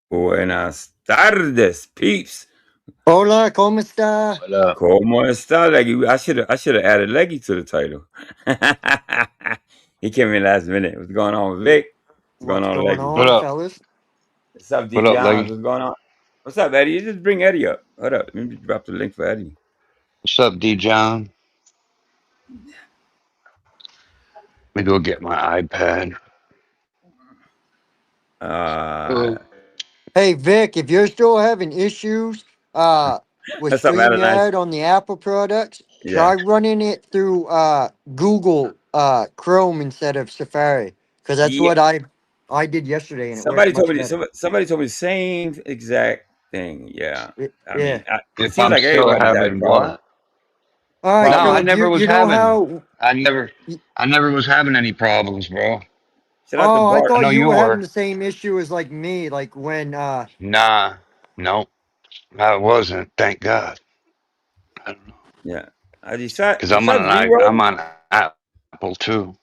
Buenas tardes, peeps. Hola, ¿cómo está? Hola. ¿Cómo está, Leggy? I should have added Leggy to the title. He came in last minute. What's going on, Vic? What's going on, Leggy? What up? fellas? What's up, D. What up, Johns? Leggy? What's going on? What's up, Eddie? You just bring Eddie up. Hold up. Let me drop the link for Eddie. What's up, D. John? Let me go get my iPad. Hey, Vic, if you're still having issues with What's up, Adeline? StreamYard on the Apple products, try running it through Google Chrome instead of Safari, because that's what I did yesterday, and it Somebody worked told much me. better. Somebody told me the same exact thing. Yeah. I mean, it If seems I'm like still everybody's having having problems. what? All right, No, so I Problem. never was you know having. how? I never was having any problems, bro. Shout out to Oh, I Bart. I thought know you you were having were. the same issue as like me, like when Nah, no, I wasn't. Thank God. I don't know. Yeah. Because You shot I'm zero? on Apple too.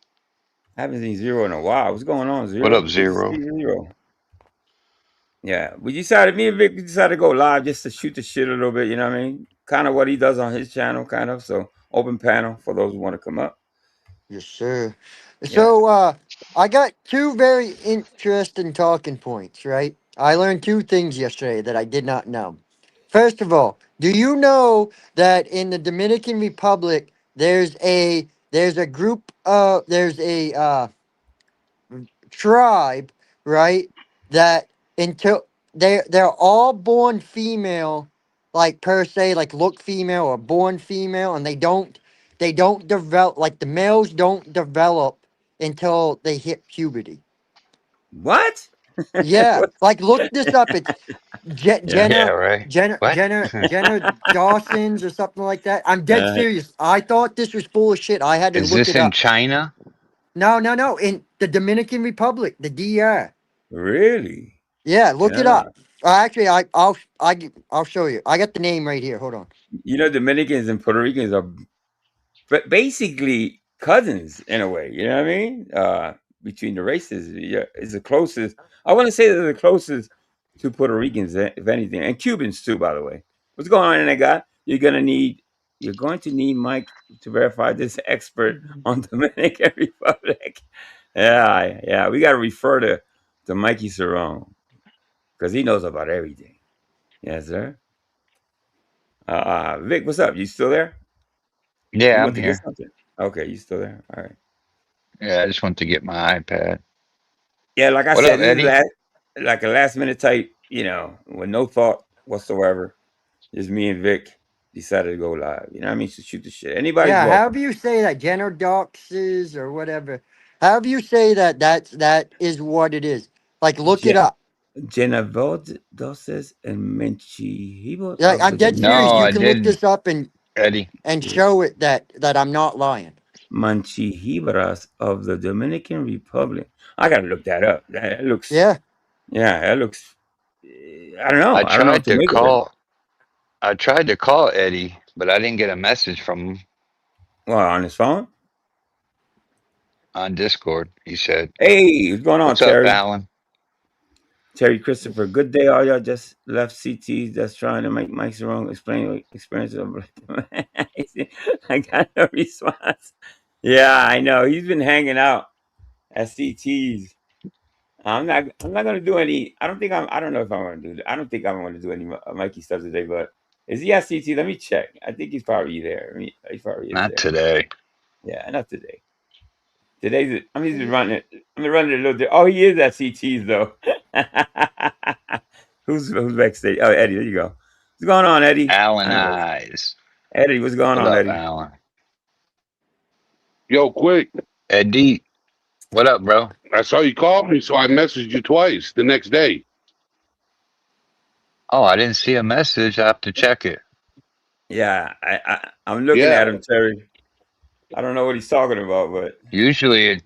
Haven't seen zero in a while. What's going on, What up, zero? Good to Zero? see zero. Yeah. Me and Vic, we decided to go live just to shoot the shit a little bit, you know what I mean? Kind of what he does on his channel, kind of. So open panel for those who want to come up. yes, sir. Yeah. So I got two very interesting talking points. Right, I learned two things yesterday that I did not know. First of all, do you know that in the Dominican Republic there's a group there's a tribe, right? That until they're all born female, like per se, like look female or born female, and they don't develop like the males don't develop until they hit puberty. What? Yeah, What? like look this up. It's Yeah. Yeah, right. What? Jenna Dawson's or something like that. I'm dead Uh, serious. I thought this was full of shit. I had to Is look this it in up. China? No, no, no. In the Dominican Republic, the DR. really? Yeah, look it Yeah. up. Actually, I'll show you. I got the name right here. Hold on. You know, Dominicans and Puerto Ricans are basically cousins in a way. You know what I mean? Between the races, yeah, it's the closest. I want to say they're the closest to Puerto Ricans, if anything, and Cubans too. By the way, what's going on in that guy? You're going to need Mike to verify this expert on Dominican Republic. Yeah, yeah, we got to refer to Mikey Cerrone because he knows about everything. Yes, sir. Vic, what's up? You still there? You Yeah, I'm went to get here. something? Okay, you still there? All right. Yeah, I just want to get my iPad. Yeah, like I What said, up, this is Eddie? like a last minute type, with no thought whatsoever. Just me and Vic decided to go live. You know what I mean? To shoot the shit. Anybody's Yeah, welcome. however you say that, Genodoxes or whatever. However you say that, that is what it is. Like, look it Je- up. Genevosis and Menchihibos Like, of I'm the dead No, serious. Dominican You I can look didn't, this up Eddie. and show it that I'm not lying. Manchihibras of the Dominican Republic. I gotta look that up. That looks, Yeah. yeah, that looks. I don't know. I I don't know what tried to to make of it. call. I tried to call Eddie, but I didn't get a message from him Well, on his phone. on Discord. He said, Hey, what's going on, "What's up, Terry? Alan?" Terry Christopher, good day. All y'all just left CTs that's trying to make Mike's wrong. Explain your experience of I got no response. Yeah, I know. He's been hanging out at CTs. I'm not gonna do any. I don't know if I'm gonna do that. I don't think I'm gonna do any Mikey stuff today, but is he at CT? Let me check. I think he's probably there. He probably is Not there. today. Yeah, not today. I'm just running it. I'm running it a little bit. Oh, he is at CTs though. Who's backstage? Oh, Eddie, there you go. What's going on, Eddie? Alan I know. Eyes. Eddie, what's going What on, up, Eddie? Alan? Yo, quick. Eddie. What up, bro? I saw you call me, so I messaged you twice the next day. Oh, I didn't see a message. I have to check it. Yeah, I'm looking Yeah. at him, Terry. I don't know what he's talking about, but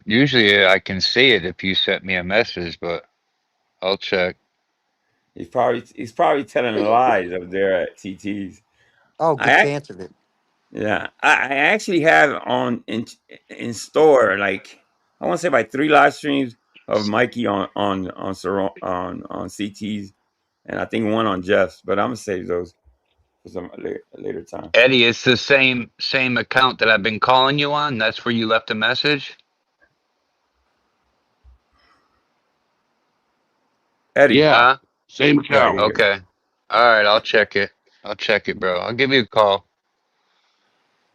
Usually I can see it if you sent me a message, but I'll check. he's probably telling lies up there at TT's. Oh, good I chance of it. Yeah, I actually have on in store, like I want to say like 3 live streams of Mikey on CTs, and I think one on Jeff's, but I'm gonna save those for some later time. Eddie, it's the same account that I've been calling you on. That's where you left a message. Eddie, Yeah. Huh? Same yeah, account. you're good. Okay. All right, I'll check it. I'll check it, bro. I'll give you a call.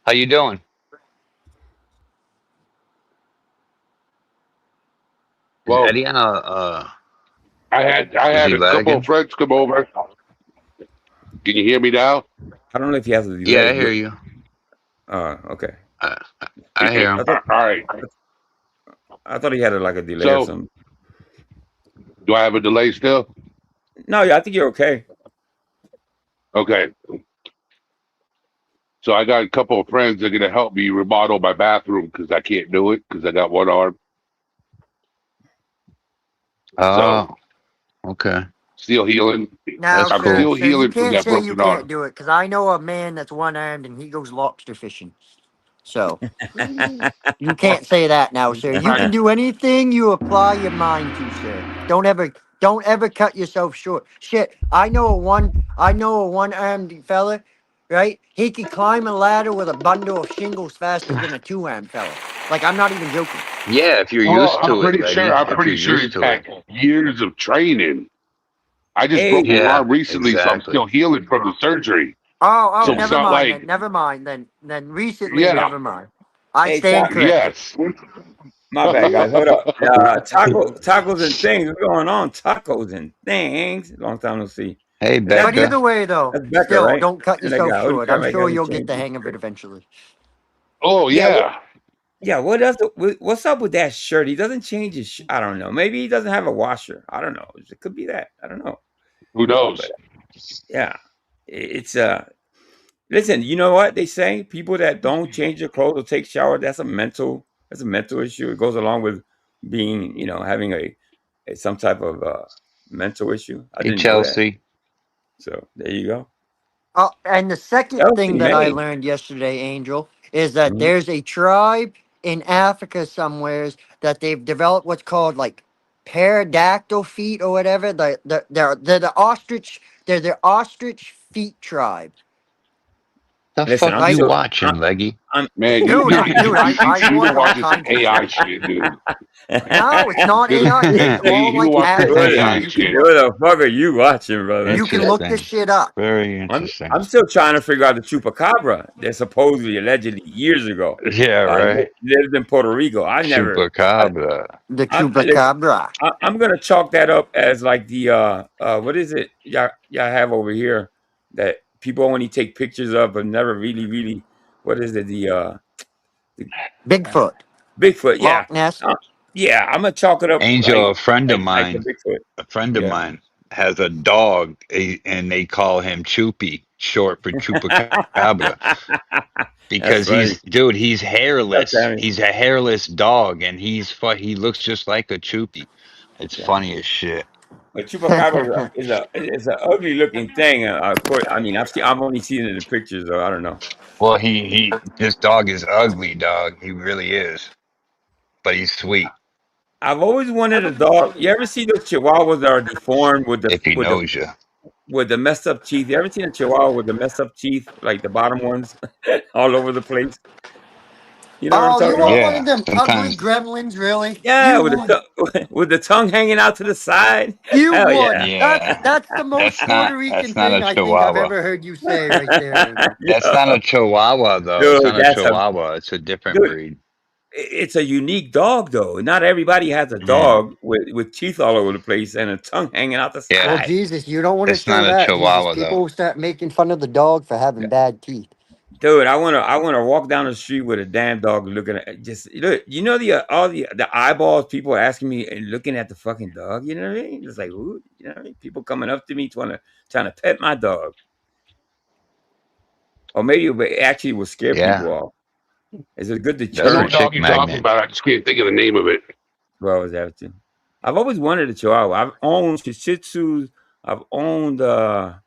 How you doing? Is Well, Eddie on I is had he a couple of lagging? friends come over. Can you hear me now? I don't know if he has a Yeah, delay. I hear you. Okay. I, I hear him. I thought All right. I thought he had like a delay or So, something. do I have a delay still? No, yeah, I think you're okay. Okay. So I got a couple of friends that are gonna help me remodel my bathroom because I can't do it because I got one arm. So Oh, okay. still healing. Now, That's I'm sir, cool. still sir, you healing from can't that say you broken can't arm. do it because I know a man that's one armed and he goes lobster fishing. So you can't say that now, sir. You I, can do anything you apply your mind to, sir. Don't ever cut yourself short. Shit, I know a one armed fella, right? He could climb a ladder with a bundle of shingles faster than a two armed fella. Like, I'm not even joking. Yeah, if you're well, used to it, Leggy. I'm If pretty you're sure used it's to it. had years of training. I just broke Hey, my Yeah, arm recently, so I'm exactly. still healing from the surgery. Oh, So Yeah. it's never not mind then. like, Never mind then. Then recently, yeah, never mind. I hey, stand corrected. yes. my bad, guys. Hold up. Tacos and things. What's going on? Tacos and things. Long time no see. Hey, Is that But Be- either Becca. way, though, that's Becca, still, right? don't cut And that yourself guy. Holy short. crap! I'm I sure got to you'll get change the this hang of it shit. eventually. Oh Yeah. yeah. Yeah. What else? What's up with that shirt? He doesn't change his. I don't know. Maybe he doesn't have a washer. I don't know. It could be that. I don't know. Who But knows? yeah, it's listen, you know what they say? People that don't change their clothes or take shower, that's a mental issue. It goes along with being, having a some type of mental issue. I Hey, didn't know that. Chelsea. So there you go. And the second thing Chelsea, that I hey. learned yesterday, Angel, is that Mhm. there's a tribe in Africa somewheres that they've developed what's called like pterodactyl feet or whatever. They're the ostrich. They're the ostrich feet tribe. The Listen, fuck I'm Right? you still watching, Leggy? I'm Man, Dude, I'm you been watching all watching some kinds of AI shit. shit, dude. No, it's not You're AI. It's all you like watching African what, shit. AI You can shit. look. what the fuck are you watching, brother? You can look this Interesting. shit up. Very I'm interesting. I'm still trying to figure out the chupacabra that supposedly, allegedly, years ago, Yeah, right. lived in Puerto Rico. Chupacabra. The Listen, chupacabra. I'm gonna chalk that up as like the what is it y'all have over here that people only take pictures of but never really what is it the Bigfoot. Bigfoot, yeah. Loch Ness. uh, yeah, I'm gonna chalk it up Angel, like a friend of like the mine, Bigfoot. a friend of Yeah. mine has a dog, and they call him Choopy, short for Chupacabra, That's because funny. he's That's hairless. funny. He's a hairless dog, and he looks just like a Choopy. It's Yeah. funny as shit. But chupacabra is a ugly looking thing. Of course, I mean I've only seen it in pictures, so I don't know. Well, this dog is ugly, dog. He really is, but he's sweet I've always wanted a dog. You ever see those chihuahuas that are deformed with the if he knows you. messed up teeth? You ever seen a chihuahua with the messed up teeth, like the bottom ones, all over the place? You know what I'm Oh, you talking want about? one Yeah, of them ugly sometimes. gremlins, really? Yeah, You with would. with the tongue hanging out to the side. You Hell would. yeah, Yeah, That's the most Puerto that's Rican not a thing I think I've Chihuahua. ever heard you say right there, Angel. That's not Yo, a Chihuahua though. It's dude, not a that's a Chihuahua. It's a different dude. breed. It's a unique dog, though. Not everybody has a Yeah, dog with teeth all over the place and a tongue hanging out the Well, yeah. side. Jesus, you don't want to It's show not a that, Jesus. Chihuahua People though. will start making fun of the dog for having bad teeth. Dude, I wanna walk down the street with a damn dog looking at just look. You know all the eyeballs people are asking me and looking at the fucking dog. You know what I mean? It's like, ooh, you know what I mean? People coming up to me trying to pet my dog, or maybe it actually will scare Yeah, people off. It's a good I that's know a what deterrent. dog chick you're talking magnet. about. I just can't think of the name of it. Well, was that too? I've always wanted a Chihuahua. I've owned Shih Tzus. I've owned. Let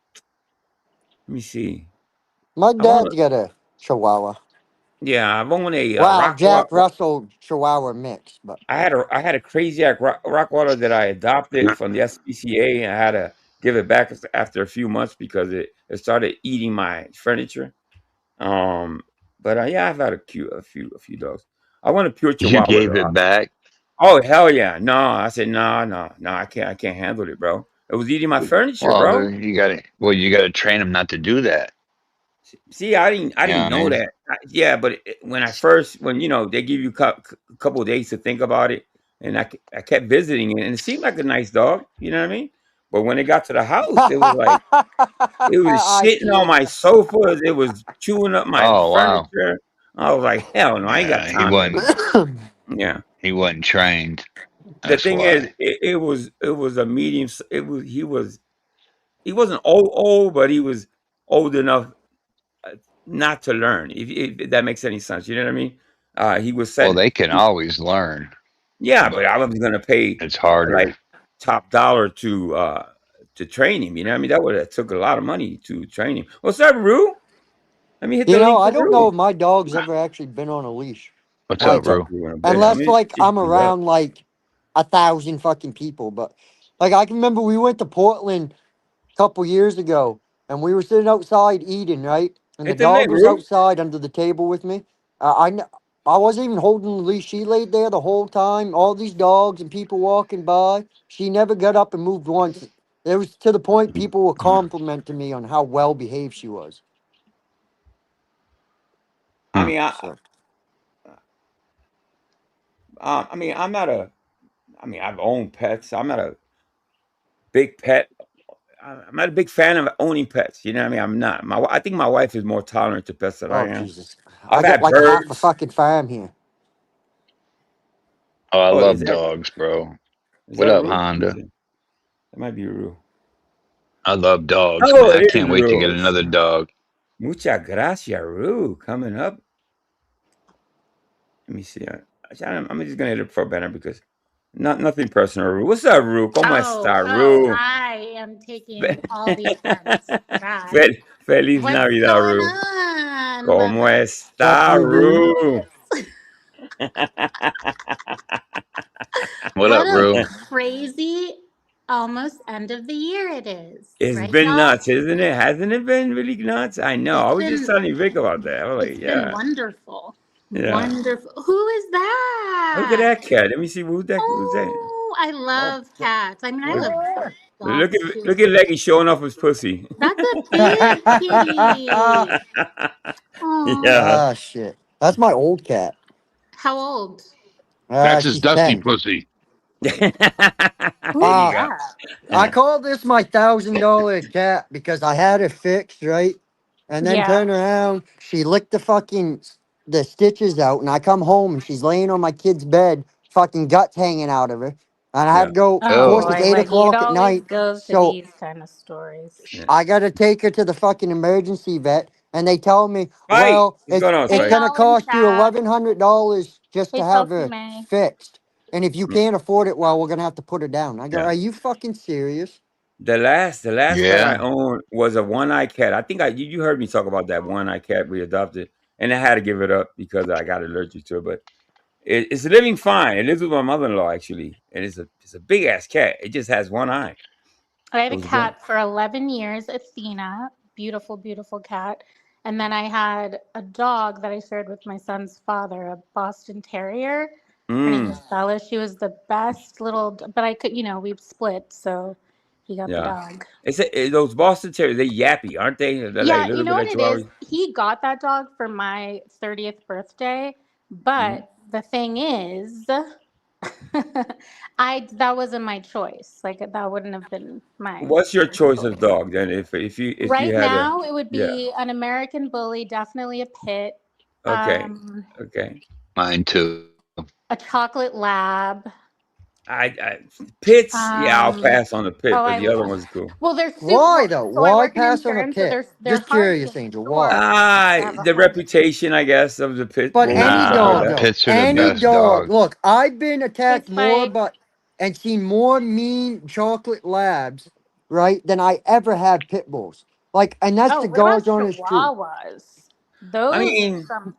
me see. My I've owned. dad's got a Chihuahua. Yeah, I've owned a Wow, Rockwalker. Jack Russell Chihuahua mix, but I had a crazy Rockwater that I adopted from the SPCA, and I had to give it back after a few months because it started eating my furniture. Um, but yeah, I've had a few dogs. I want a pure You Chihuahua gave though. it back. Oh hell yeah! No, I said no. I can't handle it, bro. It was eating my furniture, bro. You gotta train him not to do that. See, I You know didn't what I know mean? that. Yeah, but when they give you a couple of days to think about it, and I kept visiting it, and it seemed like a nice dog. You know what I mean? But when it got to the house, it was like it was I shitting on can't. my sofas. It was chewing up my Oh wow. furniture. I was like, hell no, I ain't got Yeah, time for this. Yeah. he wasn't trained. The That's thing is, why. it was a medium. He wasn't old, but he was old enough. not to learn. If that makes any sense, you know what I mean? He was Well, setting. they can always learn, Yeah, but but I was gonna pay it's harder. like top dollar to train him. You know what I mean? That would have took a lot of money to train him. What's up, Rue? Let me hit You the know, link I for don't know Rue. if my dog's ever actually been on a leash. What's I'll up, Like, talk Rue? to Rue in a bit. unless like She's I'm up. around like 1,000 fucking people. But like I can remember we went to Portland a couple years ago and we were sitting outside eating, right? And the Hit the link, dog was Rue. outside under the table with me. I wasn't even holding the leash. She laid there the whole time. All these dogs and people walking by. She never got up and moved once. It was to the point people were complimenting me on how well behaved she was. I Hmm. mean, So, I mean, I'm not a. I mean, I've owned pets. I'm not a big pet. I'm not a big fan of owning pets. You know what I mean? I'm not. I think my wife is more tolerant to pets than I oh am. Jesus, I've I got had like a half a birds. fucking farm here. Oh, I Oh, love dogs, bro. is What that up, Rue? Let me Honda? see. That might be Rue. I love dogs, Oh, man. I it is can't wait to get Rue. another dog. Muchas gracias, Rue. Coming up. Let me see. I'm just gonna hit it for a banner because nothing personal, Rue. What's up, Rue? ¿Cómo está, Rue? I am taking all the offense. God. Feliz What's Navidad, going Rue. on? ¿Cómo Fuck está, you, Rue. Rue? What What up, a Rue? crazy almost end of the year it is. It's Right, been y'all? nuts, isn't it? Hasn't it been really nuts? I know. I It's was just been telling Vic about that. I was it's like, been yeah, wonderful. yeah. Wonderful. Who is Look at that? that cat. Let me see who's that. Who's that? Oh, I Oh, love cats. I mean, I Look, love look dogs at too. look at Leggy showing off his pussy. That's a big kitty. Yeah. Oh, ah, shit. That's my old cat. how old? That's his She's dusty 10. pussy. There Who's you Uh, go. that? I Yeah. call this my $1,000 cat because I had it fixed, right? And then Yeah. turn around, she licked the stitches out, and I come home and she's laying on my kid's bed, fucking guts hanging out of her. And I had to Yeah. go, of Oh course, Oh, it's boy, 8 o'clock it at always night. goes to So these kind of stories. Yeah. I got to take her to the fucking emergency vet, and they tell me, Spike. well, What's going on, Hey it's Spike? gonna y'all in cost you chat. $1,100 just Hey to have Sophie her May. fixed, and if you Mm, can't afford it, well, we're gonna have to put her down. I go, yeah. are you fucking serious? The last pet I yeah. owned was a one-eye cat. I think you heard me talk about that one-eye cat we adopted, and I had to give it up because I got allergic to it. But it's living fine. It lives with my mother-in-law actually, and it's a big ass cat. It just has one eye. I had It a was one. cat for 11 years, Athena. Beautiful, beautiful cat. And then I had a dog that I shared with my son's father, a Boston Terrier. Her name Mm, was Bella. She was the best but I could, we split, so he got the yeah. dog. Those Boston Terriers. They yappy, aren't they? They're like a Yeah, you little know bit what like it is? Chihuahuas. He got that dog for my 30th birthday, Mhm. but the thing is, I that wasn't my choice. Like that wouldn't have been my What's your first choice of choice. dog then? If you Right had a now, it would yeah. be an American Bully, definitely a pit, Okay. um, Okay. Mine too. a chocolate lab. I pits. Yeah, I'll Um, pass on the pit, oh, but the other one's cool. well, they're super. Why Well, though? so I Why work in pass on a insurance, so pit? they're Just hard to curious, Angel. Why? insure. They have a The hard. reputation, I guess, of the pit But bulls and any stuff like dog Nah, that. though, pits are the any Yeah. best dog. dog. Look, I've been Hey, attacked more, Spike. but and seen more mean chocolate labs, right, than I ever have pit bulls. Like, and that's Oh, the what about God's honest truth. Chihuahuas? I Those are mean, some.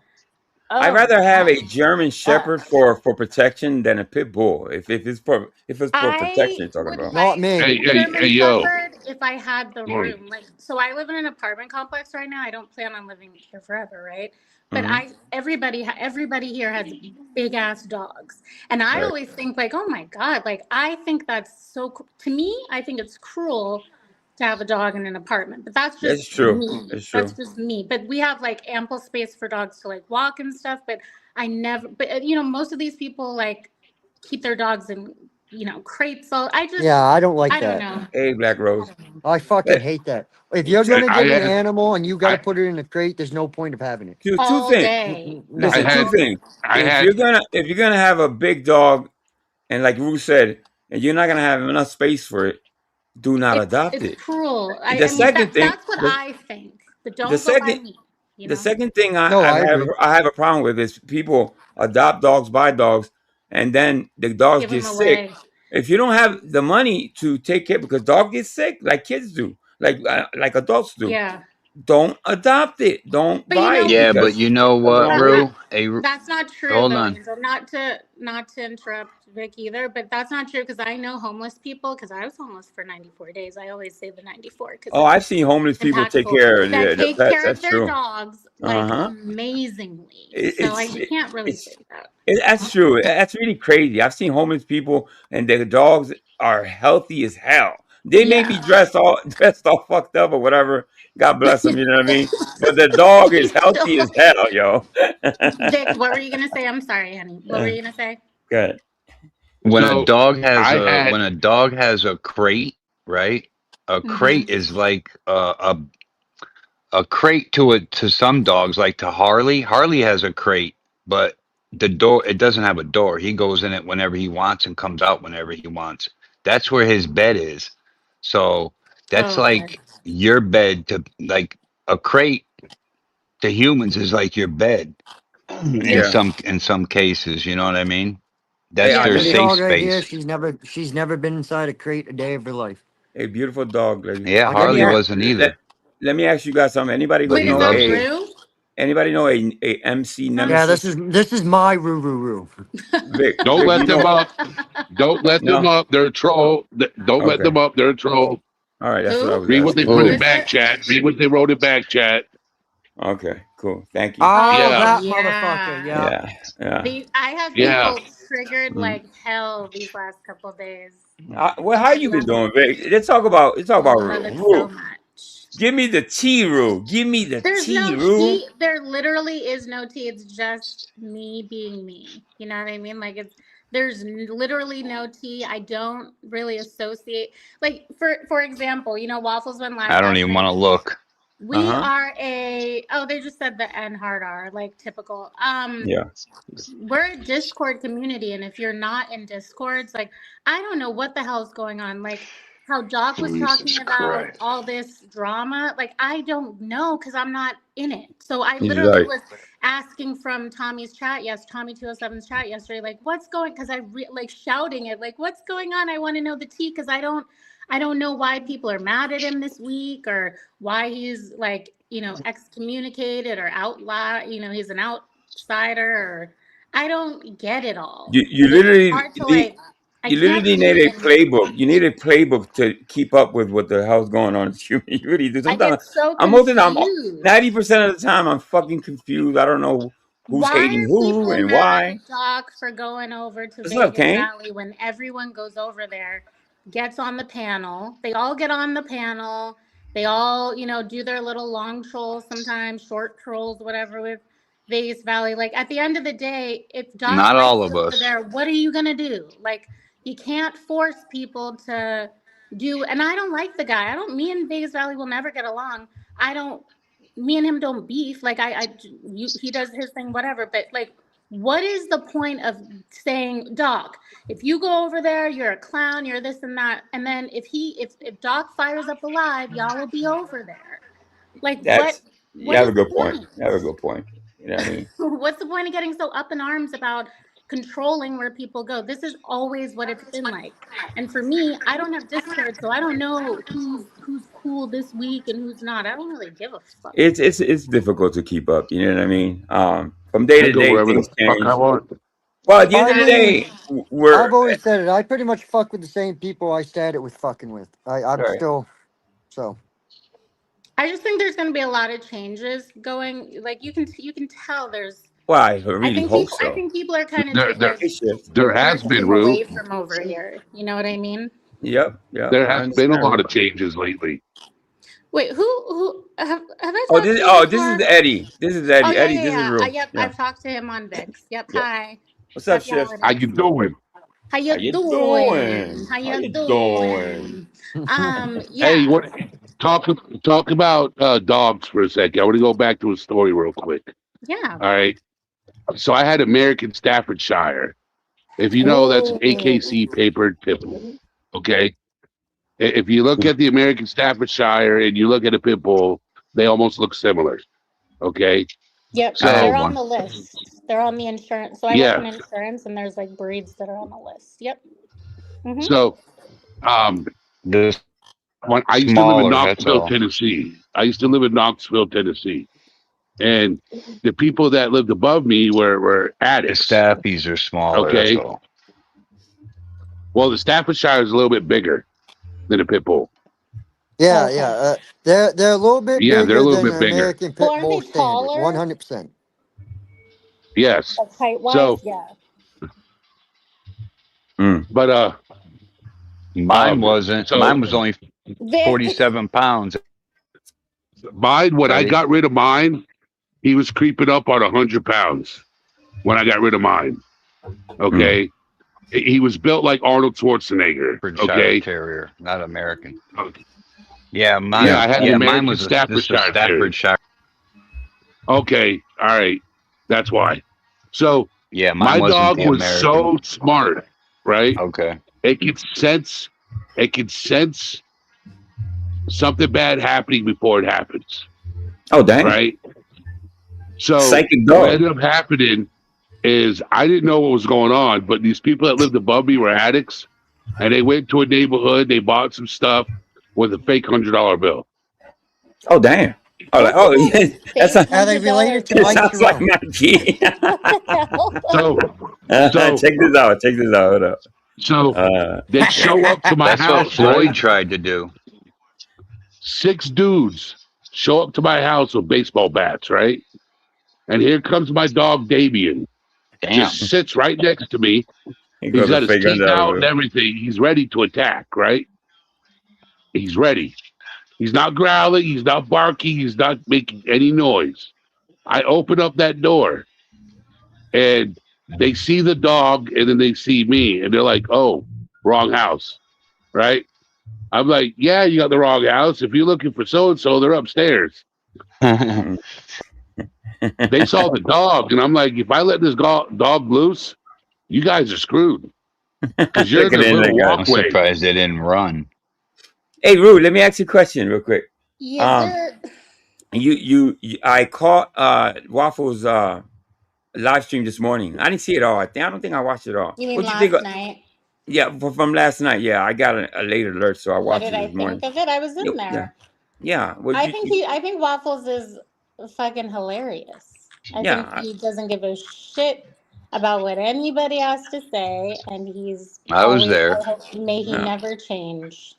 I'd Oh rather have a man. German Ugh. Shepherd for protection than a pit bull. If it's for protection, I you're talking would about. Not like me. a Hey, German yo. Shepherd if I had the Morning. room. Like, so I live in an apartment complex right now. I don't plan on living here forever, right? But Hmm. everybody here has big ass dogs, and I Right. always think like, oh my god, like I think that's to me. I think it's cruel to have a dog in an apartment, but that's That's just true. me. That's That's true. just me. But we have like ample space for dogs to like walk and stuff. But I never. But most of these people like keep their dogs in crates. So Yeah, I don't like I don't that. know. Hey, Black I Rose. don't know. I fucking But hate that. If you're two, gonna I get an had, animal and you got to I, put it in a crate, there's no point of having it. two All things. day. I Listen, No. two had, All things. I If had, you're gonna have a big dog, and like Ru said, and you're not gonna have enough space for it, do not it's adopt it's it. cruel. The I mean second thing. that's what The, I think. But the don't go by second me. You The know. second thing I, No, I I have agree. I have a problem with is people adopt dogs, buy dogs, and then the dogs Give get them sick. away. If you don't have the money to take care, because dogs get sick like kids do, like adults do, Yeah. don't adopt it. Don't But you buy it know, Yeah, but because you know something what, wrong with it. Rue? Hey, that's not true hold though, on. Angel. Not to interrupt Vic either, but that's not true because I know homeless people because I was homeless for 94 days. I always say the 94 because Oh, it's I've seen homeless people take impactful. care of That the take pets. care That's of their true. dogs Uh like huh. amazingly. It, So it's you can't really it's say that. That's true. That's really crazy. I've seen homeless people and their dogs are healthy as hell. They may be Yeah. dressed all fucked up or whatever. God bless them, you know what I mean? But the dog is healthy as Angel. hell, yo. Vic, what were you gonna say? I'm sorry, honey. What were you gonna say? Good. So I had When a dog has a crate, right? A Mm-hmm. crate is like a crate to some dogs, like to Harley. Harley has a crate, but the door it doesn't have a door. He goes in it whenever he wants and comes out whenever he wants. That's where his bed is. So that's Oh, okay. like your bed to like a crate to humans is like your bed Yeah. Yeah. in some cases, you know what I mean? Hey, That's Yeah, their this let me safe dog right here, space. she's never been inside a crate a day of her life. a beautiful dog, lady. Yeah, I got Harley Yeah. more. wasn't Let, either, let me ask you guys something. but Wait, he is Know that loves a her. Rue? anybody know a MC From Yeah, nemesis? this is my roo roo roo. don't Vic, let you them know? up. Don't let them No. up. They're a troll. Don't let Okay. them up. They're a troll. All right. That's what I Who? was Read what they asking. put Who in Oh, is back it? chat. Read what they wrote in back chat. Okay. Cool. Thank you. Oh, Oh Yeah, that motherfucker. yeah. Yeah. Yeah. Yeah. I have yeah. people triggered Mm. like hell these last couple days. Well, how you been Love doing, it. Vic? Let's talk about Love Rue. it so Rue. much. Give me the tea, Rue. Give me the There's tea, no Rue. tea. There literally is no tea. It's just me being me. You know what I mean? Like there's literally no tea. I don't really associate like for example, you know, Waffles went live I don't last even night. want to look. Uh We huh. are they just said the N hard R, like typical. Yeah. We're a Discord community, and if you're not in Discords, like I don't know what the hell's going on. Like how Doc was Jesus talking about Christ. all this drama, like I don't know because I'm not in it. So I He's literally right. was asking from Tommy's chat, yes, Tommy 207's chat yesterday, like what's going? Because like shouting it, like what's going on? I want to know the tea because I don't know why people are mad at him this week or why he's like excommunicated or outlaw. He's an outsider or I don't get it all. You Like it's literally hard to like I you can't literally need be a in playbook. You need a playbook to keep up with what the hell's going on. You really do. I Sometimes get so I'm more than I'm confused. 90% of the time I'm fucking confused. I don't know who's Why hating are who people and mad why. at Doc for going over to What's up, Vegas Kane? Valley when everyone goes over there, gets on the panel? They all get on the panel. They all, do their little long trolls sometimes, short trolls, whatever with Vegas Valley. Like at the end of the day, if Doc Not all likes of it over us. there, what are you gonna do? Like you can't force people to do and I don't like the guy. Me and Vegas Valley will never get along. I don't me and him don't beef. Like he does his thing, whatever. But like, what is the point of saying, Doc? If you go over there, you're a clown. You're this and that. And then if Doc fires up a live, y'all will be over there. Like what? That's You What have a is the good point. point? You have a good point. You know what I mean? What's the point of getting so up in arms about controlling where people go? This is always what it's been like. And for me, I don't have Discord, so I don't know who's cool this week and who's not. I don't really give a fuck. It's difficult to keep up. You know what I mean? From day I to go day, wherever the things fuck I change. want. Well, at the end I of the mean, day, we're I've always said it. I pretty much fuck with the same people I started with fucking with. I'm right. still so. I just think there's going to be a lot of changes going. Like you can tell there's. Well, I really hope I so. think people are kind of There, taking there, a It shift. there has been, drifting Rue. away from over here. You know what I mean? Yep. Yep. There I has been a understand. lot of changes lately. Wait, who have I Oh, talked this. to you Oh, this is before? Eddie. This is Oh Eddie. yeah, Eddie. yeah, This is yeah. real. Yep, Yeah. I've talked to him on VIX. Yep. Yep. Hi. What's up, Stop Shift? yelling How at you me. doing? How How you you doing? doing? How How you you doing? doing? Hey, Yeah. what? Talk about dogs for a second. I want to go back to a story real quick. Yeah. All right. So I had American Staffordshire. If you know, that's an Oh. AKC papered pit bull. Okay. If you look at the American Staffordshire and you look at a pit bull, they almost look similar. Okay. Yep, So- I they're had on one. the list. They're on the insurance. So I Yeah. work in insurance, and there's like breeds that are on the list. Yep. Mhm. So, The when I used to live in smaller, that's Knoxville, all. Tennessee. And the people that lived above me were The addicts. Staffies are smaller, Okay. that's all. Well, the Staffordshire is a little bit bigger than a pit bull. Yeah, Okay. yeah. They're a little bit Yeah, they're a bigger little than bit an bigger. American Well, Pit aren't Bull they standard. taller? 100%. Yes. Like height wise, So, yeah. but Mine wasn't. so Mine was only Vic, 47 pounds. mine, when I Ready? got rid of mine, he was creeping up on 100 pounds. When I got rid of mine, okay, he was built like Arnold Schwarzenegger. Staffordshire Okay, Terrier, not American. okay. Yeah, mine. Yeah, I had an mine American was just a Staffordshire Terrier. Staffordshire. Okay, all right, that's why. So Yeah, mine my wasn't dog the was American. so smart, right? Okay. It could sense something bad happening before it happens, Oh, dang. right? So Psychic what dog. ended up happening is I didn't know what was going on, but these people that lived above me were addicts, and they went to a neighborhood, they bought some stuff with a fake $100 bill. Oh, damn. Oh, like, oh, yeah. That's fake a, Are they related to it Mike sounds like Jerome? my kid. What the hell? So Check this out. Check this out. Hold up. so they show up to my That's what house, Floyd right? tried to do. 6 dudes show up to my house with baseball bats, right? And here comes my dog Damien. Damn. Just sits right next to me. He He's goes got a his fake teeth out and $100. everything. He's ready to attack, right? He's ready. He's not growling. He's not barking. He's not making any noise. I open up that door and they see the dog and then they see me and they're like, oh, wrong house, right? I'm like, yeah, you got the wrong house. If you're looking for so-and-so, they're upstairs. They saw the dog and I'm like, if I let this dog loose, you guys are screwed because you're in Look the at it, little that guy. I'm walkway. surprised they didn't run. Hey, Rue, let me ask you a question real quick. Yes, sir. You I caught Waffle's live stream this morning. I didn't see it all. I don't think I watched it all. You mean What'd you last think of, night? yeah, from last night? Yeah, I got a late alert, so I What watched did it I this morning. think of it? I was in Yeah, there. yeah. Well, I think Waffles is fucking hilarious. I Yeah, think he doesn't give a shit about what anybody has to say, and he's I was always, there. I hope, may he Yeah. never change.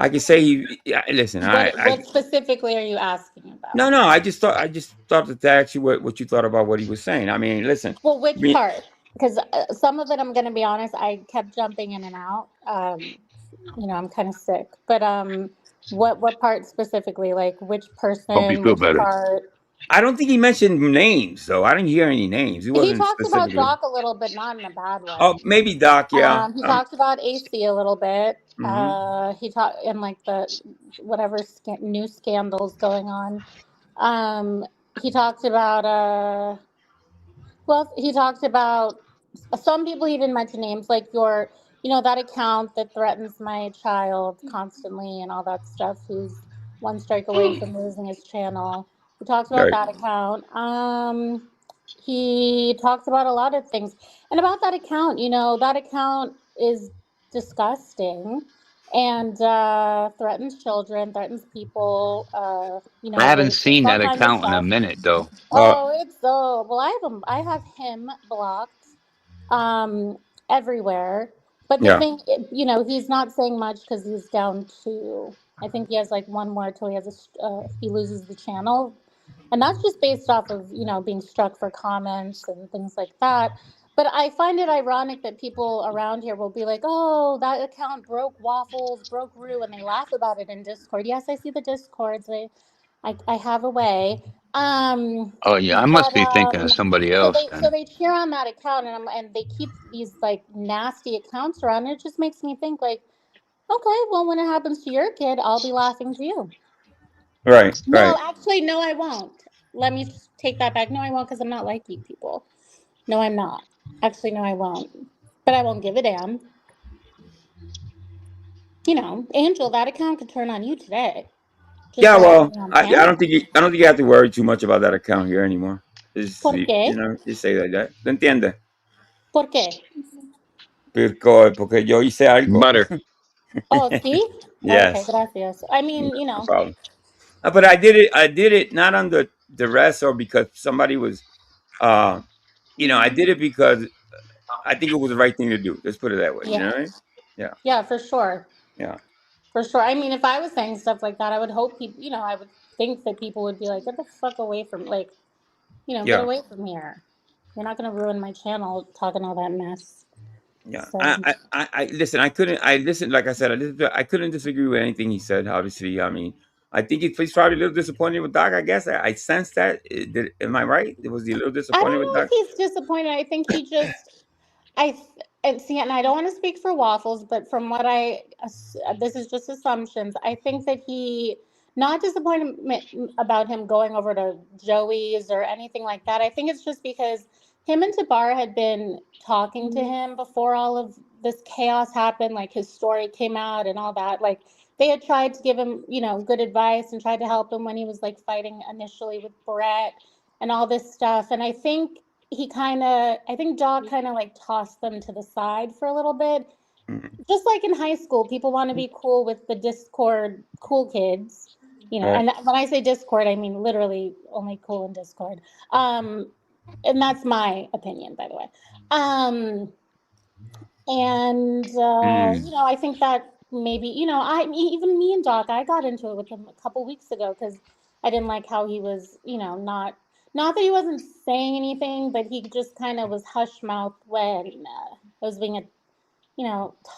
I can say he. Yeah, listen, What specifically are you asking about? no. I just thought to ask you what you thought about what he was saying. I mean, listen. Well, which Me- part? Because some of it, I'm going to be honest, I kept jumping in and out. I'm kind of sick. But what part specifically? Like which person? Hope you feel Which better. part? I don't think he mentioned names, though. I didn't hear any names. He He wasn't talks about specifically. Doc a little bit, not in a bad way. Oh, maybe Doc. Yeah. He talks about AC a little bit. Mhm. He talked in like the whatever new scandals going on. He talked about he talked about some people. He didn't mention names, like that account that threatens my child constantly and all that stuff, who's one strike away from losing his channel. He talks about Right. that account. He talks about a lot of things, and about that account, that account is disgusting and threatens children, threatens people. I haven't racist, seen all that kinds of account in a stuff. minute, though. Oh, it's so well. I have him blocked, everywhere. But the Yeah. thing, he's not saying much because he's down to. I think he has like one more till he loses the channel, and that's just based off of being struck for comments and things like that. But I find it ironic that people around here will be like, "Oh, that account broke Waffles, broke Rue," and they laugh about it in Discord. Yes, I see the Discords. I have a way. Oh, yeah, I must be thinking of somebody So else they then. cheer on that account, and they keep these like nasty accounts around. And it just makes me think like, okay, well, when it happens to your kid, I'll be laughing to you. Right. No, Right. actually, no, I won't. Let me take that back. No, I won't, because I'm not like you people. No, I'm not. Actually, no, I won't. But I won't give a damn. Angel, that account could turn on you today. Just Yeah, like well, being on I camera. don't think you have to worry too much about that account here anymore. ¿Por qué? Just say like that. ¿Te entiendes? ¿Por qué? Porque yo hice algo. Butter. Oh, sí? Okay, Yes. gracias. I mean, you No know. problem. But I did it. I did it not under duress or because somebody was. Uh, I did it because I think it was the right thing to do. Let's put it that way. You know Yeah. what I mean? Yeah. Yeah, for sure. Yeah. For sure. I mean, if I was saying stuff like that, I would hope people, I would think that people would be like, get the fuck away from, like, get Yeah. away from here. You're not going to ruin my channel talking all that mess. Yeah. So, I listen. I couldn't. I listened. Like I said, I couldn't disagree with anything he said. Obviously, I mean, I think he's probably a little disappointed with Doc. I guess I sensed that. Am I right? Was he a little I disappointed don't with know Doc? if he's disappointed. I think he just, and see, and I don't want to speak for Waffles, but from what this is just assumptions. I think that he, not disappointed about him going over to Joey's or anything like that. I think it's just because him and Tabar had been talking to him before all of this chaos happened, like his story came out and all that. Like they had tried to give him, good advice and tried to help him when he was like fighting initially with Brett and all this stuff. And I think Doc kind of like tossed them to the side for a little bit. Mhm. Just like in high school, people want to be cool with the Discord cool kids, Right. and when I say Discord, I mean literally only cool in Discord. And that's my opinion, by the way. I think that maybe, even me and Doc, I got into it with him a couple weeks ago because I didn't like how he was, not that he wasn't saying anything, but he just kind of was hush mouth when I was being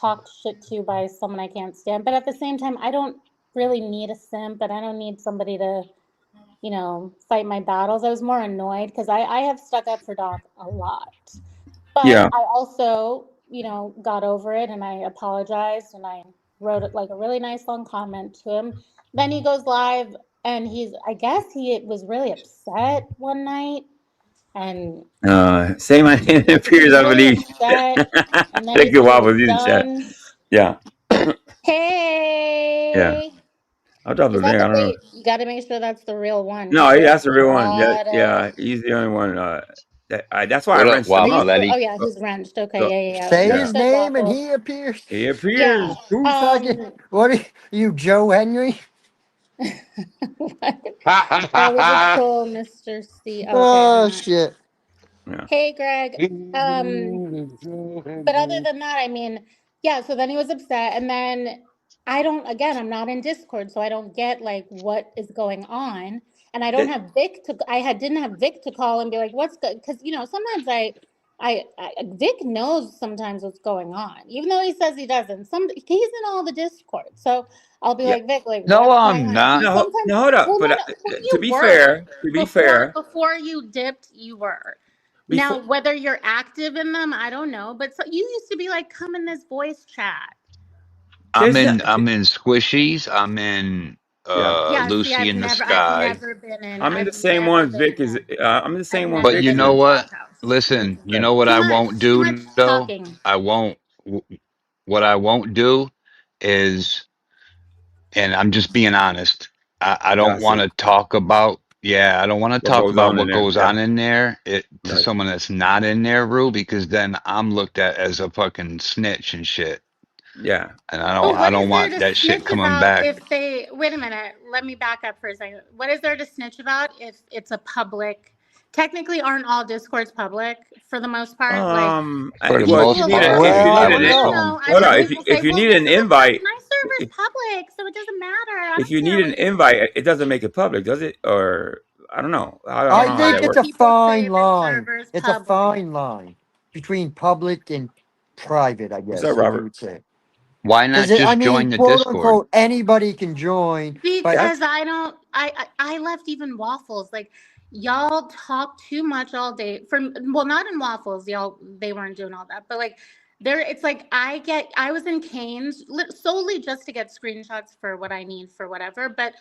talked shit to by someone I can't stand. But at the same time, I don't really need a simp, and I don't need somebody to, fight my battles. I was more annoyed because I have stuck up for Doc a lot. But Yeah. I also, got over it and I apologized and I wrote like a really nice long comment to him. Then he goes live and I guess he was really upset one night and Say my name he appears, was I really believe. upset. And then Thank he you, said he was Waffles. You in chat. done. Yeah. Hey. I'll drop his Is that name. I the don't know. wait? You got to make sure that's the real one. No, 'Cause there's that's a the real one. lot of. He's the only one. That's why I What up, wrenched him Oh, Waffle? out. That he yeah, he's wrenched. Okay, So, yeah. Say yeah. his Understood, name and Waffles. he appears. He appears. Yeah. Who fucking? What are you, Joe Henry? That was a troll, Mr. C. Okay, Oh never mind. shit! Yeah. Hey, Greg. But other than that, I mean, yeah. So then he was upset, and then I'm not in Discord, so I don't get like what is going on, and I don't That- have Vic to. Didn't have Vic to call and be like, "What's good?" Because sometimes Vic knows sometimes what's going on, even though he says he doesn't. He's in all the Discord, so I'll be yeah. like, Vic, like No, what's going I'm on? And he not. sometimes, No, hold up. well, But no, well, to you be were fair, before you dipped, you were. before, Now, whether you're active in them, I don't know. But you used to be like, come in this voice chat. I'm there's not. in Squishies. I'm in Yeah. Yeah, see, Lucy in the I've Sky. never been in. I'm in the I've same never one been Vic in is. them. I'm in the I've same one But never Vic you been know in is. what? Clubhouse. Listen, you Yeah. know what Too I much, won't too do much though? talking. I won't. What I won't do is, and I'm just being honest. I don't want Gossip. to talk about. Yeah, I don't want to What talk goes about on in what there? goes Yeah. on in there to Right. someone that's not in there, Rue, because then I'm looked at as a fucking snitch and shit, Yeah. and But I what is don't there want to that shit snitch coming about back. if they wait a minute, let me back up for a second. What is there to snitch about if it's a public technically aren't all Discords public for the most part? Like For the Well, if you most need a, part, if you Well, I need I don't would an, know. assume. I hold heard on. people say, If you well, need this an is invite, my server's if, public, so it doesn't matter. I if don't you need care an what you invite, it doesn't make it public, does it? Or I don't know. I don't I know how think that Sometimes it's works. a people fine say the line. server's It's a public. fine line between public and private, I What's up, guess, if you Robert? would say. Why Because not I just mean, join the quote Discord? unquote, anybody can join, but Because That's I don't, I left even Waffles. Like, y'all talk too much all day. Well, not in Waffles, y'all, they weren't doing all that. But like, it's like I was in Canes solely just to get screenshots for what I need for whatever. But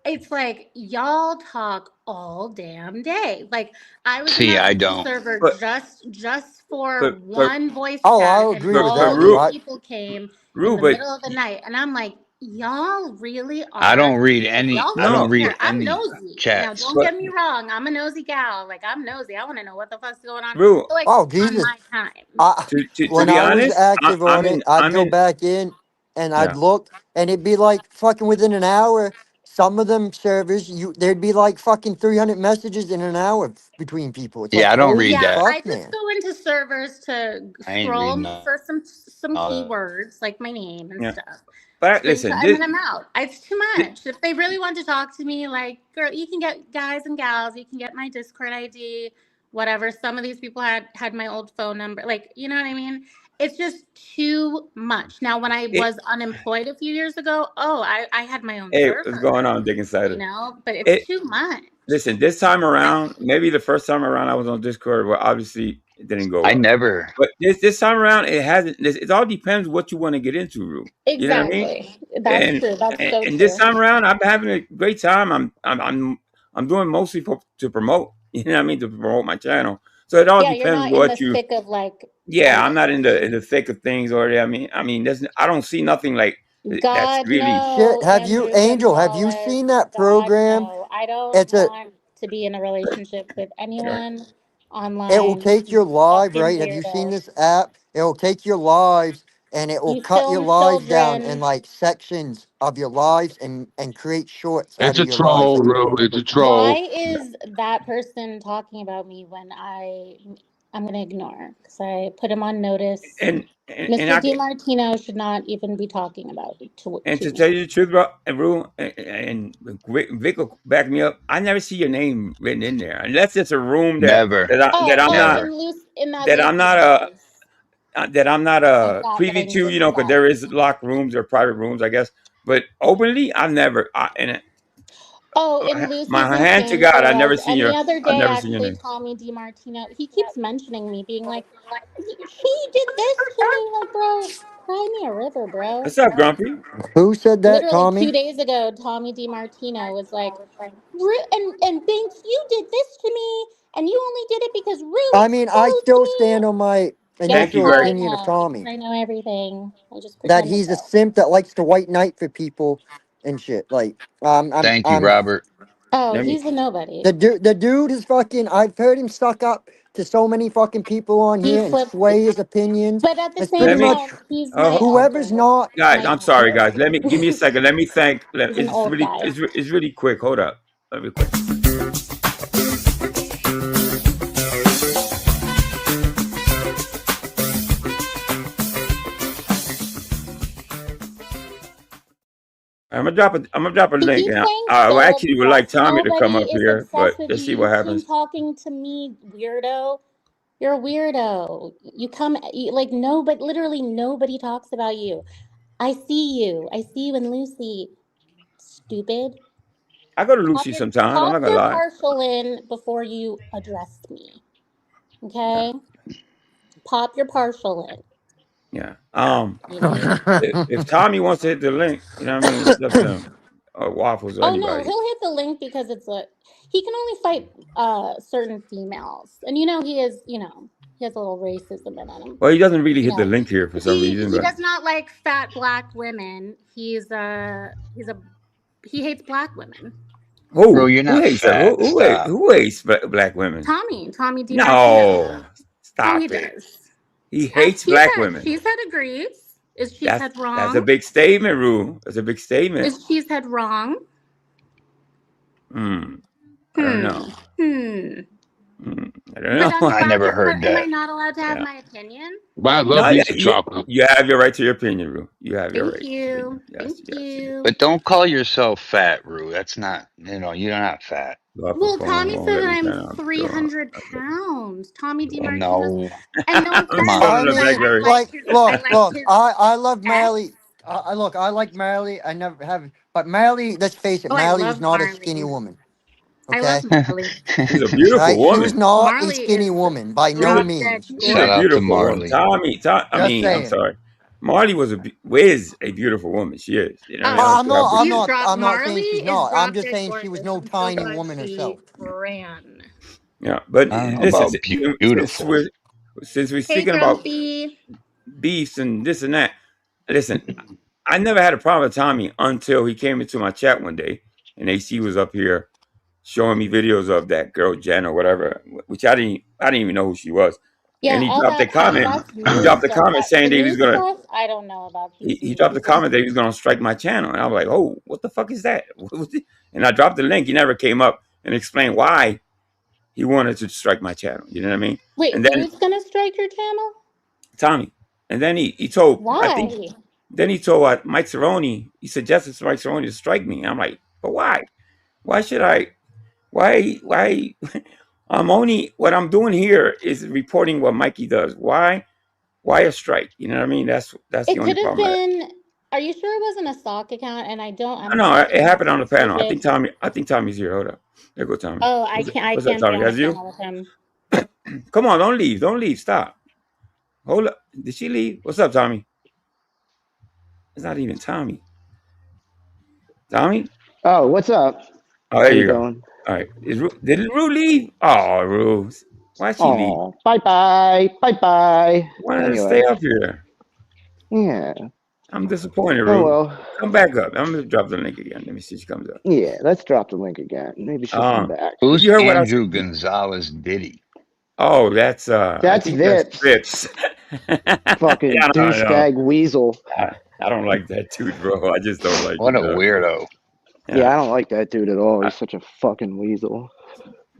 it's like y'all talk all damn day. Like I was in See, that I empty don't. server but just for but one voice oh, chat, I'll and agree with but all that, these Rue. Ru, people came in Ru, the but middle of the night, and I'm like, Y'all really are. I don't read any. Y'all I don't read care. I'm any nosy. Now, chats. don't get me wrong. I'm a nosy gal. Like, I'm nosy. I want to know what the fuck's going on. Rue, But, like, Oh on Jesus! my time. to When be I was honest, active on it, I'd I'm go in. back in and I'd Yeah. look, and it'd be like fucking within an hour. Some of them servers, there'd be like fucking 300 messages in an hour between people. It's like Yeah, I don't holy read Yeah, that. I fuck, just man. go into servers to I ain't scroll reading all for some that. keywords like my name and Yeah. stuff. But listen, And then I'm out. It's too much. If they really want to talk to me, like, girl, you can get guys and gals. You can get my Discord ID, whatever. Some of these people had my old phone number. Like, you know what I mean? It's just too much. Now, when I it, was unemployed a few years ago, I had my own hey, what's server, going on, Dick you Insider? know, but it's It too much. Listen, this time around, maybe the first time around I was on Discord, well, obviously it didn't go I well. never. But this time around, it hasn't. It all depends what you want to get into, Rue. You know what I mean? Exactly. That's true. That's so And this true. time around, I'm having a great time. I'm doing mostly to promote. You know what I mean? To promote my channel. So it all Yeah, you're depends not in the what you. thick of like Yeah, I'm not in everything. the thick of things already. There's I don't see nothing like that's God really. Shit, no, have you, Andrew Angel? Have you Gonzalez. seen that God program? no. I don't It's a want to be in a relationship with anyone It will online. take You your live, fucking right? Have you seen weirdo. this app? It will take your lives and it will You cut your film lives down in children. like sections of your lives and create shorts out It's of a your lives. troll, Like, Rue. It's a Why troll. is that person talking about me when I'm gonna ignore because I put him on notice. And Mr. I DiMartino should not even be talking about And to to me. tell you the truth, bro, and Rue, and Vic will back me up. I never see your name written in there, unless it's a room Never. Never. In that that I'm Lucy not house. that I'm not I thought that I privy to. needed You to know, because block. there is locked rooms or private rooms, I guess. But openly, I've never. Oh, in Lucy's My and hand to Kim's God, there I never was, seen and the your. other I've day never seen your actually name. Tommy DiMartino, he keeps mentioning me, being like, she did this to me, like, bro, cry me a river, bro. What's up, Grumpy? who said that, Literally Tommy? 2 days ago, Tommy DiMartino was like, and Binks, you did this to me, and you only did it because Rue I mean, I exposed still stand me. on my Guess Thank you, initial how I Greg. opinion of know? Because Tommy I know everything. I just that pretend to he's a know. simp that likes to white knight for people and shit. Like, Thank you, Robert. Oh, Let me. he's a nobody. the dude is fucking. I've heard him suck up to so many fucking people on He here and flipped, sway his opinions. but at the It's pretty same Let me. much time, he's my Oh, whoever's elder. not. guys, My I'm sorry, elder. guys. Let me give me a second. Let me thank. He's an It's old really. guy. It's really quick. Hold up. Let me quick. I'm gonna drop a He link. keeps And saying I so actually would like obsessed. Tommy to come Nobody up is here, but obsessed with let's you. see You what came happens. talking to me, weirdo. You're a weirdo. Like nobody, literally nobody talks about you. I see you. I see you and Lucy. Stupid. I go to Pop Lucy your sometimes. I'm pop not gonna your lie. partial in before you address me. Yeah, Okay? Pop your partial in. yeah. Idiot. If Tommy wants to hit the link, you know what I mean. It's up to him. Or Waffles or Oh no, anybody. he'll hit the link because he can only fight certain females. And he has a little racism in him. Well, he doesn't really You hit the know. link here for some reason, He but does not like fat black women. He hates black women. Bro, who you're who not hates her? fat. Stop. Who hates black women? Tommy DiMartino. No, Oh, he stop it. does. He hates black women. Cheesehead agrees. Is Cheesehead That's a wrong? big statement, Rue. That's a big statement. Is Cheesehead wrong? Hmm. I don't Hmm. know. Hmm. I don't But I'm know. I allowed never to. heard But am I that. not allowed to have Yeah. my opinion? But I love No, me yeah, some chocolate. you have your right to your opinion, Rue. You have your Thank right to your you. opinion. Yes, Thank yes, you do. you. But don't call yourself fat, Rue. That's not, you're not fat. Lawful Well, phone Tommy won't said let that me I'm turn on. 300 pounds. Tommy DiMartino's, No. and no I'm Come offense, on. still in I the because mean, I BlackBerry. like like, his look, I love ex. Marley. I like Marley. I never have, but Marley. Let's face it, Oh, I Marley was love not a skinny Marley. woman. I love Okay, Marley. She's a beautiful right? She was woman. not a Marley skinny is woman by She's no a drop dead means. she's a Shout out to gorgeous. beautiful woman. Marley. Just I'm saying. sorry. Marley is a beautiful woman. She is. You know what I mean? I Oh, don't care how big she is. I'm not saying Marley she's is not. I'm drop just dead saying she was gorgeous. no I'm so tiny glad woman she herself. ran. Yeah, but I don't know listen, about beautiful. since we're Hey, speaking about Grumpy. beefs and this and that, listen. I never had a problem with Tommy until he came into my chat one day, and AC was up here showing me videos of that girl Jen or whatever, which I didn't even know who she was. And Yeah, he all dropped a that stuff. comment. That's He new dropped a stuff. comment saying The that he new was gonna. stuff, I don't know about He PC. dropped a comment that he was gonna strike my channel, and I'm like, oh, what the fuck is that? And I dropped the link. He never came up and explained why he wanted to strike my channel. You know what I mean? Wait, And then who's gonna strike your channel? Tommy. And then he told, I think, Why? then he told Mike Cerrone, he suggested to Mike Cerrone to strike me. I'm like, but why? Why should I? Why? What I'm doing here is reporting what Mikey does. Why a strike? You know what I mean? That's the It only could have problem I have. been. Are you sure it wasn't a stock account? And I'm No, trying it to happened on the panel. suggest. I think Tommy's here. Hold up. There go Tommy. Oh, I What's up, can't be Tommy? on the That's you? panel with him. Come on, don't leave. Stop. Hold up. Did she leave? What's up, Tommy? It's not even Tommy. Tommy? Oh, what's up? Oh, How there you you go. doing? All right. Did Rue leave? Oh, Rue. Why'd she leave? Oh, bye. Why did it stay Anyway, up here? yeah. I'm disappointed, Oh Rue. well. Come back up. I'm gonna drop the link again. Let me see if she comes up. Yeah. Let's drop the link again. Maybe she'll come back. Who's You heard what I Andrew said? Gonzalez Diddy? Oh, that's I That's think that's Vips. Vips. Fucking Yeah, no, douchebag weasel. I don't like that dude, bro. I just don't like What it. a weirdo. Yeah, I don't like that dude at all. He's such a fucking weasel.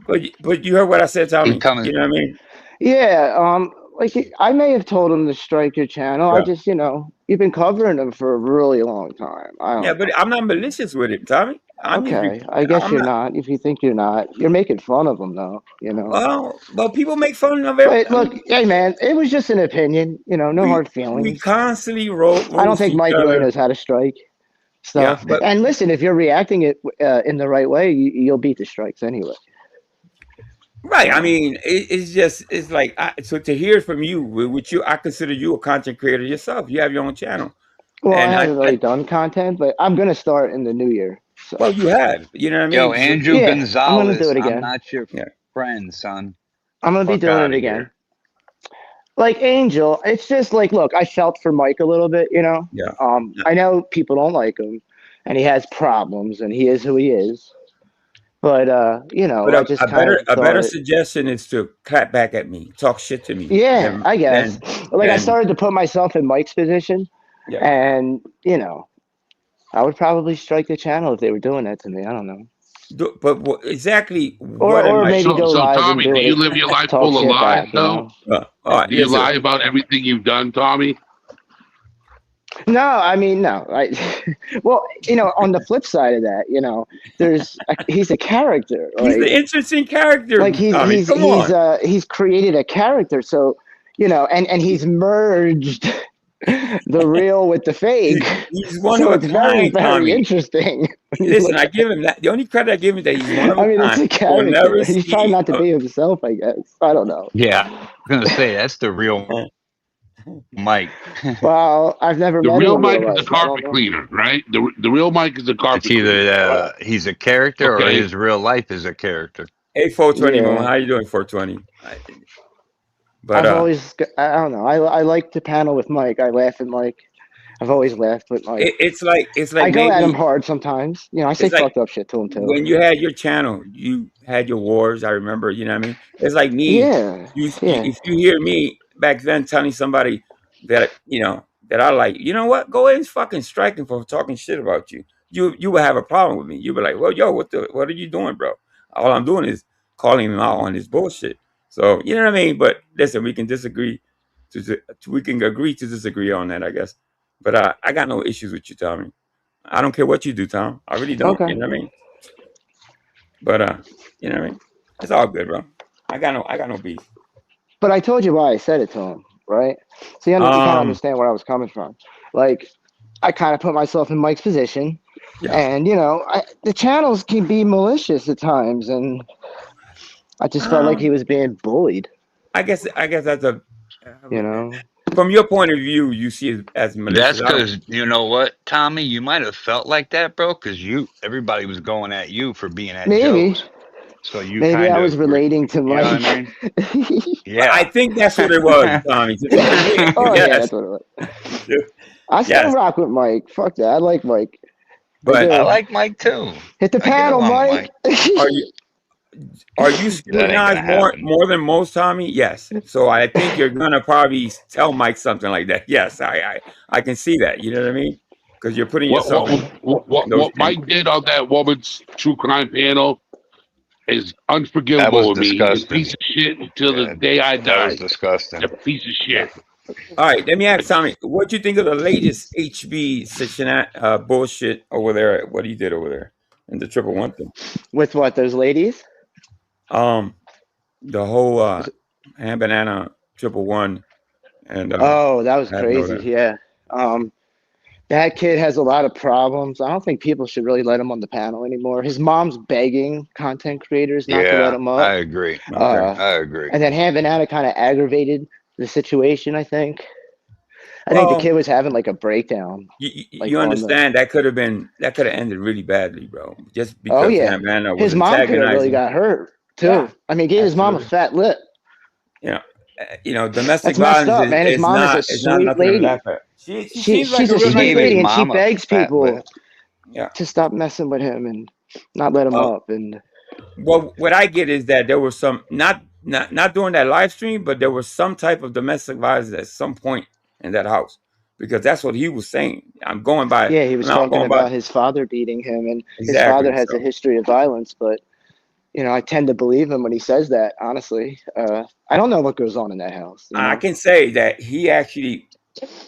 But you heard what I said, He Tommy. coming. You know what I mean? Yeah. Like I may have told him to strike your channel. I Yeah. just, you've been covering him for a really long time. I don't Yeah, but I'm not malicious with it, Tommy. I'm just Okay, I guess I'm you're not. not. If you think you're not, you're making fun of him, though. Well, people make fun of it. But look, hey man, it was just an opinion. No hard We feelings. constantly I don't roast think each Mike really other. knows how to strike Yeah, stuff. but And listen, if you're reacting it in the right way, you'll beat the strikes anyway. right. I mean, it's like so to hear from you, which I consider you a content creator yourself. You have your own channel, Well, I and haven't really done content, but I'm gonna start in the new year. So well, you have. You know what I Yo, mean? So, Andrew yeah, I'm gonna do Gonzalez, it I'm again. not your yeah. friend, son. I'm gonna be Fuck doing out it of again. here. Like Angel, it's just like, look, I felt for Mike a little bit, Yeah. I know people don't like him, and he has problems, and he is who he is. But But I just kind of a better thought, suggestion is to clap back at me, talk shit to me. yeah, I guess. Like I then started to put myself in Mike's position, yeah. and I would probably strike the channel if they were doing that to me. I don't know, But exactly what am or I? maybe go So live and Tommy, do do it, you live your life talk full of shit lies, back. though? All right, Do you listen. lie about everything you've done, Tommy? No, I mean no. Well, on the flip side of that, he's a character. He's an interesting character, Like Tommy. Come on. he's created a character, so and he's merged the real with the fake. He's one So of a it's very, kind, very Tommy. interesting. Listen, I give him that. The only credit I give him is that he's one of a I mean, it's kind. a I will character. never He's see. trying not to be himself, I guess. I don't know. Yeah, I'm gonna say that's the real Mike. Well, I've never The met real him in Mike real is a life. I don't carpet know. cleaner, right? The real Mike is a carpet It's cleaner. either he's a character or Okay. his real life is a character. Hey, 420, Yeah. man. How you doing, 420? But I've always, I don't know. I like to panel with Mike. I laugh at Mike. I've always laughed with Mike. it's like I go at him maybe hard sometimes. I say it's like fucked up shit to him too. when you had your channel, you had your wars. I remember, you know what I mean? It's like me. Yeah. If you hear me back then telling somebody that that I like, you know what? Go ahead and fucking strike him for talking shit about you. You would have a problem with me. You'd be like, well, yo, what are you doing, bro? All I'm doing is calling him out on his bullshit. So you know what I mean? But listen, we can disagree. We can agree to disagree on that, I guess. But I got no issues with you, Tommy. I don't care what you do, Tom. I really don't. Okay. You know what I mean? But you know what I mean? It's all good, bro. I got no beef. But I told you why I said it to him, right? So you kind of understand where I was coming from. Like, I kind of put myself in Mike's position, Yeah. and the channels can be malicious at times, and I just felt like he was being bullied. I guess that's a From your point of view, you see it as malicious. That's because you know what, Tommy, you might have felt like that, bro, because everybody was going at you for being at Maybe. Joe's. So you Maybe kind I of was relating to you know Mike. what I mean? Yeah. I think that's what it was, Tommy. Oh yeah, Yes. that's what it was. I still Yes, rock with Mike. Fuck that. I like Mike. I but do. I like Mike too. Hit the I get panel, along with Mike. are you That ain't scrutinized gonna happen. more than most, Tommy? Yes. So I think you're gonna probably tell Mike something like that. Yes, I can see that. You know what I mean? Because you're putting What yourself what in those what shoes. Mike did on that woman's true crime panel is That unforgivable was with me. He's a disgusting. piece of shit until the Yeah, day I that was die. disgusting. He's a piece of Yeah. shit. All right, let me ask Tommy, what do you think of the latest HB bullshit over there? What he did over there in the 111 thing? With what? Those ladies? Um, the whole Was it- hand banana 111 and Oh, that was I had no crazy. that. Yeah. That kid has a lot of problems. I don't think people should really let him on the panel anymore. His mom's begging content creators not to let Yeah, him I up. agree. Okay, I agree. And then Han Banana kind of aggravated the situation, I think. I think the well, kid was having like a breakdown, like you on the. understand that could have ended really badly, bro. Just Oh because yeah, Havana was his mom could have really antagonizing. got hurt Yeah, too. I mean, gave his mom a absolutely. fat lip. You know, domestic That's messed violence up, man. His mom is a is not sweet nothing to laugh lady. at. She seems like She's a a real He nice sweet gave his lady, lady. and she mom a begs fat people lip. Yeah. to stop messing with him and not let him Uh, up. And well, what I get is that there was some not during that live stream, but there was some type of domestic violence at some point in that house because that's what he was saying. I'm going by. yeah, he I was mean, I'm talking going by about his father beating him, and his father exactly. has a So history of violence. But I tend to believe him when he says that. Honestly, I don't know what goes on in that house. I can say that he actually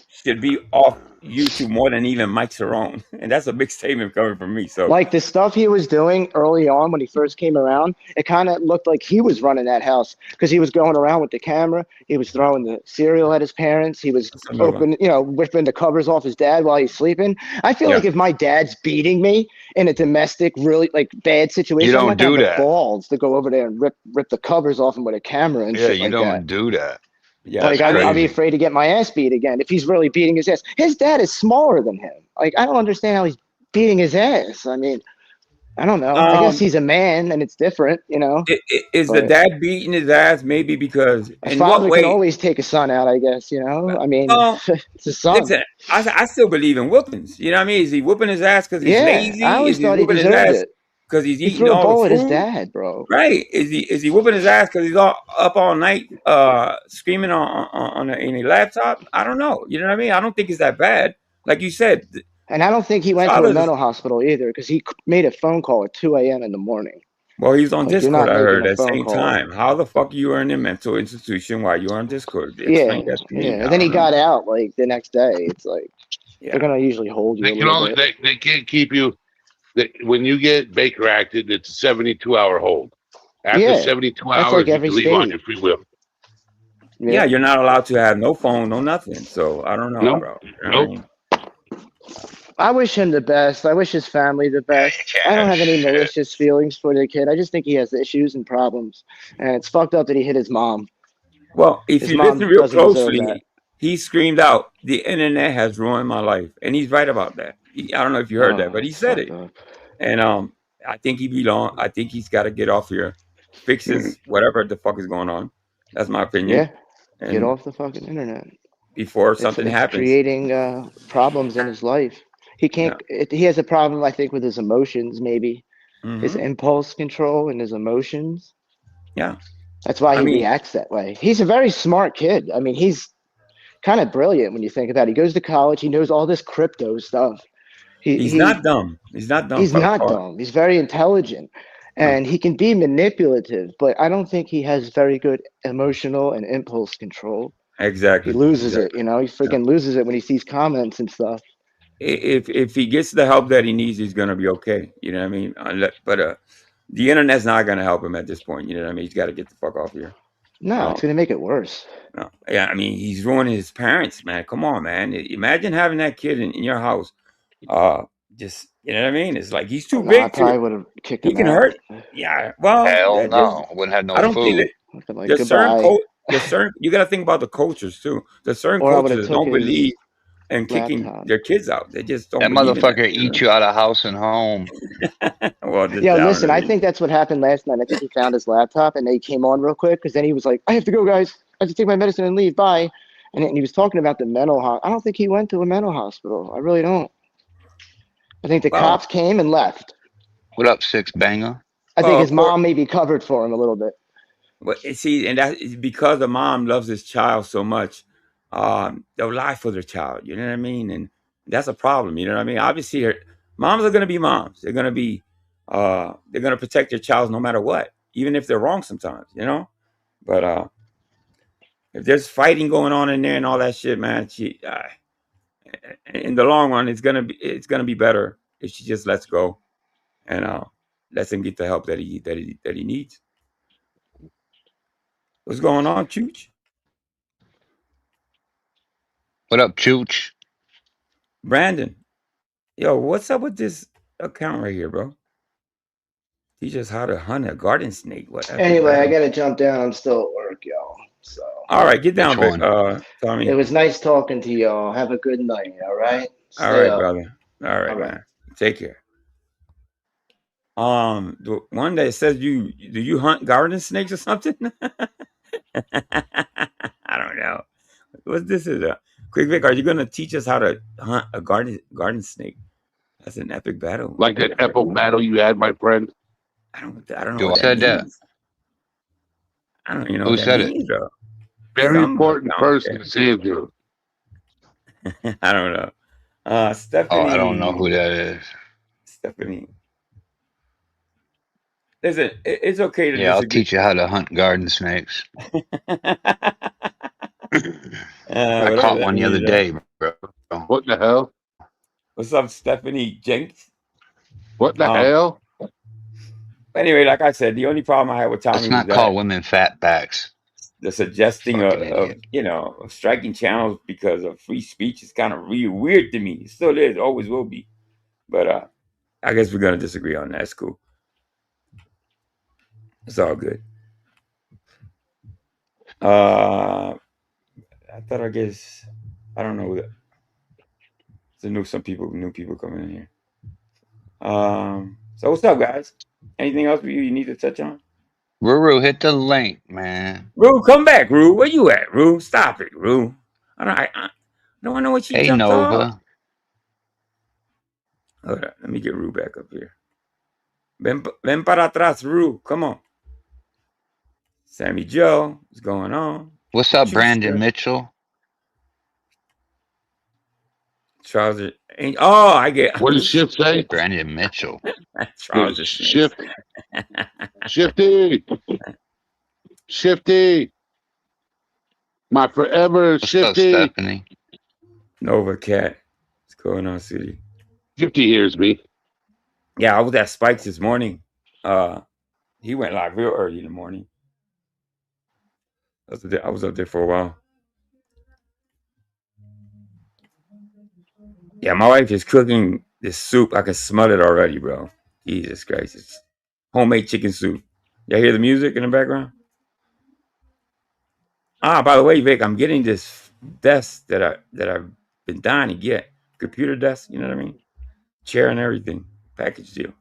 should be off YouTube more than even Mike Cerrone, and that's a big statement coming from me. So Like the stuff he was doing early on when he first came around, it kind of looked like he was running that house because he was going around with the camera. He was throwing the cereal at his parents. He was similar. ripping the covers off his dad while he's sleeping. I feel Yeah. like if my dad's beating me in a domestic, really like bad You situation, I'm don't not gonna do have the that. balls to go over there and rip the covers off him with a camera and Yeah, shit you like that. don't do that. Yeah. Like That's I'll be crazy. afraid to get my ass beat again if he's really beating his ass. His dad is smaller than him. Like I don't understand how he's beating his ass. I mean, I don't know. I guess Um, he's a man and it's different. is the But dad beating his ass? Maybe because a in what father can way? always take a son out, I guess. I mean, Well, it's a son. listen, I still believe in whoopings. You know what I mean? Is he whooping his ass because he's Yeah, I lazy? Is always he thought he whooping his deserved ass it. because he's He eating threw a all the bowl at his food? dad, bro. Right? Is he whooping his ass because he's all up all night screaming in a laptop? I don't know. You know what I mean? I don't think it's that bad. Like you said, And I don't think he went to a fathers. mental hospital either because he made a phone call at 2 a.m. in the morning. Well, he was on Like, you're Discord. not I making heard a at the phone same call. time. How the fuck you are in a mental institution while you're on Discord? Explain Yeah, that to yeah. me. And I then he don't know. got out like the next day. It's like they're Yeah. gonna usually hold you They a can little only bit. they can't keep you. When you get Baker acted, it's a 72-hour hold. After Yeah, 72 that's like hours, you every can leave on state. your free will. Yeah, Yeah. you're not allowed to have no phone, no nothing. So I don't know, Nope, bro. You know what I nope. mean? I wish him the best. I wish his family the Yeah, best. you I don't can't. have any Shit. malicious feelings for the kid. I just think he has issues and problems. And it's fucked up that he hit his mom. Well, if His you listen mom real doesn't deserve that. closely, he screamed out, "The internet has ruined my life," and he's right about that. I don't know if you heard that, Oh, but he it's said fucked it. up. And I think he belong. I think he's got to get off here, fix his whatever the fuck is going on. That's my opinion. Yeah, get And off the fucking internet. before It's something it's happens, creating problems in his life. He can't. yeah. He has a problem, I think, with his emotions. Maybe his Hmm. impulse control and his emotions. Yeah. That's why I he mean, reacts that way. He's a very smart kid. I mean, he's kind of brilliant when you think about it. He goes to college. He knows all this crypto stuff. He he's he not dumb. He's not dumb he's for the not part. dumb. He's very intelligent, No. and he can be manipulative. But I don't think he has very good emotional and impulse control. He Exactly. loses it. Exactly. He Yeah. freaking loses it when he sees comments and stuff. If he gets the help that he needs, he's gonna be okay. You know what I mean? But the internet's not gonna help him at this point. You know what I mean? He's got to get the fuck off here. No, it's Um, gonna make it worse. no. Yeah, I mean, he's ruining his parents, man. Come on, man. Imagine having that kid in your house. Uh, just you know what I mean? It's like he's too No, I big to. probably would have kicked He him can out. hurt. Yeah. Well, Hell no. Wouldn't have I no don't think that food. I've been like there's certain goodbye, there's certain you got to think about the cultures too. There's certain or I would cultures have that took don't believe his in kicking laptop. their kids out. They just don't That believe in that. motherfucker eat you out of house and home. Well, just Yo, down listen, I there. think that's what happened last night. I think he found his laptop and they came on real quick because then he was like, I have to go, guys. I have to take my medicine and leave. Bye. And he was talking about the mental I don't think he went to a mental hospital. I really don't. I think the Well, cops came and left. What up, Six Banger? I think well, his of course. mom maybe covered for him a little bit. But see, and that is because the mom loves his child so much. They'll lie for their child. You know what I mean? And that's a problem. You know what I mean? Obviously, moms are going to be moms. They're going to be. They're going to protect their child no matter what, even if they're wrong sometimes. You know. But if there's fighting going on in there and all that shit, man, in the long run, it's gonna be better if she just lets go and lets him get the help that he needs. What's going on, Chooch? What up, Chooch? Brandon, yo, what's up with this account right here, bro? Teach us how to hunt a garden snake. What epic Anyway, I battle? gotta jump down. I'm still at work, y'all. So All right, get Which down, Vic. one? it Tommy. was nice talking to y'all. Have a good night. All right. All Stay right, up. brother. All All right, right. man. Take care. The one that says do you hunt garden snakes or something? I don't know. What's this is a quick Vic? Are you gonna teach us how to hunt a garden snake? That's an epic battle. Like that epic battle you had, my friend. I don't know Do what I that said that? means. I don't even know what Who that said it? means though. Very Some important account person to save you. there. I don't know. Oh, I don't know who Stephanie. that is. Stephanie. Listen, it's okay to Yeah, I'll disagree. teach you how to hunt garden snakes. I Whatever caught that one the other means. day, bro. What the hell? What's up, Stephanie Jenks? What the Um. hell? Anyway, like I said, the only problem I had with Let's Tommy was not that call women fat backs. the suggesting Fucking of idiot. striking channels because of free speech is kind of really weird to me. It still is, always will be. But I guess we're gonna disagree on that. It's cool. It's all good. I thought I guess I don't know. There's new people coming in here. So what's up, guys? Anything else you need to touch on? Ruru, hit the link, man. Rue, come back, Rue. Where you at, Rue? Stop it, Rue. I don't know what she Hey, jumped off. Nova. Hold on, let me get Rue back up here. Ven para atrás, Rue. Come on. Sammy Joe, what's going on? What's up, Brandon Chuchka, Mitchell? trouser. Oh, I get What did Shift say? Brandon Mitchell. There's trouser snakes. Shifty. Shifty. My forever What's up, Shifty. Stephanie? Nova Cat, what's going on, City? Shifty hears me. Yeah, I was at Spikes this morning. He went live real early in the morning. I was up there for a while. Yeah, my wife is cooking this soup. I can smell it already, bro. Jesus Christ. It's homemade chicken soup. Y'all hear the music in the background? By the way, Vic, I'm getting this desk that I've been dying to get. Computer desk, you know what I mean? Chair and everything. Package deal.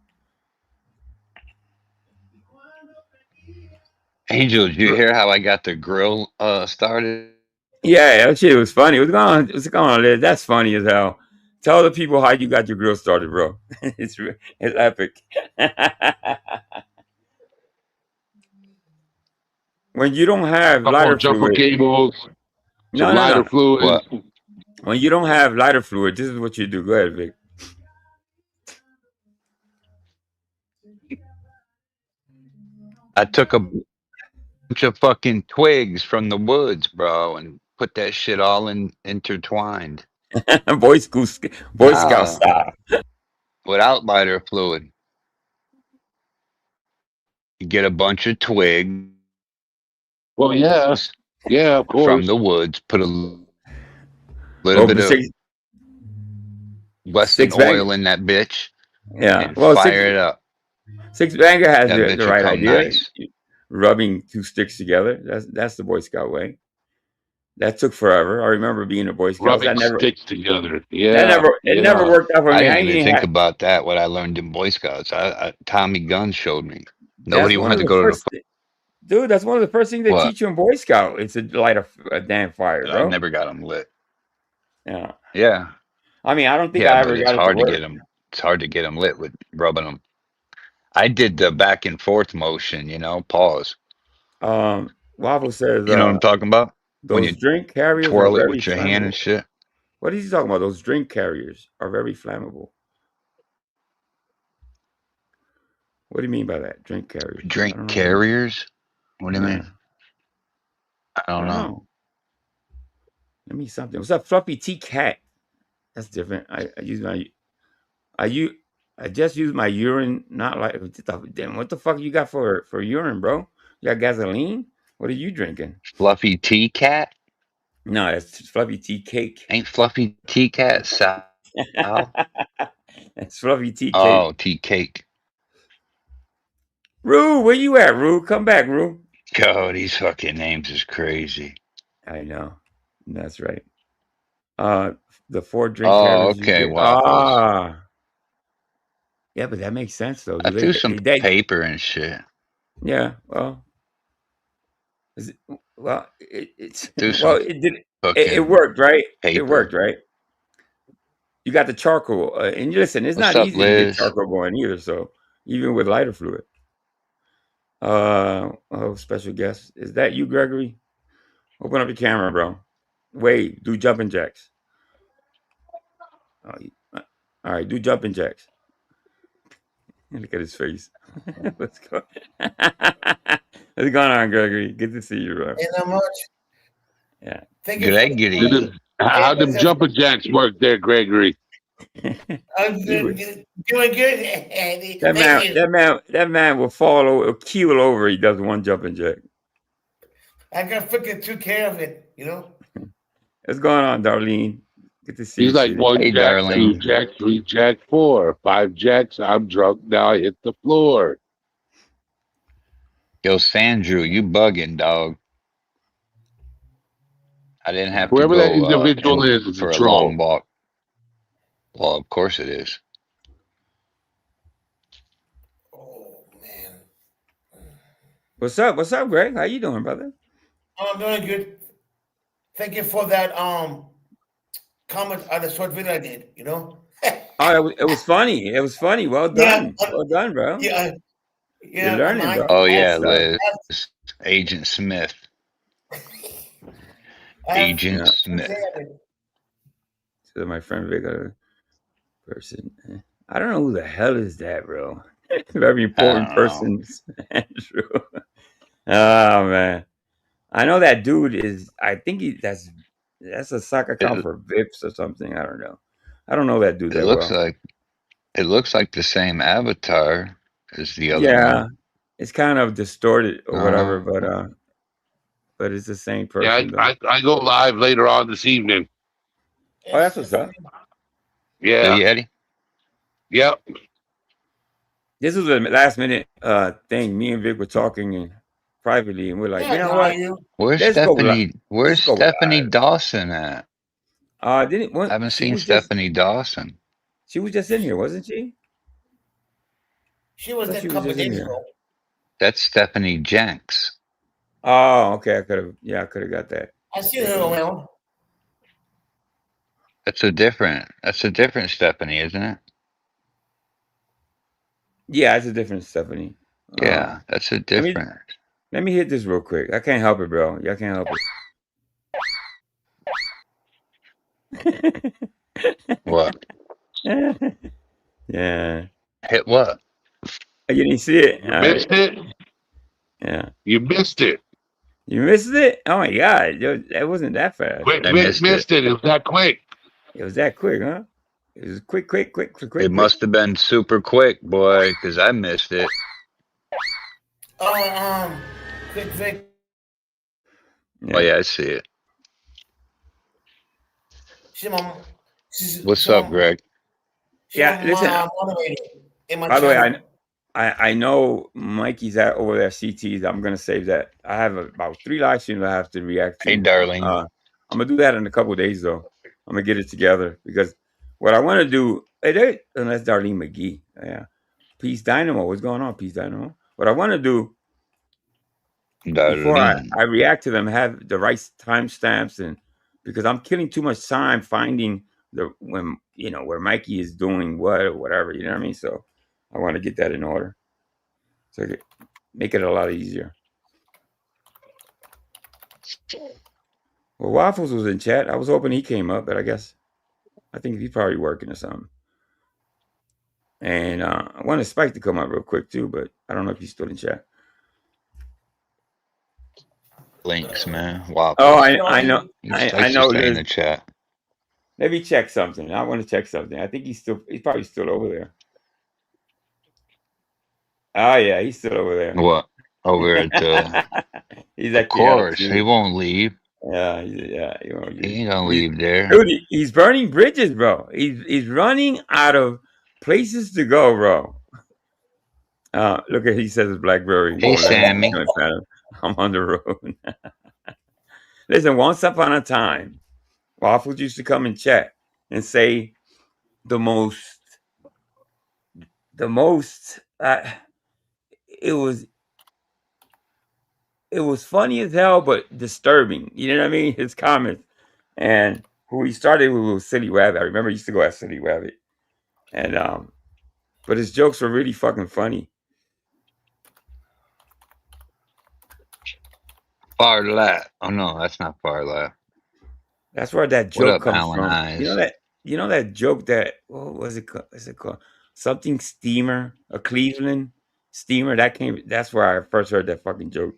Angel, did you hear how I got the grill started? Yeah, that shit was funny. What's going on, Liz? That's funny as hell. Tell the people how you got your grill started, bro. It's epic. When you don't have Couple lighter of jumper fluid, cables, some no, no, lighter no. fluid. What? When you don't have lighter fluid, this is what you do. Go ahead, Vic. I took a bunch of fucking twigs from the woods, bro, and put that shit all intertwined. Boy Scout, Boy Scout Nah, style. without lighter fluid. You get a bunch of twigs Well, yeah. Yeah, of from course. the woods, put a little Well, bit of six, Weston six bag. oil in that bitch, Yeah. and Well, fire it up. six bagger has That the bitch will right come idea. nice. Rubbing two sticks together. That's the Boy Scout way. That took forever. I remember being a Boy Scout. Rubbing sticks together. That Yeah. never Yeah. worked out for I me. I didn't ain't even even think had. about that. What I learned in Boy Scouts, Tommy Gunn showed me. That's Nobody one wanted of to the go to first. the Dude, that's one of the first things they What? teach you in Boy Scout. It's to light a damn fire, I bro. never got them lit. Yeah. Yeah. I mean, I don't think Yeah, I but ever it's got it to hard to work. get them. It's hard to get them lit with rubbing them. I did the back and forth motion, pause. Waffle says, You know what I'm talking about? When those you drink carriers are twirl it very with your hand and flammable. shit. What is he talking about? Those drink carriers are very flammable. What do you mean by that? Drink carriers? I Drink don't know what you mean. carriers? What do you Yeah, mean? I I don't don't know. know. Let me something. What's up, Fluffy T Cat? That's different. I just use my urine, not like damn. What the fuck you got for urine, bro? You got gasoline? What are you drinking? Fluffy tea cat? No, it's Fluffy Tea Cake. Ain't Fluffy tea cat Sal? It's Fluffy Tea Cake. Oh, tea cake. Rue, where you at, Rue? Come back, Rue. God, these fucking names is crazy. I know. That's right. The 4 drink Oh, carriers you okay, get. waffles. Yeah, but that makes sense though. I Do threw some they paper and shit. yeah, well, is it, well, it's Threw well, some it fucking worked, right? It paper. worked, right? You got the charcoal, and listen, it's What's not up, easy to get Liz? charcoal going either. So even with lighter fluid, special guest, is that you, Gregory? Open up your camera, bro. Wait, do jumping jacks. All right, do jumping jacks. Look at his face. What's going? What's going on, Gregory? Good to see you, bro. Ain't that much. Yeah. Thank you for the Gregory. How them jumper jacks work there, Gregory? I'm doing good, Andy. Thank you. That man will fall over, keel over. He does one jumping jack. I got freaking took care of it, What's going on, Darlene? Good to see He's you. like Sweetie. 1 Hey, jack, 2 darling. jack, 3 jack, 4, 5 jacks. I'm drunk now. I hit the floor. Yo, Sandrew, you bugging, dog. I didn't have to Whoever that go individual is for a a troll. long walk. Well, of course it is. Oh man. What's up? What's up, Greg? How you doing, brother? I'm doing good. Thank you for that comment on the short video I did, Oh, it was funny. It was funny. Well done. Yeah, Well done, bro. yeah, You're yeah. learning, bro. Oh, I yeah, have, Liz. Agent Smith. I have Agent Yeah. Smith. So my friend Vic, person. I don't know who the hell is that, bro. Very important I don't know. person, Andrew. Oh man, I know that dude is. I think that's a soccer account for Vips or something. I don't know. I don't know that dude It that looks well. like the same avatar as the other Yeah, one. it's kind of distorted or whatever, Uh-huh. but it's the same Yeah, person though. I go live later on this evening. Oh, that's what's up. Do Yeah. you, Eddie? Yep. This was a last minute thing. Me and Vic were talking and privately, and we're like, you Yeah, know how what? are you? Where's Let's go live. Stephanie? Where's Let's go Stephanie live. Dawson at? Didn't I haven't she seen was just Stephanie Dawson. she was just in here, wasn't she? She was I thought there she a was couple just of in days here. ago. That's Stephanie Jenks. Oh, okay. I could have got that. I seen her around. That's a different Stephanie, isn't it? Yeah, it's a different Stephanie. Yeah, that's a different. Let me hit this real quick. I can't help it, bro. Y'all can't help it. What? Yeah. Hit what? You didn't see it? You missed it? Yeah. You missed it. You missed it? Oh my god. That wasn't that fast. Quick, I missed missed it. It was that quick. It was that quick, huh? It was quick. It must have been super quick, boy, because I missed it. Oh, quick Vic. Yeah. Oh yeah, I see it. What's up, Greg? Yeah, listen. By the way, I know Mikey's over there. CTs. I'm gonna save that. I have about 3 live streams I have to react to. Hey, darling. I'm gonna do that in a couple of days, though. I'm gonna get it together because what I want to do. Unless Darlene McGee. Yeah. Peace Dynamo. What's going on, Peace Dynamo? What I want to do before I react to them, have the right timestamps, and because I'm killing too much time finding when where Mikey is doing what or whatever, you know what I mean? So I want to get that in order, so make it a lot easier. Well, Waffles was in chat. I was hoping he came up, but I think he's probably working or something. And I wanted Spike to come up real quick too, but I don't know if he's still in chat. Links, man. Waffles. Oh, I know. I know. Stay in the chat. Let me check something. I want to check something. I think he's probably still over there. Oh yeah, he's still over there. What? Over at the he's of course, he won't leave. Yeah, he won't leave. He ain't gonna leave there. Dude, he's burning bridges, bro. He's running out of places to go, bro. Look at he says it's Blackberry. Hey, Sammy. I'm on the road. Listen, once upon a time, Waffles used to come and chat and say the most. It was funny as hell, but disturbing. You know what I mean? His comments. And who he started with was Silly Rabbit. I remember he used to go at Silly Rabbit. And but his jokes were really fucking funny. Far left. Oh no, that's not far left. That's where that joke comes Alan from. Eyes? You know that joke that what was it called? What's it called? Something steamer, a Cleveland steamer. That's where I first heard that fucking joke.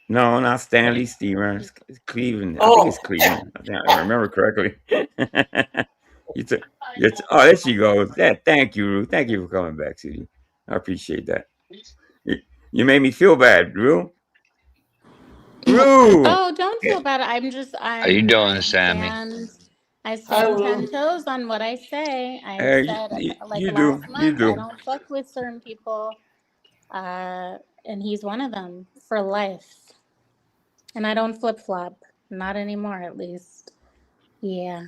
No, not Stanley Steamer. It's Cleveland. I think it's Cleveland. I remember correctly. Oh, there she goes. Yeah, thank you, Rue. Thank you for coming back, City. I appreciate that. You made me feel bad, Rue. Rue! Oh, don't feel bad. How you doing, Sammy? I stand 10 toes on what I say. I said, last month, I don't fuck with certain people. And he's one of them for life. And I don't flip-flop. Not anymore, at least. Yeah.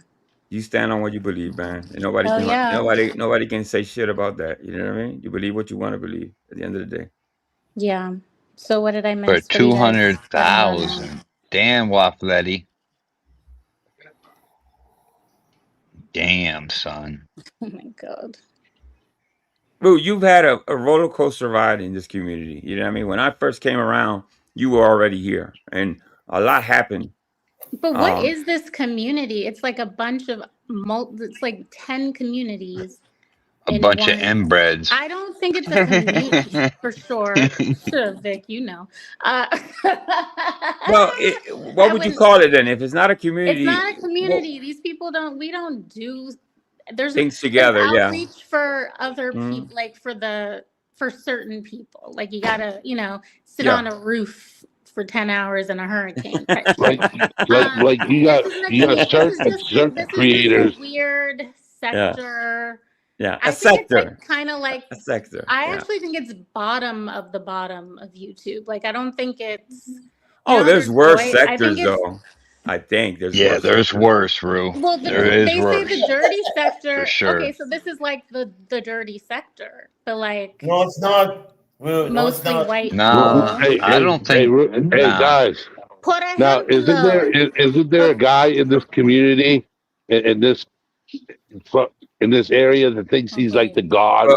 You stand on what you believe, man. And nobody can say shit about that. You know what I mean? You believe what you want to believe at the end of the day. Yeah. So what did I miss? For 200,000. Damn, Waffletti. Damn, son. Oh my God. Bro, you've had a roller coaster ride in this community. You know what I mean? When I first came around, you were already here, and a lot happened. But what is this community? It's like a bunch of it's like 10 communies. A bunch of inbreds. I don't think it's a community for sure. Sure, Vic, you know. Well, what would you call it then? If it's not a community, it's not a community. These people we don't do. There's things together. Outreach for other people, like for certain people. Like you gotta, sit on a roof for 10 hours in a hurricane. like you got certain creators. This is a weird sector. Yeah, I think it's like kind of like a sector. I actually think it's bottom of the bottom of YouTube. Like I don't think it's. There's worse sectors though. I think there's worse, Rue. Well, they say the dirty sector. For sure. Okay, so this is like the dirty sector, but like no, it's not. Mostly white people. No, I don't think. Hey guys. Now, isn't there a guy in this community in this area that thinks he's like the god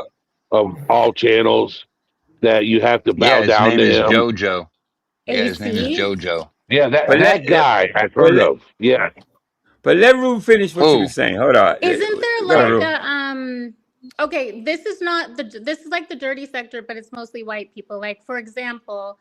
of all channels, that you have to bow down to him? His name is JoJo. Yeah, his name is JoJo. Yeah, that guy I've heard of. Yeah. But let Rue finish what you were saying. Hold on. Isn't there like okay, this is like the dirty sector, but it's mostly white people. Like, for example,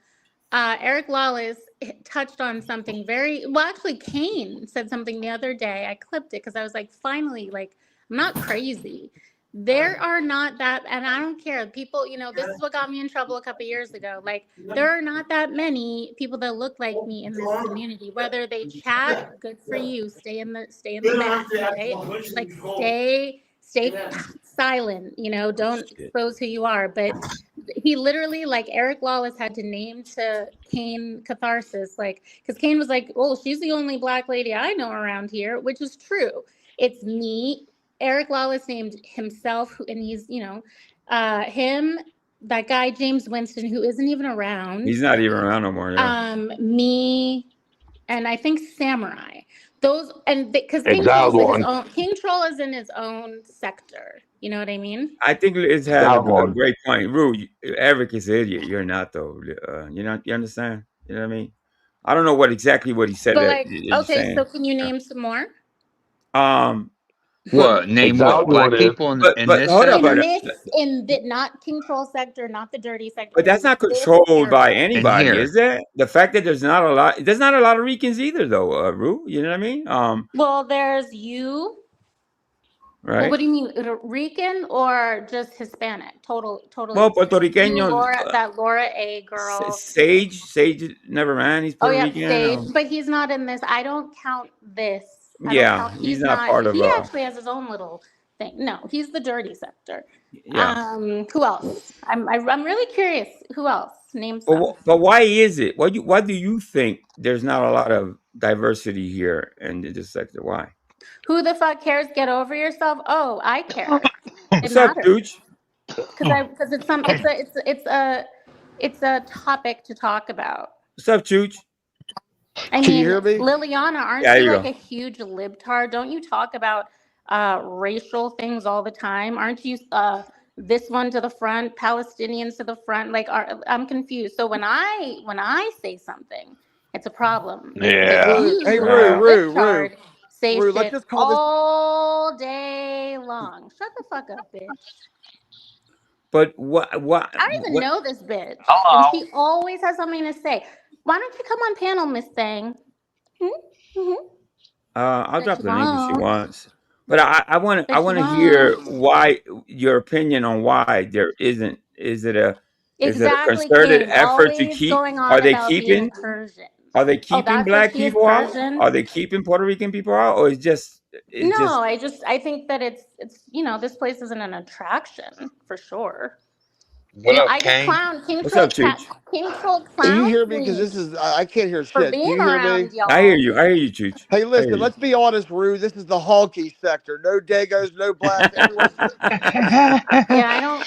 Eric Lawless touched on something actually Kane said something the other day. I clipped it because I was like, finally, like, I'm not crazy. There are not that, and I don't care. People, this is what got me in trouble a couple years ago. Like, there are not that many people that look like me in this community. Whether they chat, good for you. Stay in the back, right? Like, stay silent. Don't expose who you are. But he literally, like, Eric Lawless had to name to Kane Catharsis, like, because Kane was like, "Oh, she's the only black lady I know around here," which is true. It's me. Eric Lawless named himself, and he's, him, that guy James Winston, who isn't even around. He's not even around no more. Yeah. Me, and I think Samurai. Those, and because King Exiled Troll's like his one. own. King Troll is in his own sector. You know what I mean? I think Liz has That a one. great point. Rue, Eric is an idiot. You're not though. You understand? You know what I mean? I don't know exactly what he said But that like, you're okay, saying. so can you name some more? What? Name Exiled what? Black one is. people in But this hold up, sector? Not King Troll sector, not the dirty sector. but that's in not this controlled by area. anybody, here. is it? The fact that there's not a lot of Ricans either, though, Rue. You know what I mean? Well, there's you. Well, Right. what do you mean, Rican or just Hispanic? Totally. Well, Hispanic. You, Puertorriqueños, Laura, that Laura A girl. Sage, never mind. He's Oh Puerto yeah, Rican. Sage, but he's not in this. I don't count this. I don't Yeah, count. he's not part of. He actually has his own little thing. No, he's the dirty sector. Yeah. Who else? I'm really curious. Who else? Name But, some. but why is it? Why do you think there's not a lot of diversity here in this sector? Why? Who the fuck cares? Get over yourself. Oh, I care. What's up, Dooch? Because it's a topic to talk about. What's up, Chooch? I Can you mean, hear me? Liliana, aren't Yeah, you you like go. a huge libtard? Don't you talk about racial things all the time? Aren't you this one to the front, Palestinians to the front? Like, I'm confused. So when I say something, it's a problem. Yeah. But you, Hey, Yeah. Rue. say Rue, let's shit just call this- all day long. Shut the fuck up, bitch. But what? I don't even know this bitch. Hello. And she always has something to say. Why don't you come on panel, Miss Thang? I'll drop the link if she won't. wants. But I want But she to hear won't. why your opinion on why there isn't. Is it a Exactly, concerted King. effort to Always keep? going on Are they about being keeping? Persian. Are they Oh, keeping that's what black she is, people out? Persian? Are they keeping Puerto Rican people out, or No, I think that it's this place isn't an attraction for sure. What up, I get Kane? clowned. King What's Troll up, Chooch? King Troll Can you clowns hear me? Because me this is I can't hear for shit. Do being you hear me? around y'all. I hear you, Chooch. Hey, I hear listen. you. Let's be honest, Rue. This is the honky sector. No Dagos, no blacks. Everyone's Yeah, I don't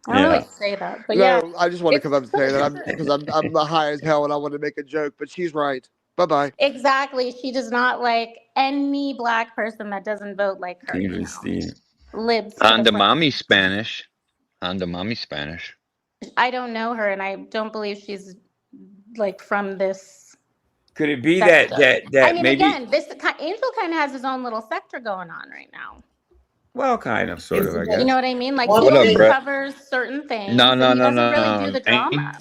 really say that, but yeah. No, I just want to come up and say that because I'm high as hell and I want to make a joke, but she's right. Bye. Exactly. She does not like any black person that doesn't vote like her. Libs. On the mommy Spanish. I don't know her, and I don't believe she's like from this. Could it be sector. that I mean, maybe? again, Angel kind of has his own little sector going on right now. Well, kind of, sort of, I guess. You know what I mean? Like What he up, only Brett? covers certain things. No. He doesn't really do the drama.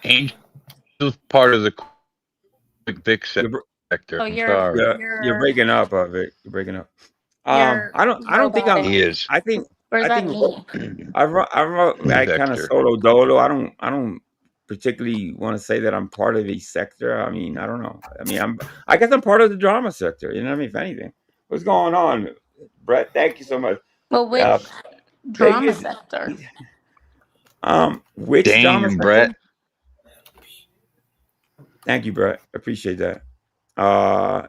Angel's part of the big sector. Oh, I'm sorry. You're breaking up of it. You're breaking up. You're I don't think I'm. He is. I think. Or is I that think me? I wrote that kind of solo dolo. I don't particularly want to say that I'm part of a sector. I mean, I don't know. I mean, I guess I'm part of the drama sector. You know what I mean? If anything, what's going on, Brett? Thank you so much. Well, which drama sector? Which drama sector? Brett. Thank you, Brett. Appreciate that.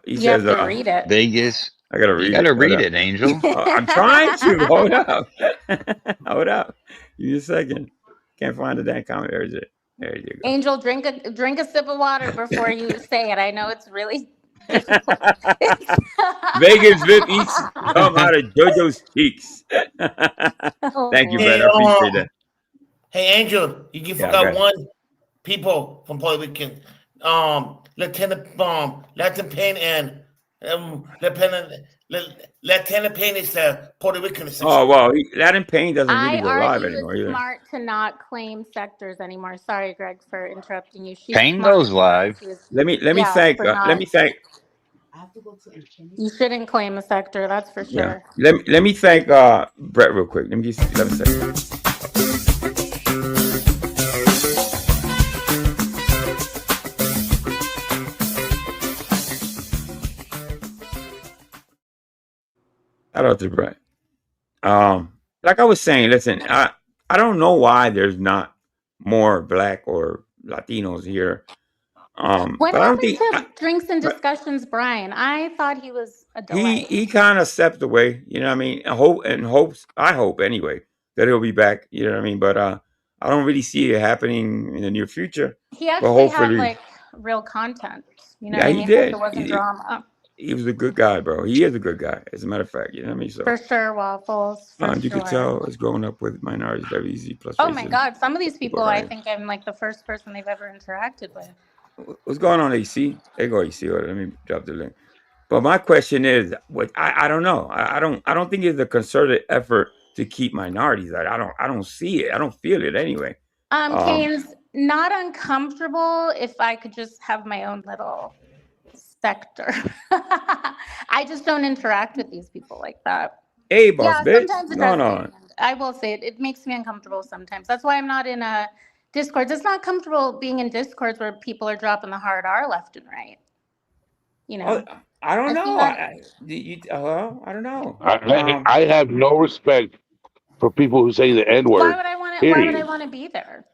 He You says, have to read it. Vegas. I gotta read it. You gotta read it, Angel. I'm trying to. Hold up. Hold up. Give me a second. Can't find the damn comment. There you go. Angel, drink a sip of water before you say it. I know it's really difficult. Vegas Vip eats come out of JoJo's cheeks. Thank you, Brett. I appreciate that. Hey, Angel, you forgot one people from Puerto Rican. Lieutenant Payne and Lieutenant Payne is Puerto Rican. Oh, well, Latin Payne doesn't really go live argue anymore it's either. smart to not claim sectors anymore. Sorry, Greg, for interrupting you. Payne goes live. Let me thank. You shouldn't claim a sector, that's for sure. Yeah. Let me thank Brett real quick. Let me say. Shout out to Brett. Like I was saying, listen, I don't know why there's not more Black or Latinos here. What happened to Drinks and Discussions, Brian? I thought he was a delight. He kind of stepped away, you know what I mean? I hope anyway. that he'll be back. You know what I mean? But I don't really see it happening in the near future. He But actually had hopefully, like real content. You know yeah, what I he mean? Like did. it wasn't drama. He was a good guy, bro. He is a good guy, as a matter of fact. You know what I mean? So For sure, Waffles. For you could sure. tell it's growing up with minorities, WZ plus. Oh my racism. God! Some of these people, I Right. think I'm like the first person they've ever interacted with. What's going on, AC? There you go, AC. Let me drop the link. But my question is, what I don't know. I don't think it's a concerted effort to keep minorities out. I don't see it. I don't feel it anyway. Kane's not uncomfortable if I could just have my own little sector. I just don't interact with these people like that. Hey, boss bitch. Sometimes it What's going does. on? I will say it. It makes me uncomfortable sometimes. That's why I'm not in a Discord. It's not comfortable being in Discords where people are dropping the hard R left and right. You know. Oh, I don't know. I don't know. I have no respect for people who say the N-word. Why would I want to? Why would I want to be there?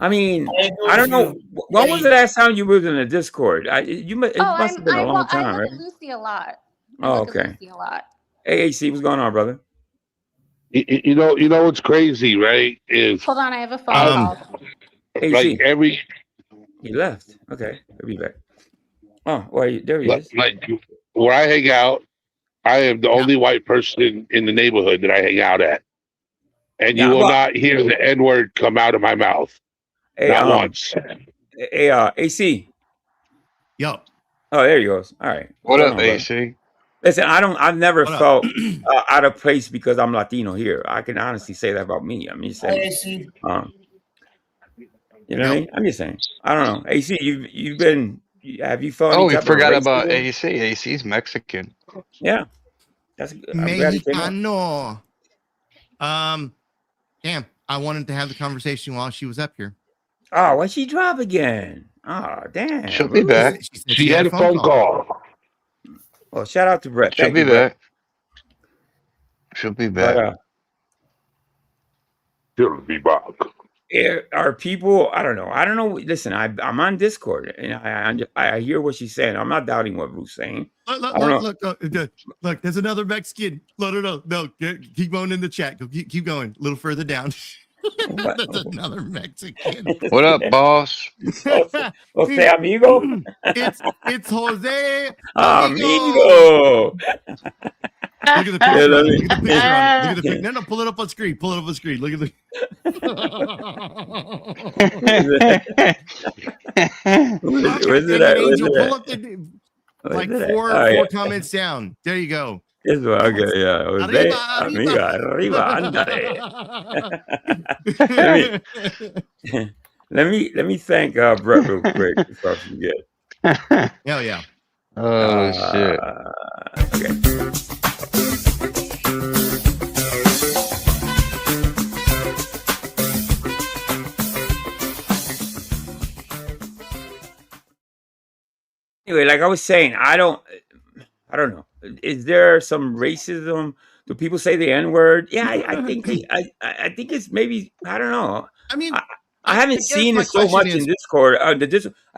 I mean, I don't know. When was the last time you was in a Discord? It must have been a long time, I right? look at Lucy a lot. Okay. Lucy a lot. Hey, AC, what's going on, brother? You know what's crazy, right? Is hold on, I have a phone call. AC. Like he left. Okay, he'll be back. Oh, well, there he is. Like where I hang out, I am the only white person in the neighborhood that I hang out at, and you will not hear the N-word come out of my mouth. Hey, not once. Hey, AC. Yo. Oh, there he goes. All right. What up, AC? Listen, I've never felt out of place because I'm Latino here. I can honestly say that about me. I'm just saying. You know what I mean? I'm just saying. I don't know. AC, you've been. Have you felt? Oh, we forgot about AC. AC's Mexican. Yeah, that's Mexicano. Damn, I wanted to have the conversation while she was up here. Oh, why'd she drop again? Oh, damn. She'll be back. She had a phone call. Well, shout out to Brett. She'll be back. She'll be back. She'll be back. Are people? I don't know. Listen, I'm on Discord and I hear what she's saying. I'm not doubting what Ruth's saying. Look, there's another Mexican. No, keep going in the chat. Keep going a little further down. There's another Mexican. What up, boss? Jose amigo. It's Jose amigo. Look at the picture. Look at the picture on it. Look at the picture. No, pull it up on screen. Pull it up on screen. Look at the. Where's it at? Angel, pull up the like four comments down. There you go. This one, okay, yeah. Jose amiga, arriba, andale. Let me thank Brett real quick before I forget. Hell yeah. Oh shit. Okay. Anyway, like I was saying, I don't know. Is there some racism? Do people say the N-word? Yeah, I think I think it's maybe, I don't know. I mean, I haven't seen it so much in Discord. At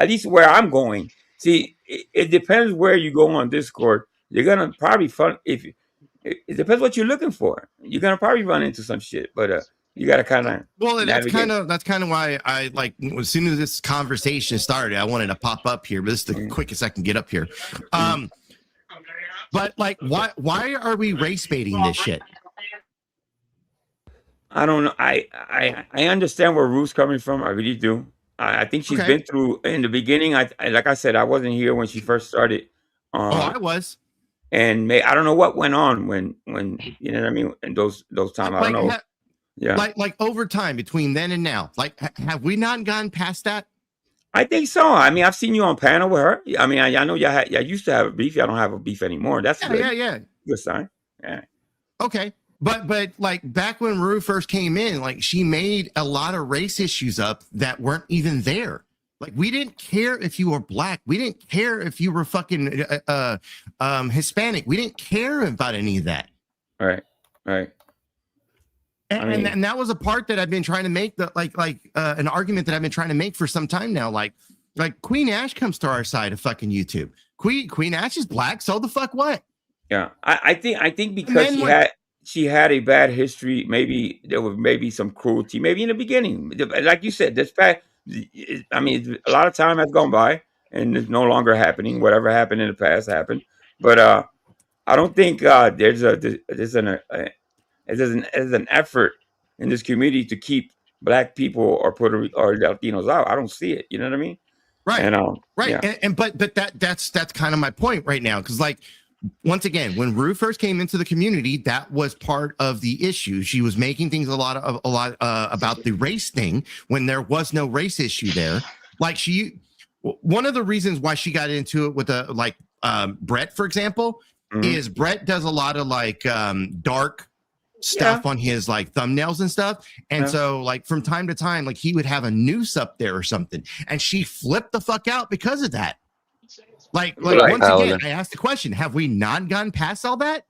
least where I'm going. See, it depends where you go on Discord. You're gonna probably it depends what you're looking for. You're gonna probably run into some shit, but you gotta kind of. Well, that's kind of why I like as soon as this conversation started, I wanted to pop up here. But this is the quickest I can get up here. But like, why are we race baiting this shit? I don't know. I understand where Ruth's coming from. I really do. I think she's been through in the beginning. Like I said, I wasn't here when she first started. I was. And I don't know what went on when you know what I mean. In those times, I don't know. Yeah. Like over time between then and now, like have we not gone past that? I think so. I mean, I've seen you on panel with her. I mean, I know y'all used to have a beef. Y'all don't have a beef anymore. That's good. Yeah. Good sign. Yeah. Okay. But like back when Rue first came in, like she made a lot of race issues up that weren't even there. Like we didn't care if you were black. We didn't care if you were fucking Hispanic. We didn't care about any of that. Right. And that was a part that I've been trying to make, an argument that I've been trying to make for some time now. Like Queen Ash comes to our side of fucking YouTube. Queen Ash is black, so the fuck what? Yeah, I think because she had a bad history. Maybe there was maybe some cruelty. Maybe in the beginning, like you said, this past. I mean, a lot of time has gone by, and it's no longer happening. Whatever happened in the past happened. But I don't think there's an effort in this community to keep black people or or Latinos out. I don't see it. You know what I mean? Right. And right. Yeah. And but that's kind of my point right now. Cause like, once again, when Rue first came into the community, that was part of the issue. She was making things a lot about the race thing when there was no race issue there. Like one of the reasons why she got into it with Brett, for example, is Brett does a lot of like dark stuff on his like thumbnails and stuff. And so like from time to time, like he would have a noose up there or something. And she flipped the fuck out because of that. Like once again, I asked the question, have we not gone past all that?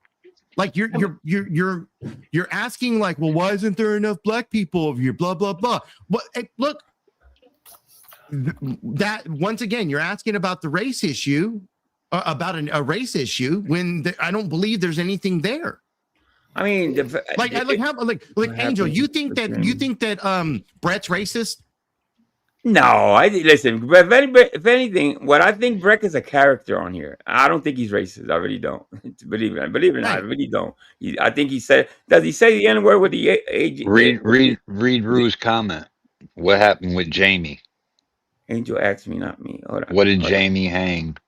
Like you're asking like, well, why isn't there enough black people over here? Blah, blah, blah. Well, look, that once again, you're asking about the race issue, about a race issue when I don't believe there's anything there. I mean, Angel, you think that Brett's racist? No, listen. If anything, what I think Breck is a character on here. I don't think he's racist. I really don't. Believe it or not, I really don't. I think he said. Does he say the N word with the age? Read Rue's comment. What happened with Jamie? Angel asked me, not me. Hold on. What did Jamie hang?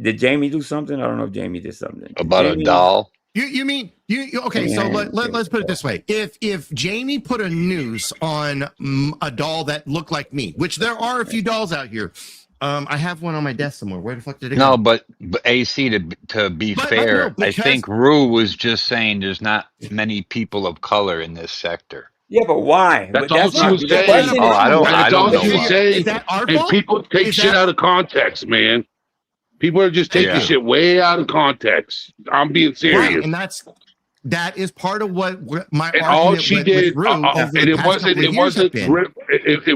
Did Jamie do something? I don't know if Jamie did something. About a doll? You mean okay? So let's put it this way: if Jamie put a noose on a doll that looked like me, which there are a few dolls out here, I have one on my desk somewhere. Where the fuck did it go? No, but AC to be fair, no, I think Rue was just saying there's not many people of color in this sector. Yeah, but why? That's all she was saying. I don't know. Is that our fault? And people take shit out of context, man. People are just taking shit way out of context. I'm being serious, right, and that is part of what my and all she did. And it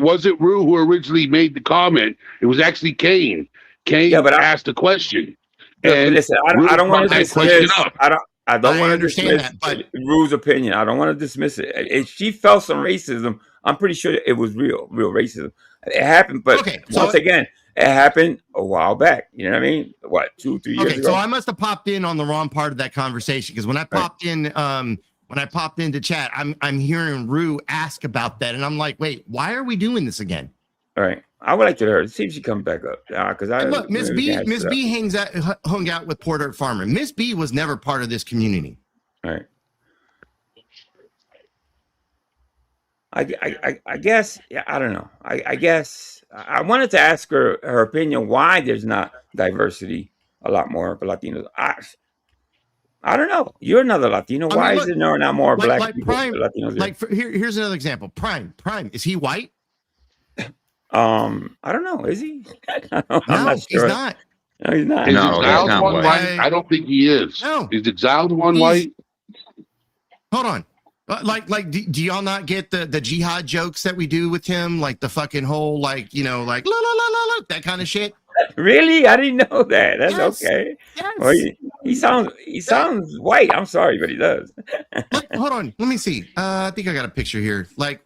wasn't Rue who originally made the comment. It was actually Kane. Kane asked the question. And listen, I don't want to dismiss. I don't want to understand dismiss Rue's opinion. I don't want to dismiss it. If she felt some racism, I'm pretty sure it was real racism. It happened, but once again. It happened a while back. You know what I mean? What, 2-3 years ago? So I must have popped in on the wrong part of that conversation because when I popped into chat, I'm hearing Rue ask about that, and I'm like, wait, why are we doing this again? All right, I would like to hear. See if she comes back up. Because look, Miss B hung out with Port Art Farmer. Miss B was never part of this community. All right. I guess. Yeah, I don't know. I guess. I wanted to ask her opinion why there's not diversity a lot more for Latinos. I don't know. You're another Latino. Why is there not more black people Latinos? Here's another example. Prime, is he white? I don't know. Is he? I'm not sure. He's not. No, he's not. Is Exiled one white? I don't think he is. No. Is Exiled one white? Hold on. Do y'all not get the jihad jokes that we do with him? Like the fucking whole, like, you know, like, la, la, la, la, la, that kind of shit? Really? I didn't know that. That's okay. Yes. Well, he sounds white. I'm sorry, but he does. Hold on. Let me see. I think I got a picture here. Like,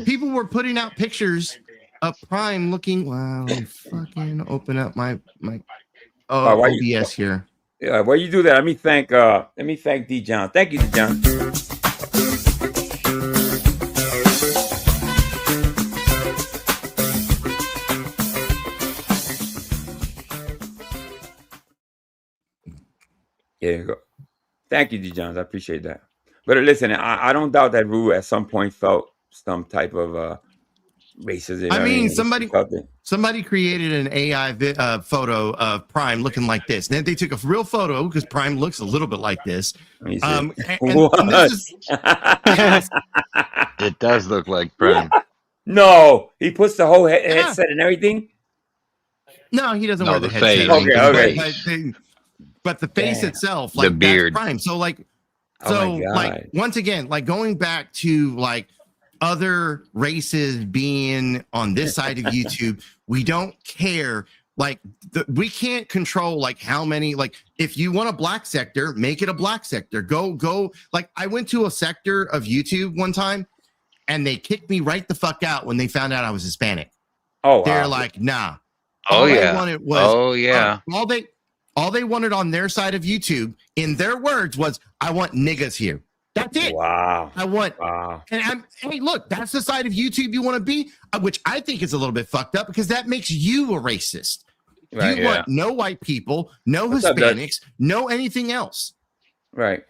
people were putting out pictures of Prime looking, wow, let me fucking open up my OBS here. Yeah, while you do that, let me thank D. John. Thank you, D. John. There you go. Thank you, D. Johns. I appreciate that. But listen, I don't doubt that Rue at some point felt some type of racism. I mean, somebody created an AI photo of Prime looking like this. And then they took a real photo because Prime looks a little bit like this. And this is, it does look like Prime. No, he puts the whole headset and everything. No, he doesn't wear the headset. Okay. But the face itself, like the beard, that's Prime. So like once again, like going back to like other races being on this side of YouTube, we don't care Like we can't control like how many, like if you want a black sector, make it a black sector. Go. Like I went to a sector of YouTube one time and they kicked me right the fuck out when they found out I was Hispanic. Oh, They're wow. like, nah. Oh, All they yeah. wanted was, Oh, yeah. all they wanted on their side of YouTube, in their words, was, I want niggas here. That's it. Wow. I want, Wow. and hey, look, that's the side of YouTube you want to be, which I think is a little bit fucked up because that makes you a racist. Right. You want no white people, no What's up, Hispanics, no anything else. Right.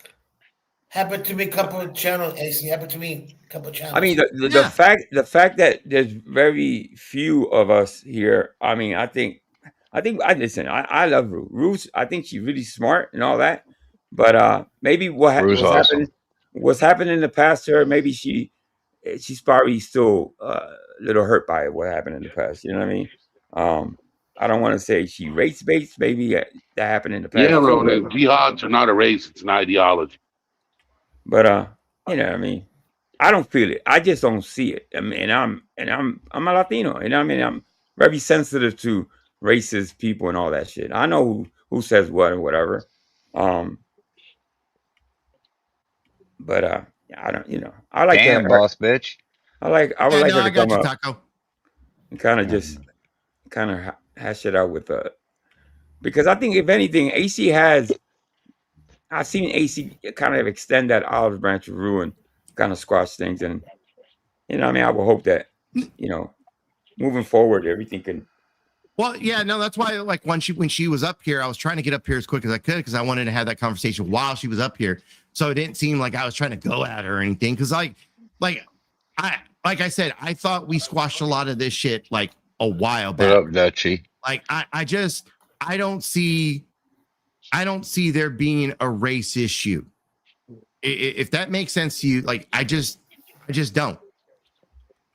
Happened to me a couple of channels, AC. Happened to me a couple of channels. I mean, the fact that there's very few of us here. I mean, I listen. I love Ruth. Ruth, I think she's really smart and all that. But maybe Ruth's awesome. what's happened in the past to her. Maybe she's probably still a little hurt by it. What happened in the past? You know what I mean? I don't want to say she race based. Maybe that happened in the past. Yeah, Ronan. Jihads are not a race; it's an ideology. But you know, I mean, I don't feel it. I just don't see it. I mean, I'm a Latino, and I mean, I'm very sensitive to racist people and all that shit. I know who says what and whatever. But I don't, you know, I like Damn, boss bitch. I would like her to come up Taco. and kind of just kind of hash it out with because I think if anything, I've seen AC kind of extend that olive branch of ruin, kind of squash things, and you know, I mean, I would hope that moving forward, everything can. Well, yeah, no, that's why. Like when she was up here, I was trying to get up here as quick as I could because I wanted to have that conversation while she was up here, so it didn't seem like I was trying to go at her or anything. Because like I said, I thought we squashed a lot of this shit like a while back. What up, Dutchie? Like I don't see there being a race issue. If that makes sense to you, like I just don't.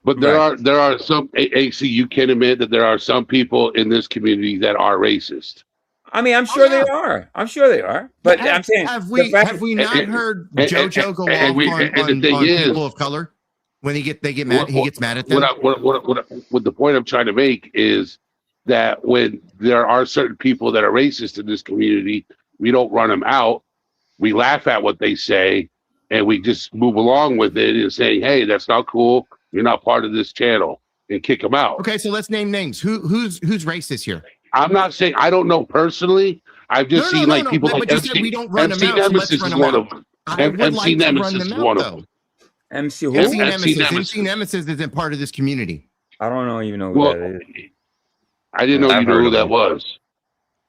But there are some AC. You can admit that there are some people in this community that are racist. I mean, I'm sure they are. I'm sure they are. But I'm saying, have we not heard JoJo go off on people of color when they get mad? He gets mad at them. What the point I'm trying to make is that when there are certain people that are racist in this community, we don't run them out. We laugh at what they say, and we just move along with it and say, "Hey, that's not cool. You're not part of this channel," and kick them out. Okay, so let's name names. Who's racist here? I'm not saying I don't know personally. I've just seen people like MC. We don't run MC them out, Nemesis so is one of them. MC Nemesis is one of them. MC who? MC Nemesis isn't part of this community. I don't even know who that is. I didn't know you knew who that was.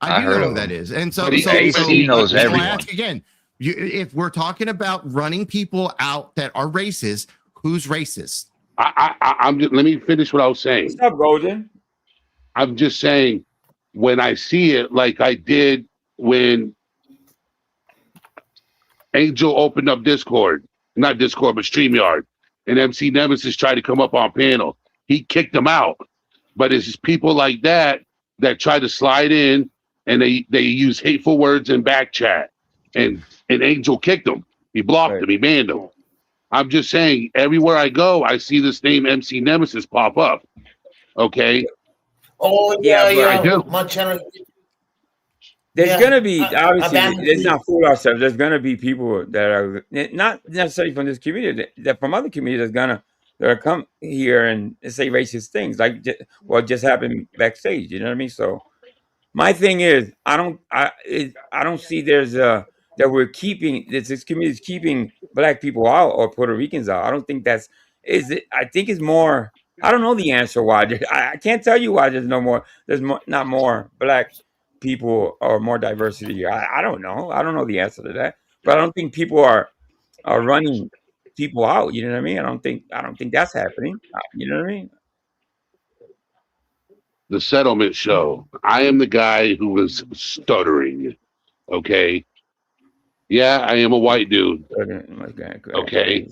I do know who that is. And so AC knows everyone. I ask again, if we're talking about running people out that are racist, who's racist? I'm just, let me finish what I was saying. What's up, Golden? I'm just saying, when I see it, like I did when Angel opened up Discord, not Discord, but StreamYard, and MC Nemesis tried to come up on panel, he kicked him out. But it's just people like that try to slide in, and they use hateful words in back chat, and Angel kicked him. He blocked him. He banned him. I'm just saying, everywhere I go, I see this name MC Nemesis pop up. Okay. Oh yeah. I do. My channel. There's gonna be obviously. Let's not fool ourselves. There's gonna be people that are not necessarily from this community, that from other communities that are come here and say racist things, like what just happened backstage. You know what I mean? So my thing is, I don't see that we're keeping this community is keeping black people out or Puerto Ricans out. I don't think I think it's more. I don't know the answer why. I can't tell you why there's not more black people or more diversity here. I don't know. I don't know the answer to that. But I don't think people are running people out. You know what I mean? I don't think that's happening. You know what I mean? The settlement show. I am the guy who was stuttering. Okay. Yeah, I am a white dude. Okay.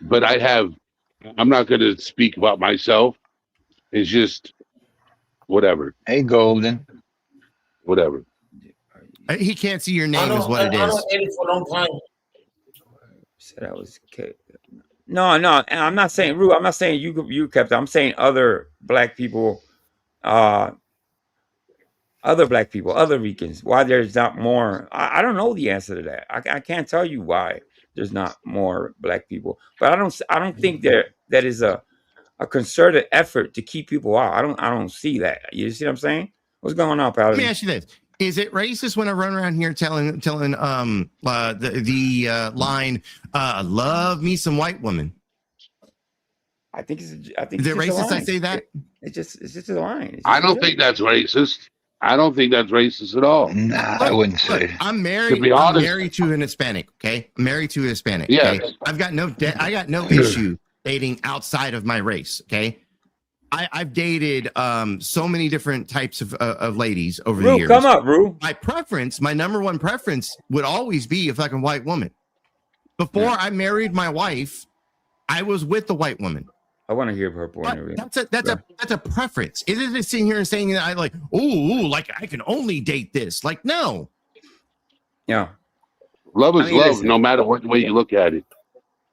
But I'm not going to speak about myself. It's just whatever. Hey, Golden. Whatever. He can't see your name is what it is. I know Eddie for a long time. Said I was kept. No. I'm not saying Rue. I'm not saying you kept. I'm saying other black people. other black people, other Ricans, why there's not more. I don't know the answer to that. I can't tell you why there's not more black people, but I don't think that is a concerted effort to keep people out. I don't see that. You see what I'm saying? What's going on, Let me Paladin? ask you this. Is it racist when I run around here telling the line, love me some white woman? I think Is it it's just a racist I line. say that? It's just a line. It's just I a don't joke. think that's racist. I don't think that's racist at all. Nah, I wouldn't say. Look, I'm To married. be I'm honest, married to an Hispanic. Okay, I'm married to a Hispanic. yes. Okay, I got no issue dating outside of my race. Okay, I've dated so many different types of ladies over the Rue, years. come up, Rue. My preference, my number one preference, would always be a fucking white woman. Before Yeah. I married my wife, I was with the white woman. I want to hear her point of view. That's a preference. It isn't sitting here and saying that I like, like I can only date this. Like, no. Yeah, Love is love, listen. no matter what way you look at it.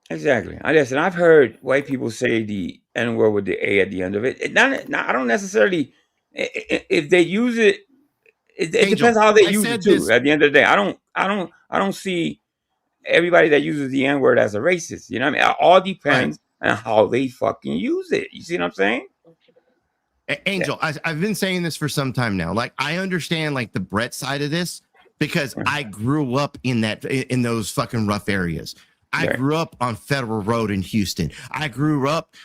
Exactly. Listen, I've heard white people say the N word with the A at the end of it. I don't necessarily. If they use it, it Angel, depends how they I use said it too. this. At the end of the day, I don't see everybody that uses the N word as a racist. You know what I mean? It all depends on how they fucking use it. You see what I'm saying? Angel, I've been saying this for some time now. Like, I understand like the Brett side of this because I grew up in those fucking rough areas. I grew up on Federal Road in Houston. I grew up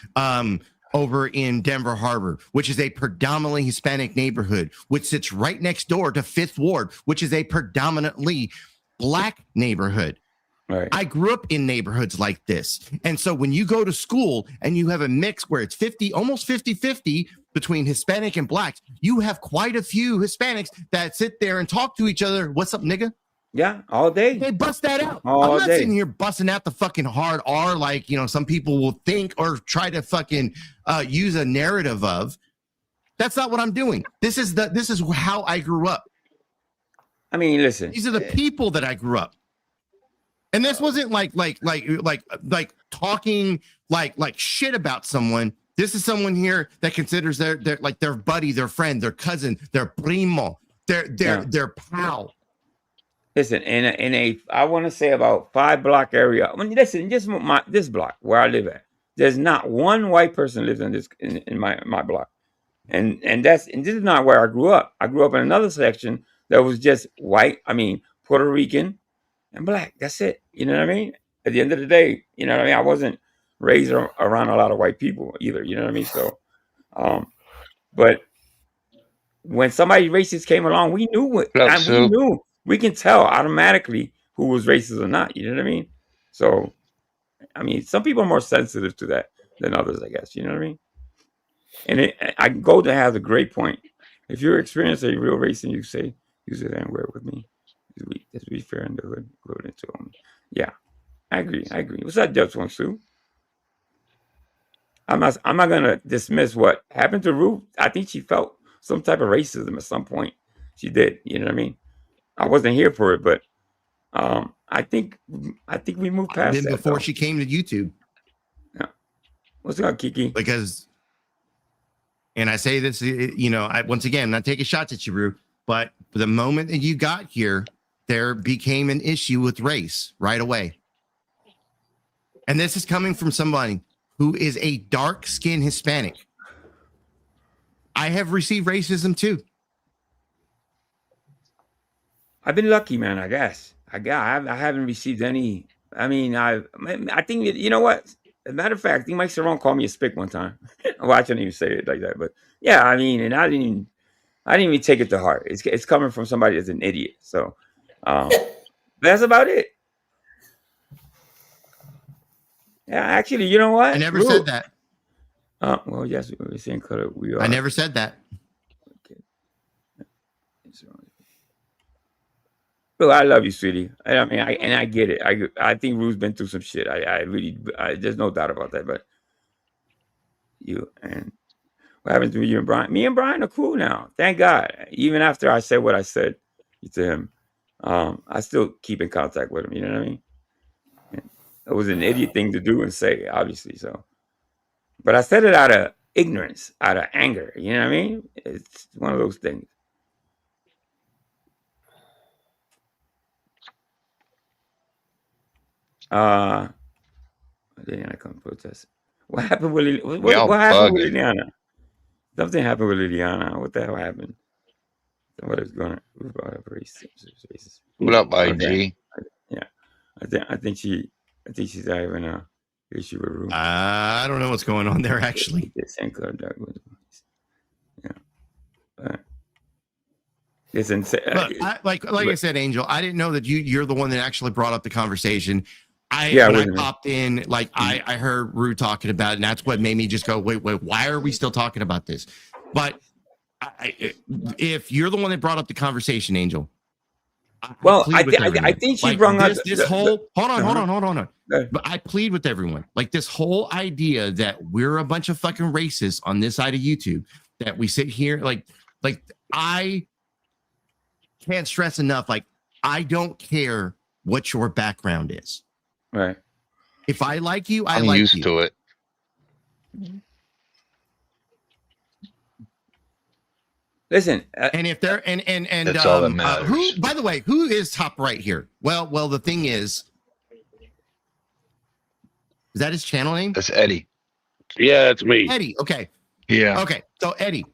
over in Denver Harbor, which is a predominantly Hispanic neighborhood, which sits right next door to Fifth Ward, which is a predominantly black neighborhood. Right. I grew up in neighborhoods like this. And so when you go to school and you have a mix where it's almost 50-50 between Hispanic and blacks, you have quite a few Hispanics that sit there and talk to each other. What's up, nigga? Yeah, all day. They bust that out. All I'm not day. sitting here busting out the fucking hard R like, some people will think or try to fucking use a narrative of. That's not what I'm doing. This is how I grew up. I mean, listen. These are the people that I grew up. And this wasn't like talking like shit about someone. This is someone here that considers their buddy, their friend, their cousin, their primo, their pal. Listen, in a I want to say about 5-block area. I mean, listen, just this block where I live at, there's not one white person lives in my block, and this is not where I grew up. I grew up in another section that was just white. I mean, Puerto Rican and black. That's it. You know what I mean? At the end of the day, you know what I mean? I wasn't raised around a lot of white people either. You know what I mean? So, but when somebody racist came along, we knew we can tell automatically who was racist or not. You know what I mean? So, I mean, some people are more sensitive to that than others, I guess. You know what I mean? And Golden has a great point. If you're experiencing a real race and you say, use it anywhere with me, let's be fair in the hood. Yeah, I agree. What's that, Dutch one, Sue? I'm not gonna dismiss what happened to Ruth. I think she felt some type of racism at some point. She did. You know what I mean? I wasn't here for it, but I think we moved past that before she came to YouTube. Yeah. What's up, Kiki? Because, and I say this, once again, I'm not taking shots at you, Rue, but the moment that you got here, there became an issue with race right away. And this is coming from somebody who is a dark-skinned Hispanic. I have received racism too. I've been lucky, man. I guess. I haven't received any. I mean, I think you know what? As a matter of fact, I think Mike Cerrone called me a spick one time. Well, I shouldn't even say it like that, but yeah, I mean, and I didn't even take it to heart. It's coming from somebody that's an idiot. So that's about it. Yeah, actually, you know what? I never said that. Well, yes, we're saying color. We are. I never said that. Okay. Well, I love you, sweetie. I mean, I get it. I think Rue's been through some shit. I really, there's no doubt about that. But you and what happens to you and Brian? Me and Brian are cool now. Thank God. Even after I said what I said to him, I still keep in contact with him. You know what I mean? It was an idiot thing to do and say, obviously. So, but I said it out of ignorance, out of anger. You know what I mean? It's one of those things. Liliana come protest. What happened with Y'all what happened with bugging. Liliana? Something happened with Liliana. What the hell happened? What is going on? Racist. What up, Okay. IG? Yeah. I think she's having a issue with Rue. I don't know what's going on there actually. Yeah. Listen, Look, like I said, Angel, I didn't know that you're the one that actually brought up the conversation. When I popped in, like I heard Rue talking about it, and that's what made me just go, wait, why are we still talking about this? But if you're the one that brought up the conversation, Angel, I think she brought up this whole. Hold on. But I plead with everyone, like this whole idea that we're a bunch of fucking racists on this side of YouTube, that we sit here like I can't stress enough. Like, I don't care what your background is. Right. If I like you, I'm like used you. to it. Listen, and if they're and that's all that matters. Who, by the way, who is top right here? Well, the thing is that his channel name? That's Eddie. Yeah, that's me. Eddie. Okay. Yeah. Okay. So Eddie,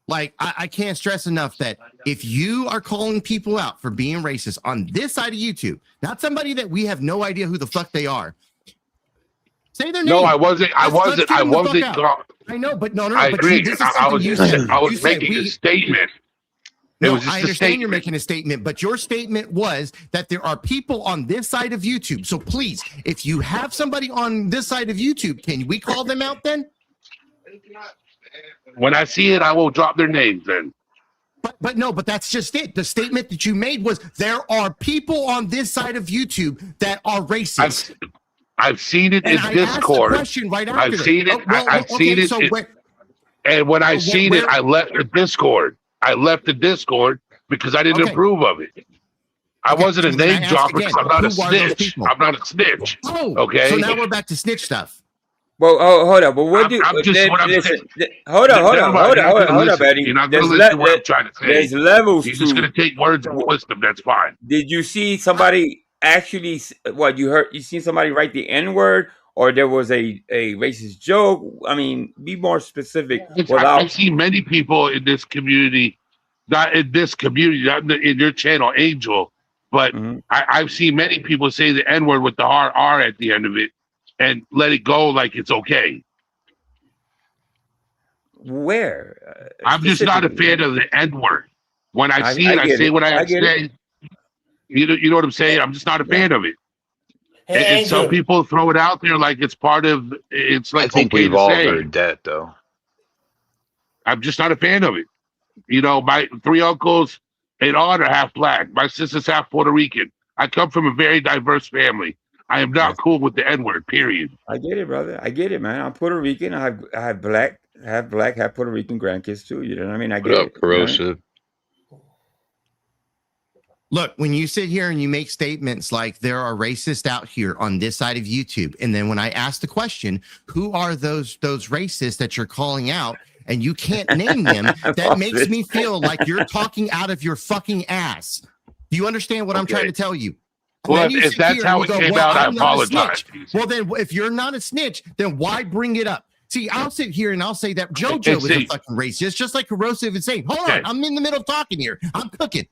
like I can't stress enough that if you are calling people out for being racist on this side of YouTube, not somebody that we have no idea who the fuck they are, say their name. No, I wasn't. I wasn't. I know, but no. I agree. This is I was you making a statement. No, I understand you're making a statement, but your statement was that there are people on this side of YouTube. So please, if you have somebody on this side of YouTube, can we call them out then? When I see it, I will drop their names then. But that's just it. The statement that you made was there are people on this side of YouTube that are racist. I've seen it in Discord. I've seen it. I've seen it. And when I seen it, I left the Discord. I left the Discord because I didn't approve of it. I wasn't a name dropper because I'm not a snitch. I'm not a snitch. Okay. So now we're back to snitch stuff. Well, hold up. But what do listen? Hold up, Eddie. You're not going to listen to what I'm trying to say. There's levels. You're just going to take words of wisdom. That's fine. Did you see somebody actually? What you heard? You seen somebody write the N-word, or there was a racist joke? I mean, be more specific. I've seen many people in this community, not in this community, not in your channel, Angel, but I've seen many people say the N-word with the hard R at the end of it and let it go like it's okay. Where? I'm just not a fan of the N-word. When I see it, I say what I have to say. You know what I'm saying? I'm just not a fan of it. Hey, and some people throw it out there like it's part of. It's like I think okay we've to all say. heard that though. I'm just not a fan of it. You know, my 3 uncles and aunt are half black. My sister's half Puerto Rican. I come from a very diverse family. I am not cool with the N-word, period. I get it, brother. I get it, man. I'm Puerto Rican. I have black, half Puerto Rican grandkids too. You know what I mean? I get it. Corrosive. Look, when you sit here and you make statements like there are racists out here on this side of YouTube, and then when I ask the question, who are those racists that you're calling out, and you can't name them, that makes me feel like you're talking out of your fucking ass. Do you understand what I'm trying to tell you? Well, if that's how it came out, I apologize. Well, then if you're not a snitch, then why bring it up? See, I'll sit here and I'll say that JoJo is a fucking racist, just like Corrosive is saying. Hold on, I'm in the middle of talking here. I'm cooking.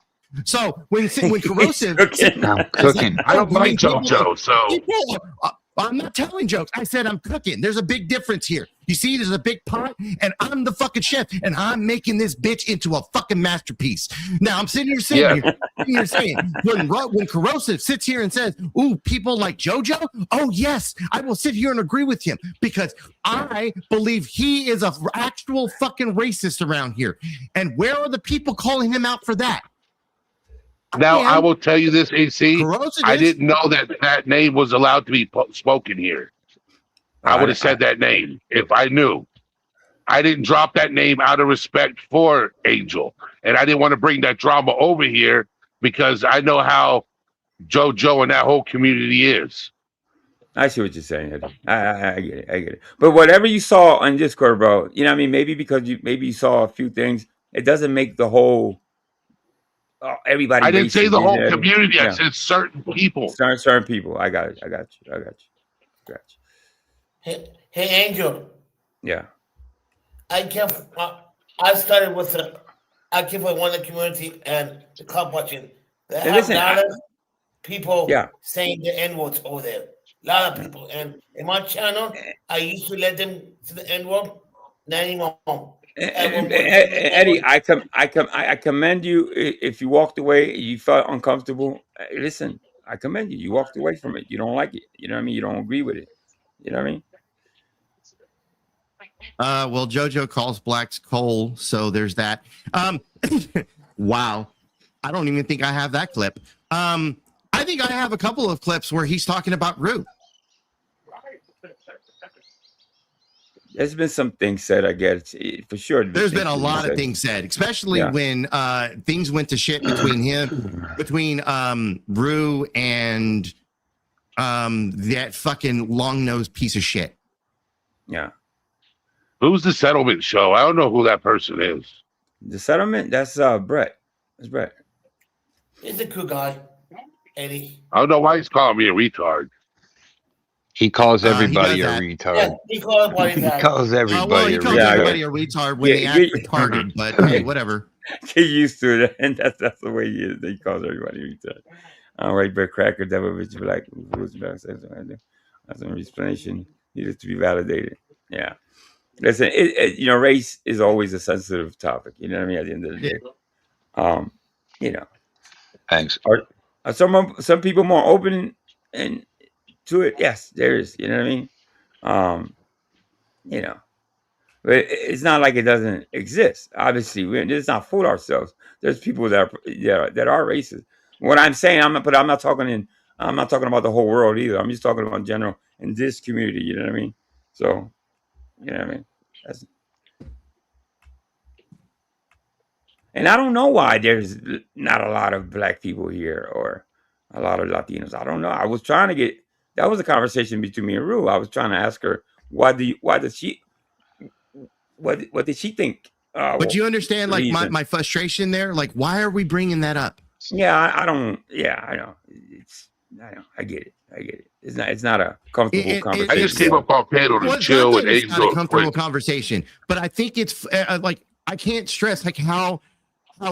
So when Corrosive, I'm cooking. I don't like JoJo, so I'm not telling jokes. I said I'm cooking. There's a big difference here. You see, there's a big pot, and I'm the fucking chef, and I'm making this bitch into a fucking masterpiece. Now I'm sitting here saying, when Corrosive sits here and says, "Ooh, people like JoJo," oh yes, I will sit here and agree with him because I believe he is a actual fucking racist around here. And where are the people calling him out for that? Now, I will tell you this, AC. I didn't know that name was allowed to be spoken here. I would have said that name if I knew. I didn't drop that name out of respect for Angel. And I didn't want to bring that drama over here because I know how JoJo and that whole community is. I see what you're saying, Eddie. I get it. I get it. But whatever you saw on Discord, bro, you know what I mean? Maybe because you saw a few things, it doesn't make the whole everybody. I didn't say racist, the whole you know? community. I Yeah. said certain people. Certain people. I got it. I got you. Hey, Angel. Yeah. I came. I started with I came from one of the community and the club watching. They And have listen, a lot of people yeah. saying the N words over there. A lot of people. And in my channel, I used to let them to the N word. Not anymore. At one point, Eddie, I commend you. If you walked away, you felt uncomfortable. Listen, I commend you. You walked away from it. You don't like it. You know what I mean? You don't agree with it. You know what I mean? Well, JoJo calls blacks coal, so there's that. Wow. I don't even think I have that clip. I think I have a couple of clips where he's talking about Rue. There's been some things said, I guess, for sure. There's been a lot of things said, especially when things went to shit between Rue and that fucking long-nosed piece of shit. Yeah. Who's the settlement show? I don't know who that person is. The settlement? That's Brett. That's Brett. He's a good guy, Eddie. I don't know why he's calling me a retard. He calls everybody a retard. Yeah, he calls everybody that. He calls everybody he calls everybody a retard when they act retarded, but hey, whatever. Get used to it, and that's the way he is. He calls everybody a retard. All right, Brett Cracker, Devil Rich Black, that's an explanation needed to be validated. Yeah. Listen, you know, race is always a sensitive topic. You know what I mean? At the end of the day, you know, thanks. Are some people more open and to it? Yes, there is. You know what I mean? You know, but it's not like it doesn't exist. Obviously, let's not fool ourselves. There's people that are racist. What I'm saying, I'm not talking about the whole world either. I'm just talking about general in this community. You know what I mean? So, you know what I mean? And I don't know why there's not a lot of black people here or a lot of Latinos. I don't know. I was trying to get, that was a conversation between me and Rue. I was trying to ask her what did she think? But you understand, like my frustration there. Like, why are we bringing that up? Yeah, I don't. Yeah, I know. I get it. It's not a comfortable conversation. I just came up on panel to chill and it's not a comfortable conversation, but I think it's like I can't stress like how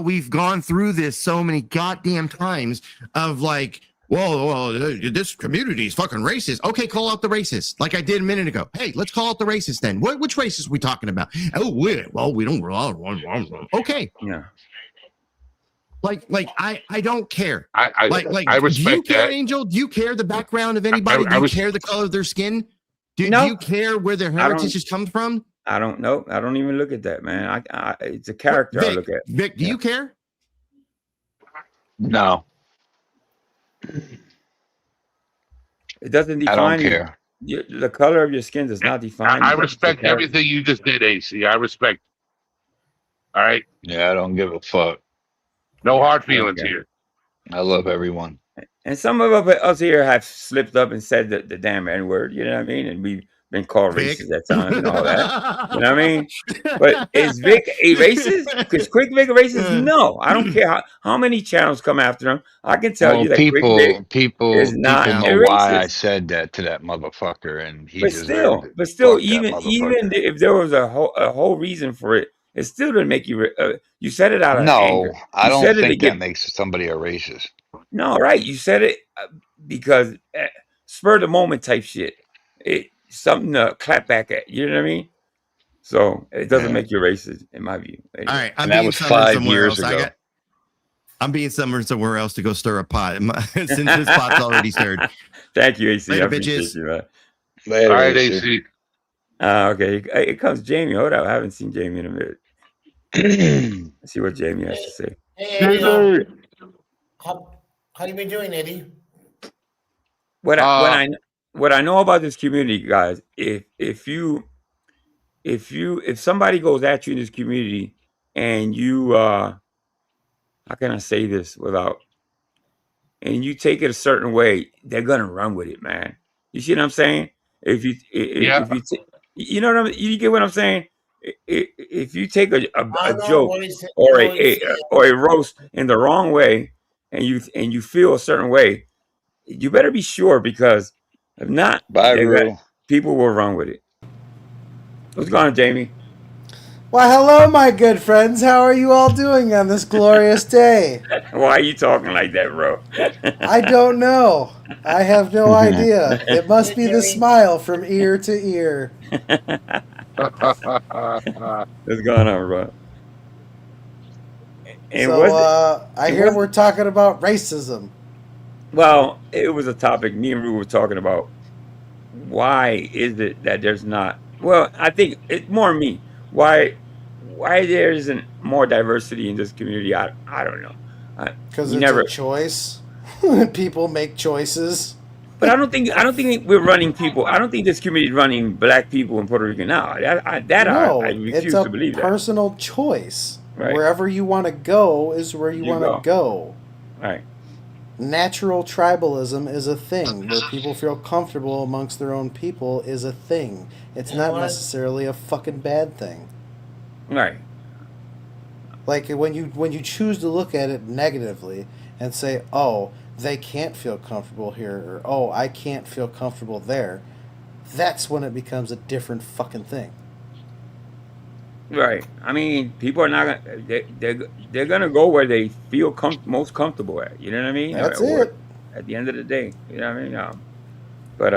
we've gone through this so many goddamn times of like, well, this community is fucking racist. Okay, call out the racist, like I did a minute ago. Hey, let's call out the racist then. Which racist are we talking about? Oh, we don't. Okay. Yeah. Like I don't care. I respect do you care, that. Angel? Do you care the background of anybody? Do you care the color of their skin? Do you care where their heritage has come from? I don't know. I don't even look at that, man. It's a character Vic, I look at. Vic, do you care? No. It doesn't define I don't care. The color of your skin does not define. I respect everything you just did, AC. I respect. All right. Yeah, I don't give a fuck. No hard feelings here. I love everyone. And some of us here have slipped up and said the damn N-word, you know what I mean? And we've been called racist at times and all that. You know what I mean? But is Vic a racist? Because Quick Vic a racist? No. I don't care how many channels come after him. I can tell you that people is not know racist. why I said that to that motherfucker, and he deserved it. But still, even if there was a whole reason for it, it still didn't make you. You said it out of anger. I don't think that makes somebody a racist. No, right? You said it because spur of the moment type shit. Something to clap back at. You know what I mean? So it doesn't make you racist, in my view. All right, that was 5 years ago. I'm being somewhere else to go stir a pot since this pot's already stirred. Thank you, AC. Later, I appreciate bitches. you, man. Later, all right, AC. Okay, here comes Jamie. Hold up, I haven't seen Jamie in a minute. Let's see what Jamie has to say. Hey, Eddie, how you been doing, Eddie? What I know about this community, guys, if somebody goes at you in this community and you how can I say this and you take it a certain way, they're gonna run with it, man. You see what I'm saying? You know what I mean? You get what I'm saying? if you take a I know joke what he's or no, he's or a roast in the wrong way, and you feel a certain way, you better be sure, because if not, Bye, Rue. people will run with it. What's going on, Jamie? Why, hello, my good friends. How are you all doing on this glorious day? Why are you talking like that, bro? I don't know. I have no idea. It must be the smile from ear to ear. What's going on, bro? And So, I hear we're talking about racism. Well, it was a topic me and Rue were talking about. Why is it that there's not? Well, I think it's more me. Why there isn't more diversity in this community? I don't know. Because You it's never. a choice. People make choices. But I don't think we're running people. I don't think this community is running black people in Puerto Rico now. I No, it's refuse a to believe that. personal choice. Right. Wherever you want to go is where you want to go. Right. Natural tribalism is a thing. Where people feel comfortable amongst their own people is a thing. It's not necessarily a fucking bad thing. Right. Like when you choose to look at it negatively and say, "Oh, they can't feel comfortable here," or "Oh, I can't feel comfortable there," that's when it becomes a different fucking thing. Right. I mean, people are not gonna. They're gonna go where they feel most comfortable at. You know what I mean? That's Or it. at the end of the day, you know what I mean? But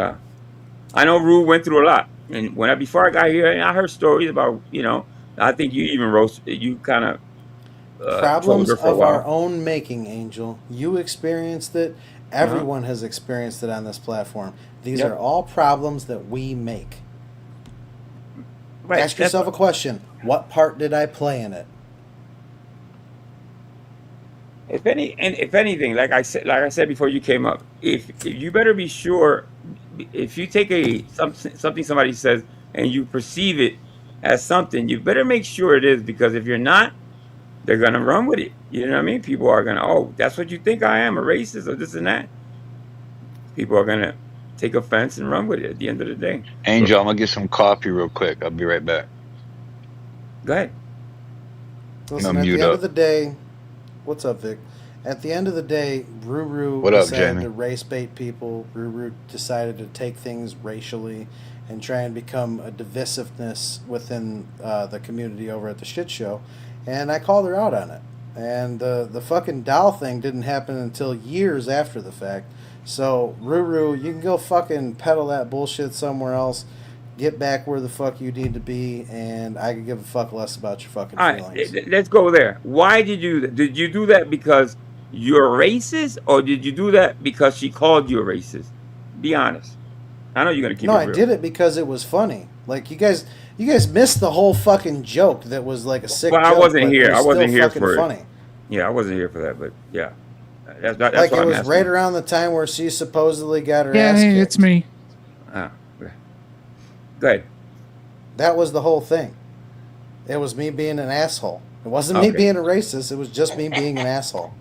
I know Rue went through a lot, and before I got here, and I heard stories about, I think you even you kind of told Problems her for a of our while. own making, Angel. You experienced it. Everyone has experienced it on this platform. These Yep. are all problems that we make. Right. Ask yourself a question. What part did I play in it? If anything, like I said before you came up, if you better be sure, if you take something somebody says and you perceive it as something, you better make sure it is, because if you're not, they're gonna run with it. You know what I mean? People are gonna, oh, that's what you think I am, a racist or this and that. People are gonna take offense and run with it at the end of the day. Angel, I'm gonna get some coffee real quick. I'll be right back. Go ahead. Listen, at the end of the day, what's up, Vic? At the end of the day, Ruru decided to race bait people. Ruru decided to take things racially and try and become a divisiveness within the community over at the shit show. And I called her out on it. And the fucking doll thing didn't happen until years after the fact. So, Ruru, you can go fucking peddle that bullshit somewhere else. Get back where the fuck you need to be, and I could give a fuck less about your fucking feelings. All right, let's go there. Why did you do that? Did you do that because you're racist, or did you do that because she called you a racist? Be honest. I know you're gonna keep it real. No, I did it because it was funny. Like you guys missed the whole fucking joke that was like a sick joke. I wasn't here. I wasn't here for it. Funny. Yeah, I wasn't here for that, but yeah. That's like what it was right around the time where she supposedly got her ass kicked. It's me. Go ahead. That was the whole thing. It was me being an asshole. It wasn't me being a racist. It was just me being an asshole.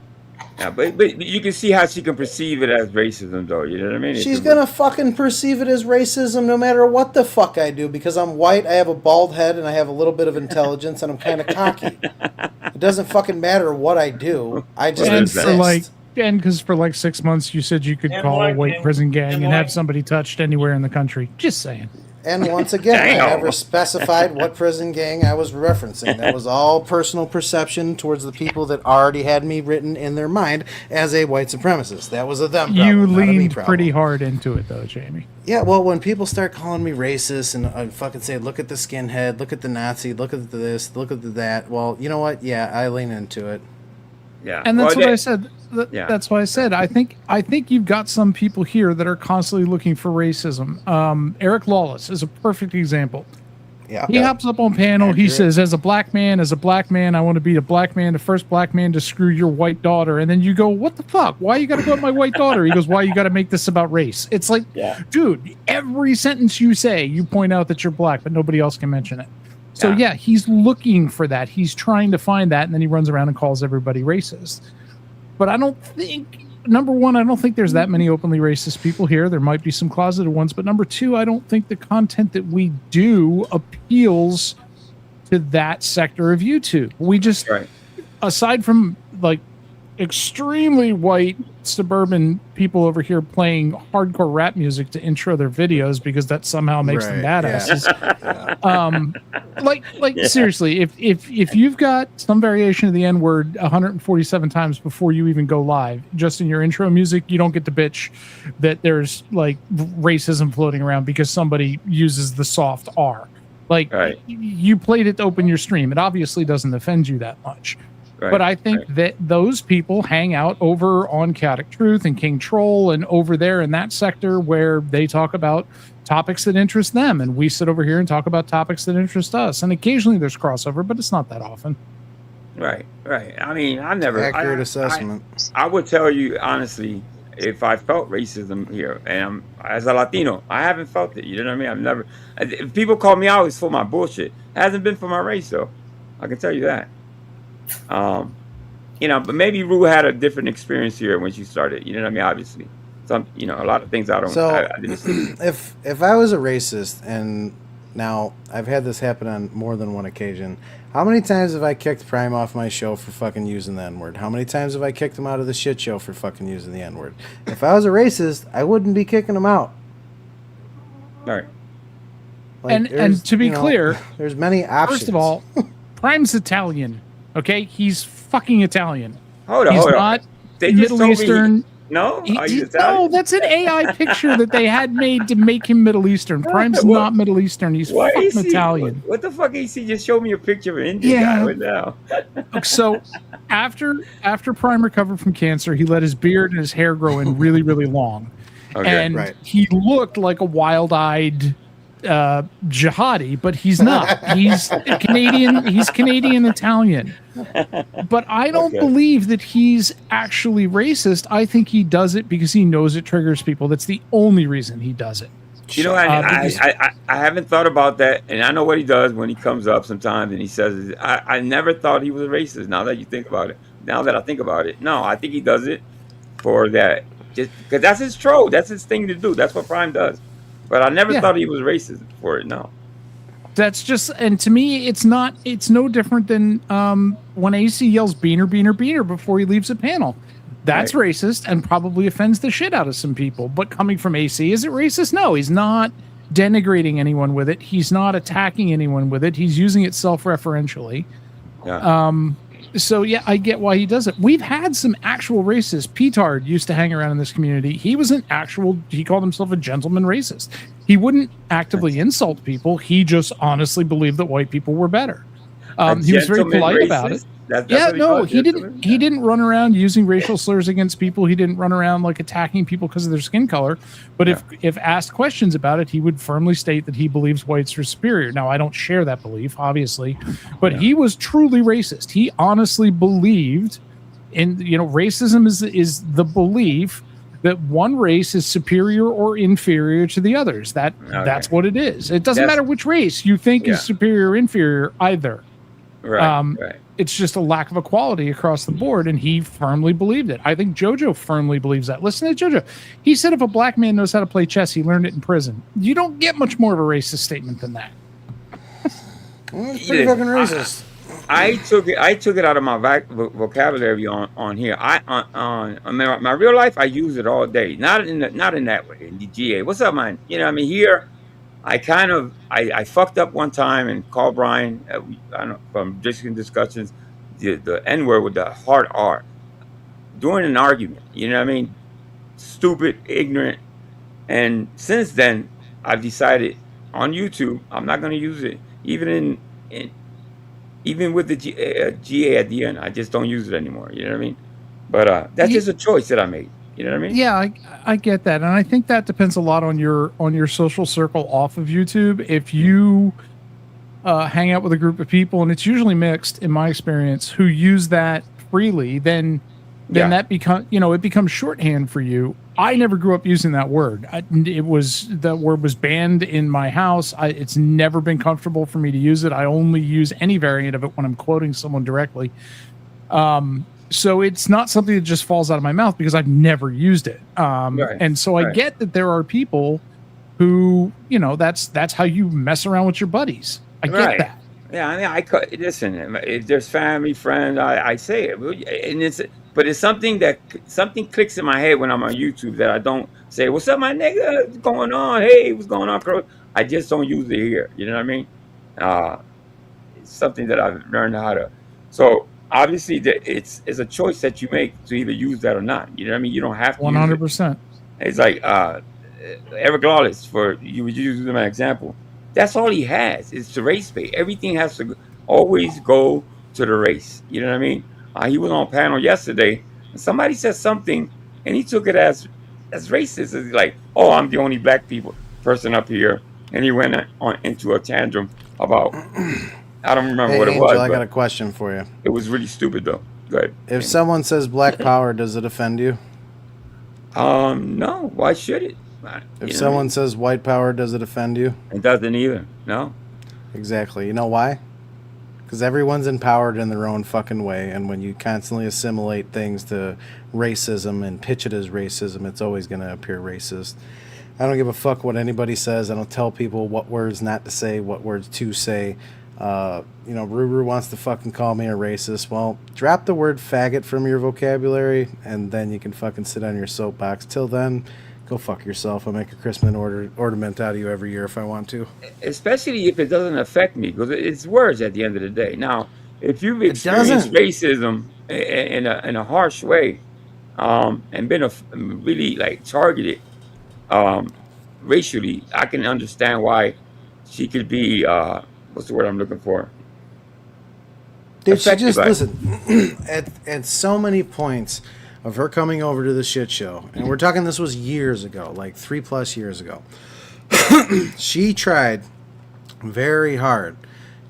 Yeah, but you can see how she can perceive it as racism, though. You know what I mean? She's gonna fucking perceive it as racism no matter what the fuck I do, because I'm white, I have a bald head, and I have a little bit of intelligence, and I'm kind of cocky. It doesn't fucking matter what I do. I just insist. Because for like 6 months you said you could call a white prison gang and have somebody touched anywhere in the country. Just saying. And once again, I never specified what prison gang I was referencing. That was all personal perception towards the people that already had me written in their mind as a white supremacist. That was a them problem, You not a me leaned problem. pretty hard into it, though, Jamie. Yeah, well, when people start calling me racist and fucking say, look at the skinhead, look at the Nazi, look at this, look at that, well, you know what? Yeah, I lean into it. Yeah. And that's what I said. That's why I said I think you've got some people here that are constantly looking for racism. Eric Lawless is a perfect example. Yeah. He hops up on panel. He says, as a black man, I want to be a black man, the first black man to screw your white daughter. And then you go, what the fuck? Why you got to go at my white daughter? He goes, why you got to make this about race? It's like, dude, every sentence you say, you point out that you're black, but nobody else can mention it. So yeah, he's looking for that. He's trying to find that, and then he runs around and calls everybody racist. But I don't think, number one, I don't think there's that many openly racist people here. There might be some closeted ones, but number two, I don't think the content that we do appeals to that sector of YouTube. We just, aside from like extremely white suburban people over here playing hardcore rap music to intro their videos because that somehow makes them badasses. Seriously, if you've got some variation of the N-word 147 times before you even go live, just in your intro music, you don't get to bitch that there's like racism floating around because somebody uses the soft R. Like you played it to open your stream. It obviously doesn't offend you that much. But I think that those people hang out over on Chaotic Truth and King Troll and over there in that sector where they talk about topics that interest them. And we sit over here and talk about topics that interest us. And occasionally there's crossover, but it's not that often. Right. I mean, I never... Accurate assessment. I would tell you, honestly, if I felt racism here, and as a Latino, I haven't felt it. You know what I mean? I've never... If people call me out, it's for my bullshit. It hasn't been for my race, though. I can tell you that. But maybe Rue had a different experience here when she started. You know what I mean? Obviously, a lot of things I don't. So, I didn't see. if I was a racist, and now I've had this happen on more than one occasion, how many times have I kicked Prime off my show for fucking using the N-word? How many times have I kicked him out of the shit show for fucking using the N-word? If I was a racist, I wouldn't be kicking him out. All right. And to be clear, there's many options. First of all, Prime's Italian. Okay, he's fucking Italian. Hold on. He's not Middle Eastern. No, no, that's an AI picture that they had made to make him Middle Eastern. Prime's not Middle Eastern. He's fucking Italian. What the fuck is he? Just show me a picture of an Indian guy right now. So after Prime recovered from cancer, he let his beard and his hair grow in really, really long. And he looked like a wild-eyed jihadi, but he's not. He's Canadian. He's Canadian Italian. But I don't believe that he's actually racist. I think he does it because he knows it triggers people. That's the only reason he does it. You know, I haven't thought about that, and I know what he does when he comes up sometimes and he says, I never thought he was a racist. Now that you think about it, now that I think about it, no, I think he does it for that, just because that's his troll. That's his thing to do. That's what Prime does. But I never thought he was racist for it. No. That's just, and to me, it's no different than when AC yells "Beaner, Beaner, Beaner" before he leaves a panel. That's racist and probably offends the shit out of some people. But coming from AC, is it racist? No, he's not denigrating anyone with it. He's not attacking anyone with it. He's using it self-referentially. Yeah. So yeah, I get why he does it. We've had some actual racists. Petard used to hang around in this community. He was he called himself a gentleman racist. He wouldn't actively insult people. He just honestly believed that white people were better. He was very polite about it. He didn't. He didn't run around using racial slurs against people. He didn't run around like attacking people because of their skin color. But if asked questions about it, he would firmly state that he believes whites are superior. Now, I don't share that belief, obviously, but he was truly racist. He honestly believed in, racism is the belief that one race is superior or inferior to the others. That's what it is. It doesn't matter which race you think is superior or inferior either. Right. It's just a lack of equality across the board, and he firmly believed it. I think JoJo firmly believes that. Listen to JoJo. He said if a black man knows how to play chess, he learned it in prison. You don't get much more of a racist statement than that. It's pretty fucking racist. I took it out of my vocabulary on here. My real life, I use it all day. Not in that way. In the GA, what's up, man? Here. I fucked up one time and called Brian, from Discussions, the N-word with the hard R during an argument. You know what I mean? Stupid, ignorant. And since then, I've decided on YouTube, I'm not going to use it. Even with the GA at the end, I just don't use it anymore. You know what I mean? But that's just a choice that I made. You know what I mean? Yeah, I get that, and I think that depends a lot on your social circle off of YouTube. If you hang out with a group of people, and it's usually mixed, in my experience, who use that freely, then that becomes shorthand for you. I never grew up using that word. That word was banned in my house. It's never been comfortable for me to use it. I only use any variant of it when I'm quoting someone directly. So it's not something that just falls out of my mouth because I've never used it. And so I get that there are people who, that's how you mess around with your buddies. I get that. Yeah, I mean, listen. If there's family, friends, I say it, and but it's something something clicks in my head when I'm on YouTube that I don't say, "What's up, my nigga? What's going on? Hey, what's going on, bro?" I just don't use it here. You know what I mean? Uh, it's something that I've learned how to. So obviously, it's a choice that you make to either use that or not. You know what I mean? You don't have to use it. 100%. It's like Eric Lawless, for you would use him as an example. That's all he has is the race bait. Everything has to always go to the race. You know what I mean? He was on a panel yesterday, and somebody said something, and he took it as racist. It's like, oh, I'm the only black person up here, and he went on into a tantrum about. I don't remember what it Angel, was. I got a question for you. It was really stupid, though. Go ahead. If someone says black power, does it offend you? No. Why should it? If someone says white power, does it offend you? It doesn't either. No. Exactly. You know why? Because everyone's empowered in their own fucking way, and when you constantly assimilate things to racism and pitch it as racism, it's always going to appear racist. I don't give a fuck what anybody says. I don't tell people what words not to say, what words to say. Ruru wants to fucking call me a racist. Well, drop the word faggot from your vocabulary, and then you can fucking sit on your soapbox. Till then, go fuck yourself. I'll make a Christmas ornament out of you every year if I want to. Especially if it doesn't affect me, because it's words at the end of the day. Now, if you've experienced racism in a harsh way, and been really like targeted racially, I can understand why she could be what's the word I'm looking for? Dude, she just listen at so many points of her coming over to the shit show, and we're talking this was years ago, like 3+ years ago. She tried very hard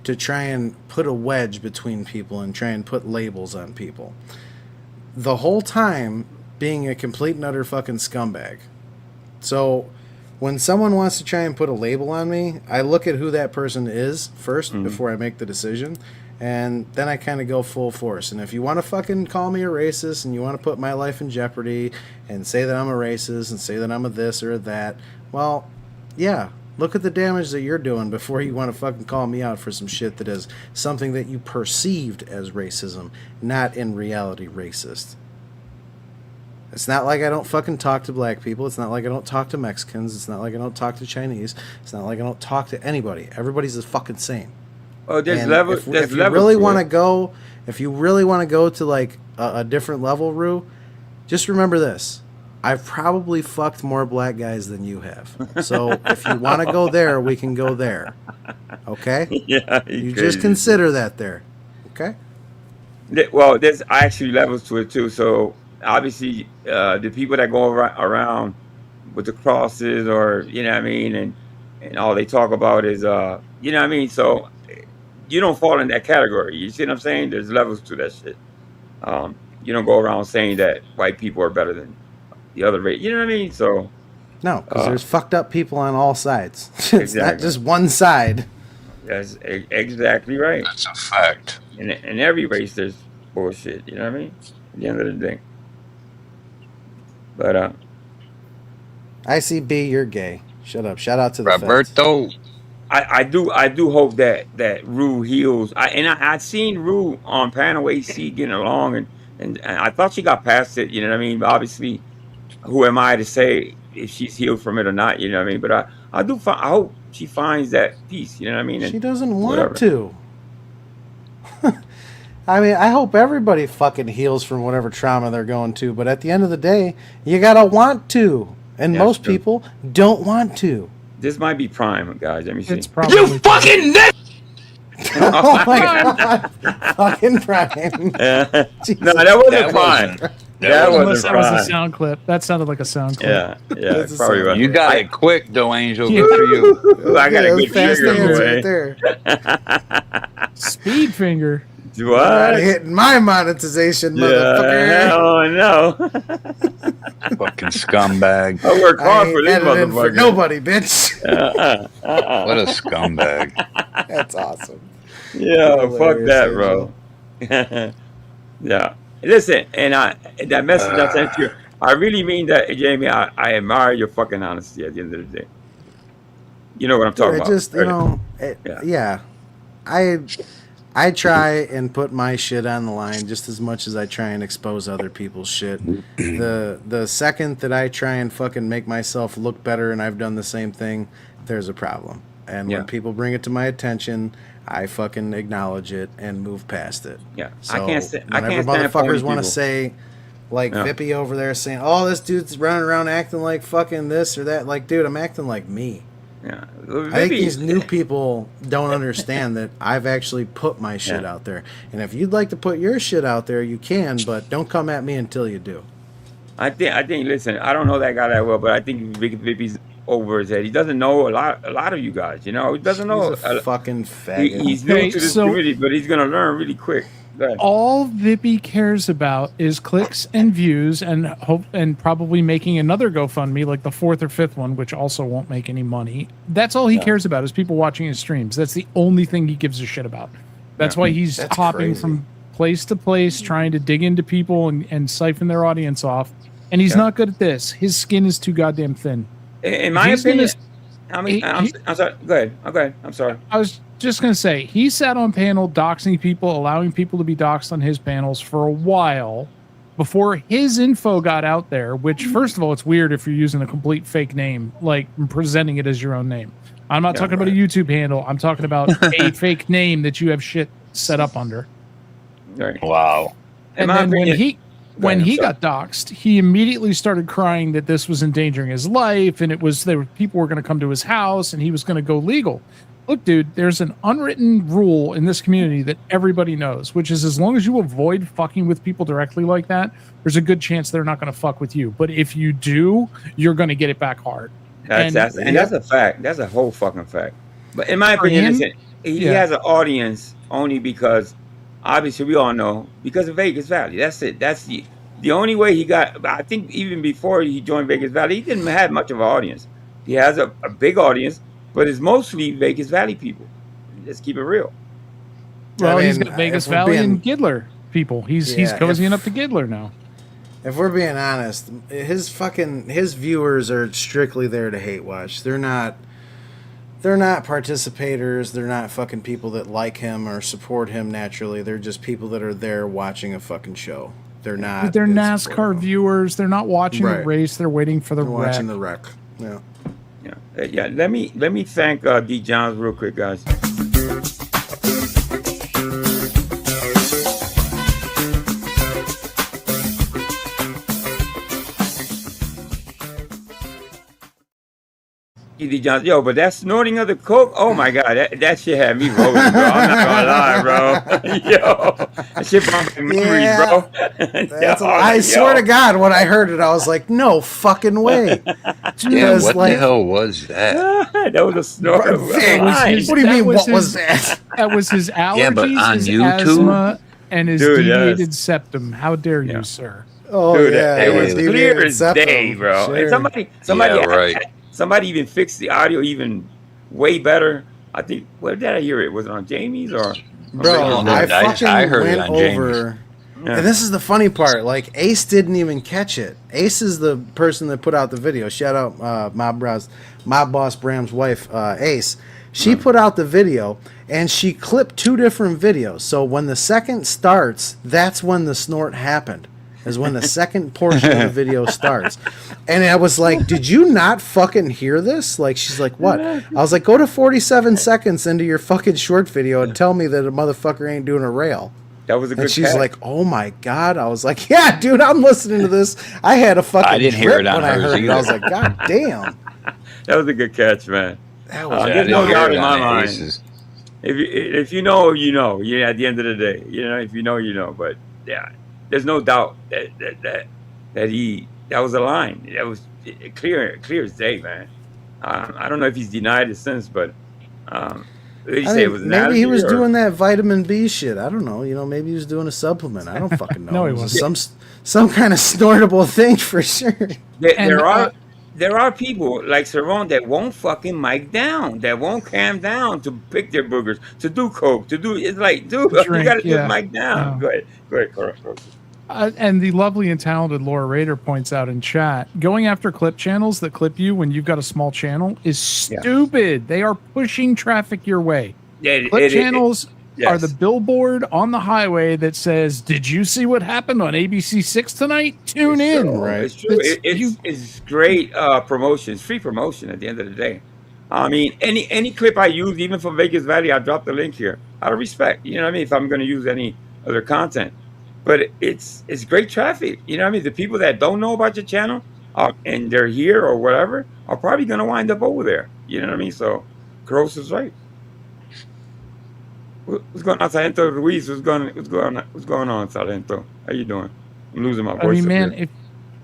to try and put a wedge between people and try and put labels on people. The whole time being a complete and utter fucking scumbag. So when someone wants to try and put a label on me, I look at who that person is first before I make the decision. And then I kind of go full force. And if you want to fucking call me a racist and you want to put my life in jeopardy and say that I'm a racist and say that I'm a this or a that, well, yeah, look at the damage that you're doing before you want to fucking call me out for some shit that is something that you perceived as racism, not in reality racist. It's not like I don't fucking talk to black people. It's not like I don't talk to Mexicans. It's not like I don't talk to Chinese. It's not like I don't talk to anybody. Everybody's the fucking same. Oh, there's levels. If you really want to go, to like a different level, Rue, just remember this: I've probably fucked more black guys than you have. So if you want to go there, we can go there. Okay? Yeah. You just consider that there. Okay? Well, there's actually levels to it too. So obviously, the people that go around with the crosses, or you know what I mean, and all they talk about is you know what I mean. So you don't fall in that category. You see what I'm saying? There's levels to that shit. You don't go around saying that white people are better than the other race. You know what I mean? So no, because there's fucked up people on all sides. It's exactly. Not just one side. That's exactly right. That's a fact. In every race, there's bullshit. You know what I mean? At the end of the day. But ICB, you're gay. Shut up. Shout out to the Roberto. feds. I do hope that Rue heals. I seen Rue on panel AC getting along, and I thought she got past it. You know what I mean? But obviously, who am I to say if she's healed from it or not? You know what I mean? But I hope she finds that peace. You know what I mean? She doesn't want to. I mean, I hope everybody fucking heals from whatever trauma they're going to. But at the end of the day, you gotta want to, and most people don't want to. This might be prime, guys. Let me see. It's probably You fucking neck! Oh my god. Fucking prime. No, that wasn't prime. That wasn't prime. That was a sound clip. That sounded like a sound clip. Yeah, probably right. You got it quick, though, Angel. Good for you. I got a good finger, right there. Speed finger. Do I? Hitting my monetization, motherfucker. Oh no. Fucking scumbag. I work hard for this motherfucker. For nobody, bitch. What a scumbag. That's awesome. Yeah, fuck that, bro. Yeah. Listen, and that message I sent you, I really mean that, Jamie. I admire your fucking honesty at the end of the day. You know what I'm talking about. Just, right? yeah. I try and put my shit on the line just as much as I try and expose other people's shit. The second that I try and fucking make myself look better and I've done the same thing, there's a problem. And when people bring it to my attention, I fucking acknowledge it and move past it. Yeah. So I can't stand motherfuckers want to say, like Vippy over there saying, "Oh, this dude's running around acting like fucking this or that." Like, dude, I'm acting like me. Yeah. I think these new people don't understand that I've actually put my shit out there. And if you'd like to put your shit out there, you can, but don't come at me until you do. I think. Listen, I don't know that guy that well, but I think Vippy's over his head. He doesn't know a lot of you guys. You know, he doesn't know. He's a fucking faggot. He's new to this community, but he's gonna learn really quick. All Vippy cares about is clicks and views, and probably making another GoFundMe, like the 4th or 5th one, which also won't make any money. That's all he cares about is people watching his streams. That's the only thing he gives a shit about. That's why he's hopping from place to place, trying to dig into people and siphon their audience off. And he's not good at this. His skin is too goddamn thin. In my opinion, I'm sorry. Go ahead. I'm sorry. I was just going to say, he sat on panel doxing people, allowing people to be doxed on his panels for a while before his info got out there, which, first of all, it's weird if you're using a complete fake name, like presenting it as your own name. I'm not talking about a YouTube handle. I'm talking about a fake name that you have shit set up under. Right. Wow. And then when he got doxxed, he immediately started crying that this was endangering his life, and people were going to come to his house, and he was going to go legal. Look, dude, there's an unwritten rule in this community that everybody knows, which is as long as you avoid fucking with people directly like that, there's a good chance they're not going to fuck with you. But if you do, you're going to get it back hard. That's a fact. That's a whole fucking fact. But in my opinion, he has an audience only because, obviously, we all know, because of Vegas Valley. That's it. That's the only way he got. I think even before he joined Vegas Valley, he didn't have much of an audience. He has a big audience, but it's mostly Vegas Valley people. Let's keep it real. Well, he's got Vegas Valley and Gidler people. He's cozying up to Gidler now. If we're being honest, his viewers are strictly there to hate watch. They're not participators. They're not fucking people that like him or support him naturally. They're just people that are there watching a fucking show. They're not. They're NASCAR viewers. They're not watching the race. They're waiting for the wreck. Watching the wreck. Yeah. Yeah. Let me thank D. Johns real quick, guys. D. Johns, yo, but that snorting of the coke, oh my god, that shit had me rolling, bro. I'm not gonna lie, bro. Yo, that shit brought back memories, bro. I swear to God, when I heard it, I was like, no fucking way. Yeah, what the hell was that? That was a snort. What do you mean? What was that? That was his allergies, but on his YouTube? asthma, and his deviated septum. How dare you, sir? Oh, dude, yeah. It was clear as day, bro. Sure. And somebody even fixed the audio even way better. I think, where did I hear it? Was it on Jamie's or? Bro, I heard went over. Yeah. And this is the funny part. Like, Ace didn't even catch it. Ace is the person that put out the video. Shout out Mob Boss Bram's wife, Ace. She put out the video, and she clipped 2 different videos. So when the second starts, that's when the snort happened. Is when the second portion of the video starts. And I was like, did you not fucking hear this? Like, she's like, what? I was like, go to 47 seconds into your fucking short video and tell me that a motherfucker ain't doing a rail. That was a good And she's catch. like, oh my God. I was like, yeah, dude, I'm listening to this. I had a fucking I didn't hear it on when I hers heard it. either. I was like, God damn. That was a good catch, man. That was There's no doubt in my mind. Aces. If you know, you know. Yeah, at the end of the day, you know, if you know, you know. But yeah, there's no doubt that was a line. That was clear as day, man. I don't know if he's denied it since, but maybe he was doing that vitamin B shit. I don't know. You know, maybe he was doing a supplement. I don't fucking know. No, he It was wasn't. some kind of snortable thing for sure. There are people like Cerrone that won't fucking mic down, that won't calm down to pick their boogers, to do coke, it's like, dude, you gotta just mic down. Go ahead, Carl. And the lovely and talented Laura Rader points out in chat, going after clip channels that clip you when you've got a small channel is stupid. They are pushing traffic your way. Clip channels are yes. the billboard on the highway that says, "Did you see what happened on ABC6 tonight? Tune It's in." true. Right. It's true. It's great promotion. It's free promotion at the end of the day. I mean, any clip I use, even from Vegas Valley, I drop the link here out of respect. You know what I mean? If I'm going to use any other content, but it's great traffic. You know what I mean? The people that don't know about your channel and they're here or whatever are probably going to wind up over there. You know what I mean? So, Gross is right. What's going on, Sargento Ruiz? What's going on, Sargento? How you doing? I'm losing my voice. I mean, man,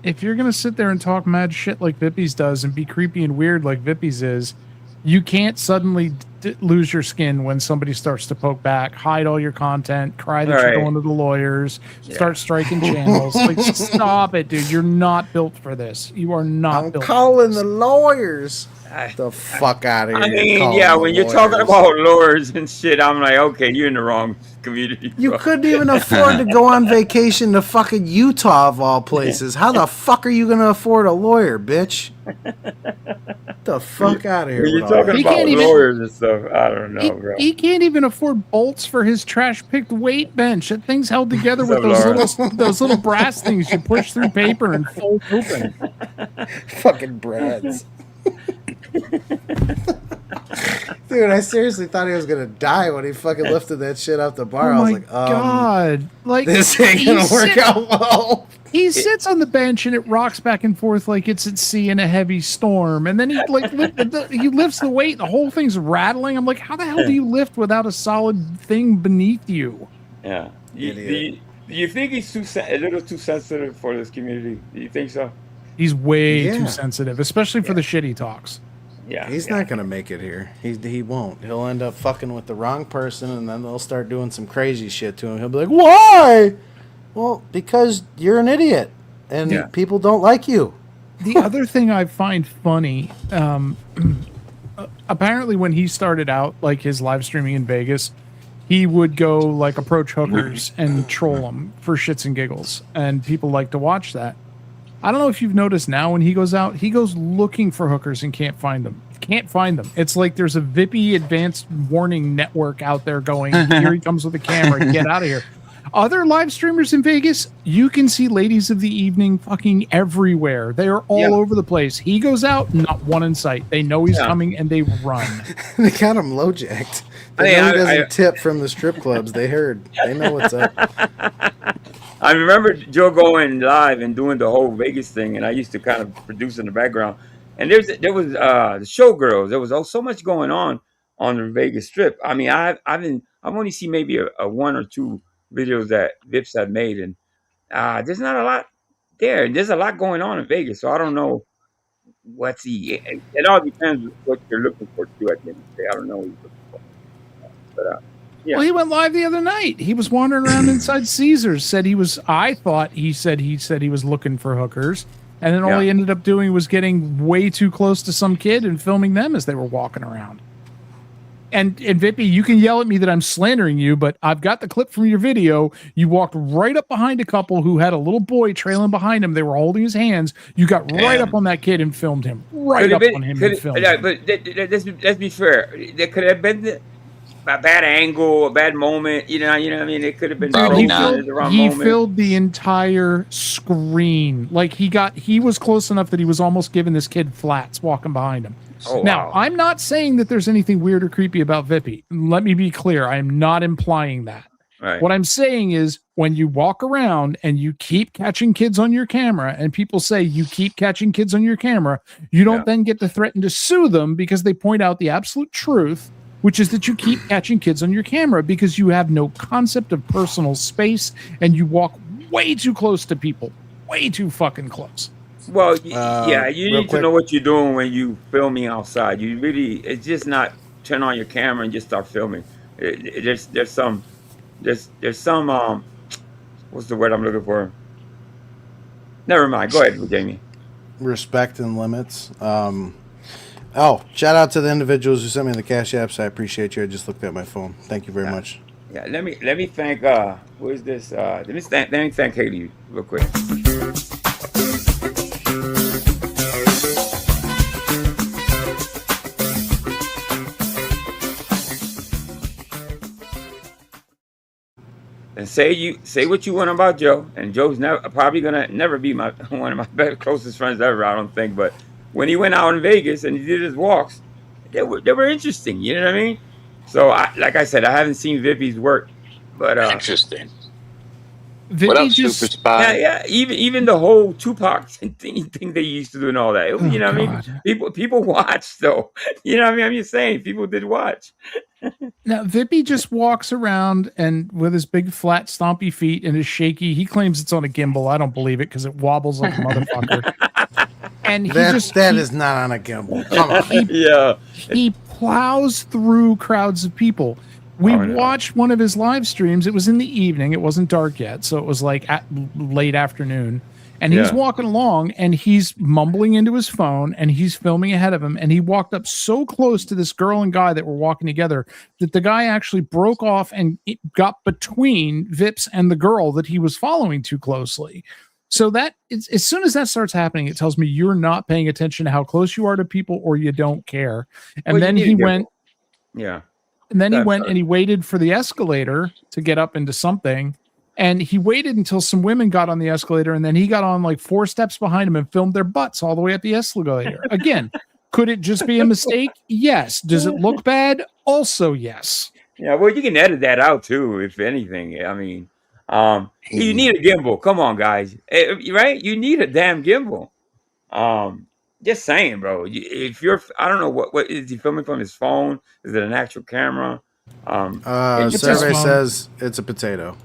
if you're gonna sit there and talk mad shit like Vippies does and be creepy and weird like Vippies is, you can't suddenly lose your skin when somebody starts to poke back, hide all your content, cry that you're going to the lawyers, start striking channels. Like, stop it, dude. You're not built for this. You are not. I'm built calling the lawyers. The fuck out of here. I mean, yeah, when you're talking about lawyers and shit, I'm like, okay, you're in the wrong community. You couldn't even afford to go on vacation to fucking Utah of all places. How the fuck are you going to afford a lawyer, bitch? Get the fuck out of here. When you're talking about lawyers and stuff, I don't know, bro. He can't even afford bolts for his trash-picked weight bench. That thing's held together with those little brass things you push through paper and fold open. Fucking breads. Dude, I seriously thought he was gonna die when he fucking lifted that shit off the bar. I was like, God, like, this ain't gonna work out well. He sits on the bench and it rocks back and forth like it's at sea in a heavy storm, and then he he lifts the weight. The whole thing's rattling. I'm like, how the hell do you lift without a solid thing beneath you? Yeah. Do you think he's a little too sensitive for this community? Do you think so? He's way too sensitive, especially for the shit he talks. Yeah, he's not gonna make it here. He won't. He'll end up fucking with the wrong person, and then they'll start doing some crazy shit to him. He'll be like, "Why?" Well, because you're an idiot, and people don't like you. The other thing I find funny, apparently when he started out, like his live streaming in Vegas, he would go like approach hookers and troll them for shits and giggles, and people like to watch that. I don't know if you've noticed now when he goes out, he goes looking for hookers and can't find them. Can't find them. It's like there's a Vippy advanced warning network out there going, here he comes with a camera, get out of here. Other live streamers in Vegas, you can see ladies of the evening fucking everywhere. They are all over the place. He goes out, not one in sight. They know he's coming and they run. They got him low jacked. They know he doesn't tip from the strip clubs. They heard. They know what's up. I remember Joe going live and doing the whole Vegas thing, and I used to kind of produce in the background. And there was the showgirls. There was so much going on the Vegas Strip. I mean, I've only seen maybe a one or two videos that Vips had made, and there's not a lot there. There's a lot going on in Vegas, so I don't know what's he. It all depends on what you're looking for too. At the end of the day, I don't know what you're looking for, but. Yeah. Well, he went live the other night. He was wandering around inside Caesars. Said he was. I thought he said he was looking for hookers, and then all he ended up doing was getting way too close to some kid and filming them as they were walking around. And Vippy, you can yell at me that I'm slandering you, but I've got the clip from your video. You walked right up behind a couple who had a little boy trailing behind him. They were holding his hands. You got right up on that kid and filmed him. Right up on him and filmed him. But let's be fair. There could have been a bad angle, a bad moment. You know what I mean? It could have been he moment. filled the entire screen. Like he was close enough that he was almost giving this kid flats walking behind him. Oh, now, wow. I'm not saying that there's anything weird or creepy about Vippy. Let me be clear. I am not implying that. Right. What I'm saying is when you walk around and you keep catching kids on your camera and people say you keep catching kids on your camera, you don't then get to threaten to sue them because they point out the absolute truth, which is that you keep catching kids on your camera because you have no concept of personal space and you walk way too close to people. Way too fucking close. Well, you need to know what you're doing when you filming outside. It's just not turn on your camera and just start filming. There's some, what's the word I'm looking for? Never mind. Go ahead, Jamie. Respect and limits. Shout out to the individuals who sent me the Cash Apps. I appreciate you. I just looked at my phone. Thank you very much. Yeah, let me thank who is this? Let me thank Haley real quick. and say what you want about Joe, and Joe's probably gonna never be one of my closest friends ever, I don't think. But when he went out in Vegas and he did his walks, they were interesting. You know what I mean? So like I said, I haven't seen Vippy's work, but Interesting. Vippy What up, just, Super Spy? yeah. Even the whole Tupac thing they used to do and all that. You know what I mean? People watch though. You know what I mean? I'm just saying people did watch. Now, Vippy just walks around and with his big flat stompy feet and his shaky, he claims it's on a gimbal. I don't believe it because it wobbles like a motherfucker. And that is not on a gimbal. Come on. He plows through crowds of people. We watched one of his live streams. It was in the evening. It wasn't dark yet. So it was like at late afternoon. And he's walking along and he's mumbling into his phone and he's filming ahead of him. And he walked up so close to this girl and guy that were walking together that the guy actually broke off and it got between Vips and the girl that he was following too closely. So that as soon as that starts happening, it tells me you're not paying attention to how close you are to people or you don't care. And then he went. Yeah. And then he went and he waited for the escalator to get up into something. And he waited until some women got on the escalator, and then he got on like 4 steps behind him and filmed their butts all the way up the escalator. Again, could it just be a mistake? Yes. Does it look bad? Also, yes. Yeah, well, you can edit that out too, if anything. I mean, you need a gimbal. Come on, guys. Right? You need a damn gimbal. Just saying, bro. If you're, I don't know what is he filming from his phone? Is it an actual camera? Survey says it's a potato.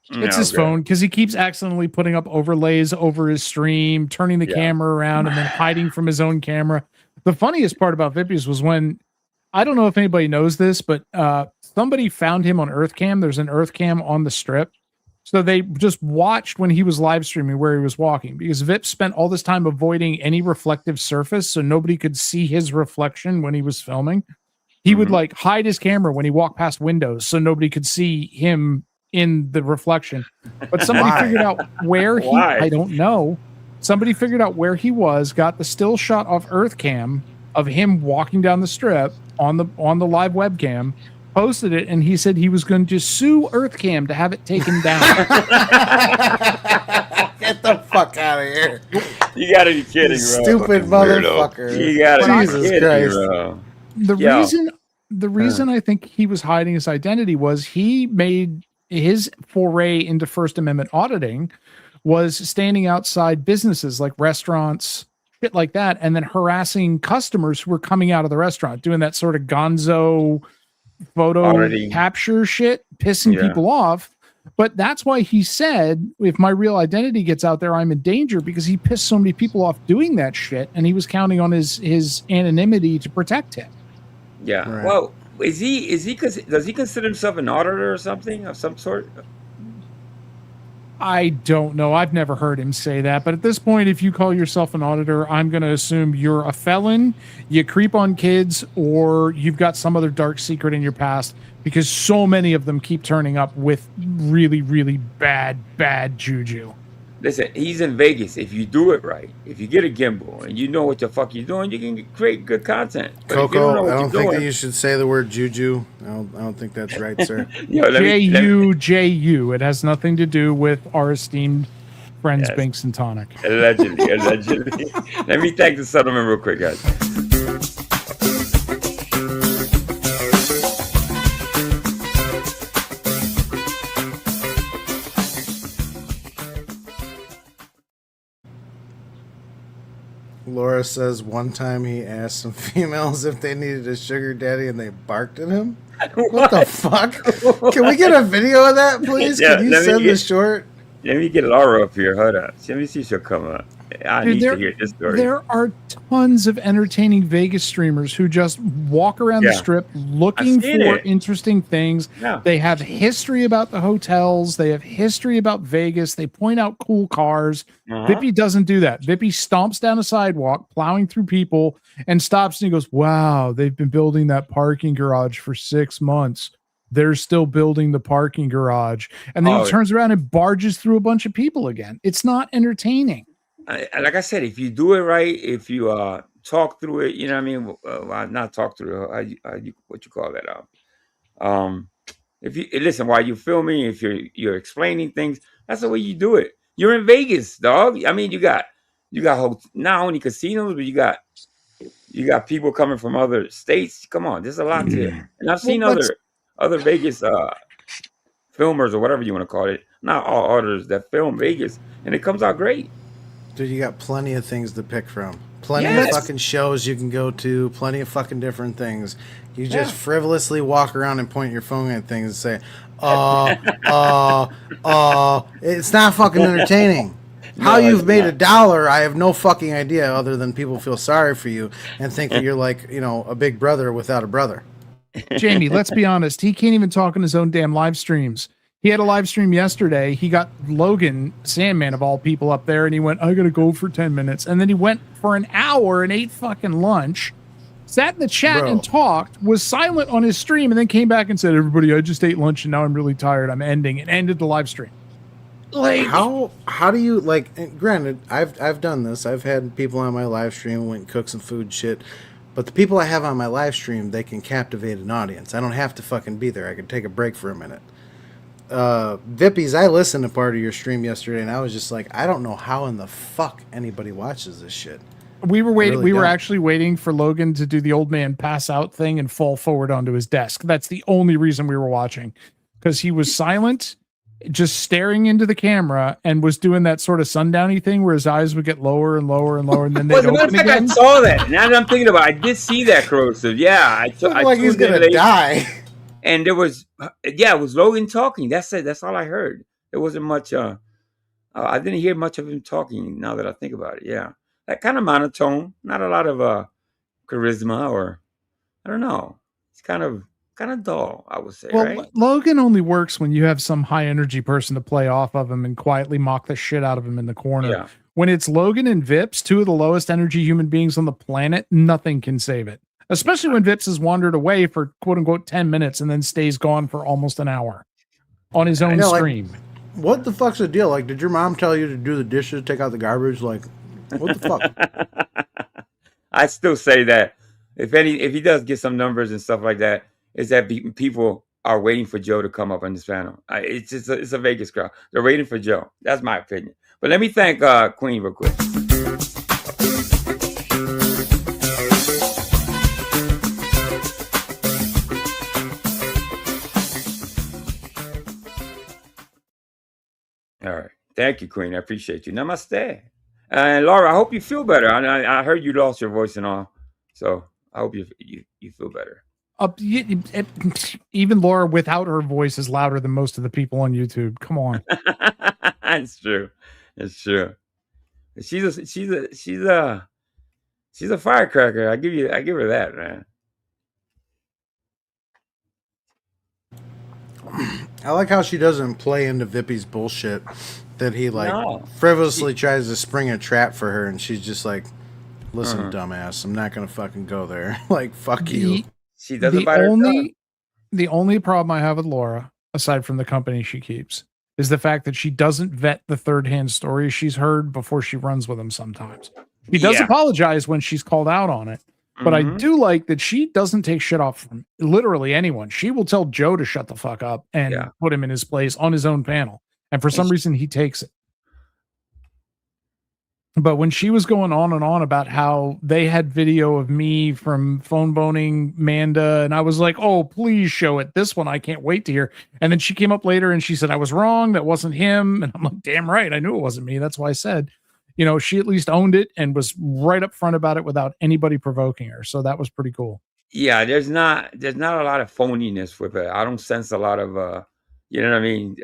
It's his phone because he keeps accidentally putting up overlays over his stream, turning the camera around, and then hiding from his own camera. The funniest part about Vippies was when, I don't know if anybody knows this, but somebody found him on EarthCam. There's an EarthCam on the strip. So they just watched when he was live streaming where he was walking because Vip spent all this time avoiding any reflective surface so nobody could see his reflection when he was filming. He would like hide his camera when he walked past windows so nobody could see him in the reflection. But somebody figured out where I don't know. Somebody figured out where he was, got the still shot off EarthCam of him walking down the strip on the live webcam, posted it, and he said he was going to sue EarthCam to have it taken down. Get the fuck out of here. You gotta be kidding, bro. Stupid motherfucker. You gotta be kidding, bro. The reason I think he was hiding his identity was he made his foray into First Amendment auditing was standing outside businesses like restaurants, shit like that, and then harassing customers who were coming out of the restaurant, doing that sort of gonzo photo capture shit, pissing people off. But that's why he said, if my real identity gets out there, I'm in danger, because he pissed so many people off doing that shit, and he was counting on his anonymity to protect him. Yeah. Right. Well, does he consider himself an auditor or something of some sort? I don't know. I've never heard him say that. But at this point, if you call yourself an auditor, I'm going to assume you're a felon, you creep on kids, or you've got some other dark secret in your past, because so many of them keep turning up with really, really bad juju. Listen, he's in Vegas. If you do it right, if you get a gimbal and you know what the fuck you're doing, you can create good content. But Coco, I don't think that you should say the word juju. I don't think that's right, sir. J-U. It has nothing to do with our esteemed friends, Binks and Tonic. Allegedly. Let me thank the settlement real quick, guys. Laura says one time he asked some females if they needed a sugar daddy and they barked at him. What the fuck? Can we get a video of that, please? Can you send the short? Let me get Laura up here. Hold up. Let me see if she'll come up. I need to hear this story. There are tons of entertaining Vegas streamers who just walk around the strip looking for interesting things. Yeah. They have history about the hotels. They have history about Vegas. They point out cool cars. Vippy doesn't do that. Vippy stomps down a sidewalk, plowing through people, and stops and he goes, wow, they've been building that parking garage for 6 months. They're still building the parking garage. And then he turns around and barges through a bunch of people again. It's not entertaining. Like I said, if you do it right, if you talk through it, you know what I mean? Not talk through it. What you call that? If you listen while you're filming, if you're explaining things, that's the way you do it. You're in Vegas, dog. I mean, you got not only casinos, but you got people coming from other states. Come on, there's a lot to it. And I've seen other Vegas filmers or whatever you want to call it. Not all others that film Vegas, and it comes out great. Dude, you got plenty of things to pick from. Plenty of fucking shows you can go to. Plenty of fucking different things. You just frivolously walk around and point your phone at things and say, it's not fucking entertaining. How you've made $1, I have no fucking idea other than people feel sorry for you and think that you're like, a big brother without a brother. Jamie, let's be honest. He can't even talk in his own damn live streams. He had a live stream yesterday. He got Logan, Sandman of all people, up there, and he went, I got to go for 10 minutes. And then he went for an hour and ate fucking lunch, sat in the chat and talked, was silent on his stream, and then came back and said, everybody, I just ate lunch and now I'm really tired. I'm ending, and ended the live stream. Like, how do you, like, granted, I've done this. I've had people on my live stream went and cook some food shit. But the people I have on my live stream, they can captivate an audience. I don't have to fucking be there. I can take a break for a minute. Vippies, I listened to part of your stream yesterday, and I was just like, I don't know how in the fuck anybody watches this shit. We were waiting. Really we were actually waiting for Logan to do the old man pass out thing and fall forward onto his desk. That's the only reason we were watching, because he was silent, just staring into the camera, and was doing that sort of sundowny thing where his eyes would get lower and lower and lower, and then they'd open again. I saw that. Now that I'm thinking about it, I did see that, Corrosive. Yeah, I like he's gonna die. And there was, it was Logan talking. That's it. That's all I heard. There wasn't much. I didn't hear much of him talking. Now that I think about it, yeah, that kind of monotone. Not a lot of charisma, or I don't know. It's kind of dull, I would say. Well, right? Logan only works when you have some high energy person to play off of him and quietly mock the shit out of him in the corner. Yeah. When it's Logan and Vips, two of the lowest energy human beings on the planet, nothing can save it. Especially when Vips has wandered away for quote unquote 10 minutes and then stays gone for almost an hour on his own stream. Like, what the fuck's the deal? Like, did your mom tell you to do the dishes, take out the garbage? Like, what the fuck? I still say that if he does get some numbers and stuff like that, is that people are waiting for Joe to come up on this panel. It's a Vegas crowd. They're waiting for Joe. That's my opinion. But let me thank Queen real quick. All right. Thank you, Queen. I appreciate you. Namaste. And Laura, I hope you feel better. I heard you lost your voice and all. So I hope you feel better. Even Laura without her voice is louder than most of the people on YouTube. Come on. It's true. It's true. She's a firecracker. I give her that, man. I like how she doesn't play into Vippy's bullshit that he frivolously tries to spring a trap for her, and she's just like, listen, dumbass, I'm not gonna fucking go there. Like, fuck you. She doesn't bite her tongue. The only problem I have with Laura, aside from the company she keeps, is the fact that she doesn't vet the third-hand stories she's heard before she runs with them sometimes. She does apologize when she's called out on it. But I do like that she doesn't take shit off from literally anyone. She will tell Joe to shut the fuck up and put him in his place on his own panel. And for some reason, he takes it. But when she was going on and on about how they had video of me from phone boning Manda, and I was like, oh, please show it. This one, I can't wait to hear. And then she came up later and she said, I was wrong. That wasn't him. And I'm like, damn right. I knew it wasn't me. That's why I said, she at least owned it and was right up front about it without anybody provoking her. So that was pretty cool. Yeah, there's not a lot of phoniness with her. I don't sense a lot of, you know what I mean?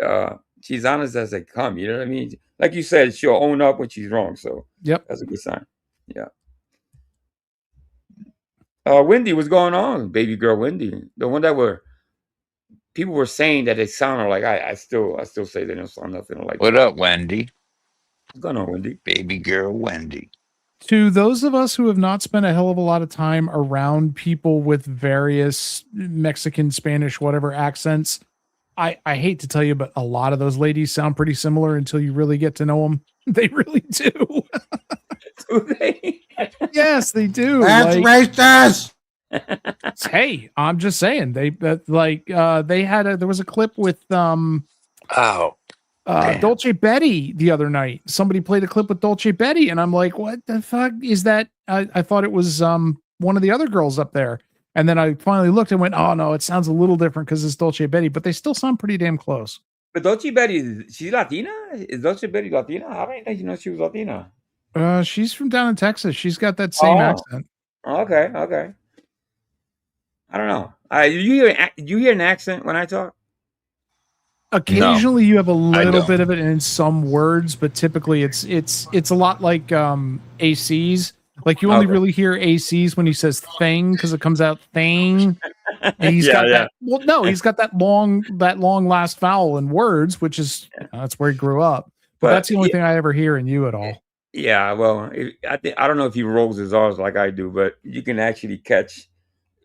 She's honest as they come. You know what I mean? Like you said, she'll own up when she's wrong. So that's a good sign. Yeah. Wendy, what's going on? Baby girl Wendy, the one that people were saying that they sounded like. I still say they don't sound nothing like. What up, Wendy? What's going on, Wendy? Baby girl Wendy. To those of us who have not spent a hell of a lot of time around people with various Mexican, Spanish, whatever accents, I hate to tell you, but a lot of those ladies sound pretty similar until you really get to know them. They really do. Do they? Yes, they do. That's racist. Hey, I'm just saying there was a clip with Dolce Betty the other night. Somebody played a clip with Dolce Betty, and I'm like, what the fuck is that? I thought it was one of the other girls up there. And then I finally looked and went, oh no, it sounds a little different because it's Dolce Betty, but they still sound pretty damn close. But Dolce Betty, she's Latina? Is Dolce Betty Latina? How did you know she was Latina? She's from down in Texas. She's got that same accent. Okay. I don't know. You hear an accent when I talk? Occasionally, you have a little bit of it in some words, but typically it's a lot like ACs. Like you only really hear ACs when he says "thing" because it comes out "thing." And he's got that. Well, no, he's got that long last vowel in words, which is that's where he grew up. But that's the only thing I ever hear in you at all. Yeah, well, I don't know if he rolls his R's like I do, but you can actually catch.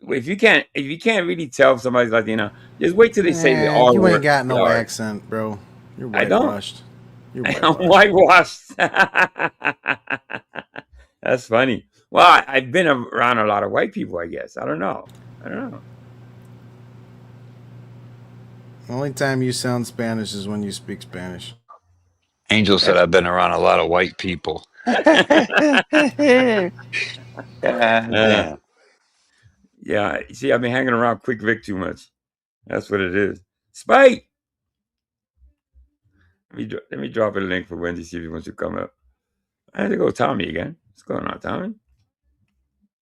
If you can't really tell if somebody's Latino, just wait till they say the R word. You ain't got no accent, bro. You're whitewashed. I'm whitewashed. That's funny. Well, I've been around a lot of white people, I guess. I don't know. The only time you sound Spanish is when you speak Spanish. Angel said I've been around a lot of white people. Yeah, see, I've been hanging around Quick Vic too much. That's what it is. Spike! Let me drop a link for Wendy, see if he wants to come up. I had to go Tommy again. What's going on, Tommy?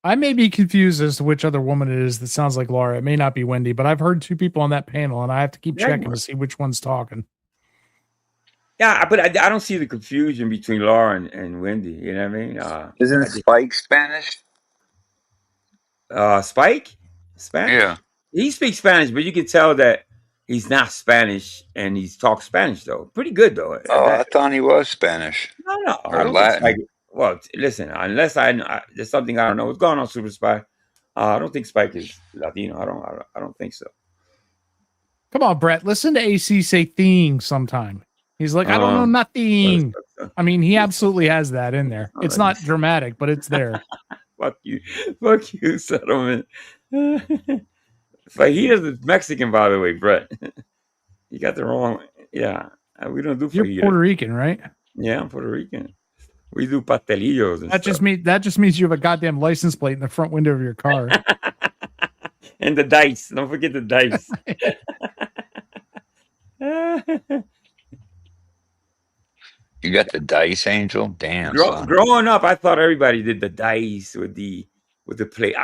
I may be confused as to which other woman it is that sounds like Laura. It may not be Wendy, but I've heard two people on that panel, and I have to keep checking to see which one's talking. Yeah, but I don't see the confusion between Laura and Wendy. You know what I mean? Isn't Spike Spanish? Spike? Spanish? Yeah. He speaks Spanish, but you can tell that he's not Spanish, and he talks Spanish, though. Pretty good, though. I thought he was Spanish. No. Or Latin. Well, listen, unless there's something I don't know. What's going on, Super Spy? I don't think Spike is Latino. I don't think so. Come on, Brett. Listen to AC say "thing" sometime. He's like, I don't know nothing. I mean, he absolutely has that in there. It's not dramatic, but it's there. Fuck you, settlement. But he is Mexican, by the way, Brett. You got the wrong. Yeah, we don't do. You're Puerto Rican, right? Yeah, I'm Puerto Rican. We do pastelillos. And that just means you have a goddamn license plate in the front window of your car. And the dice. Don't forget the dice. You got the dice, Angel? Damn. Growing up, I thought everybody did the dice with the plate.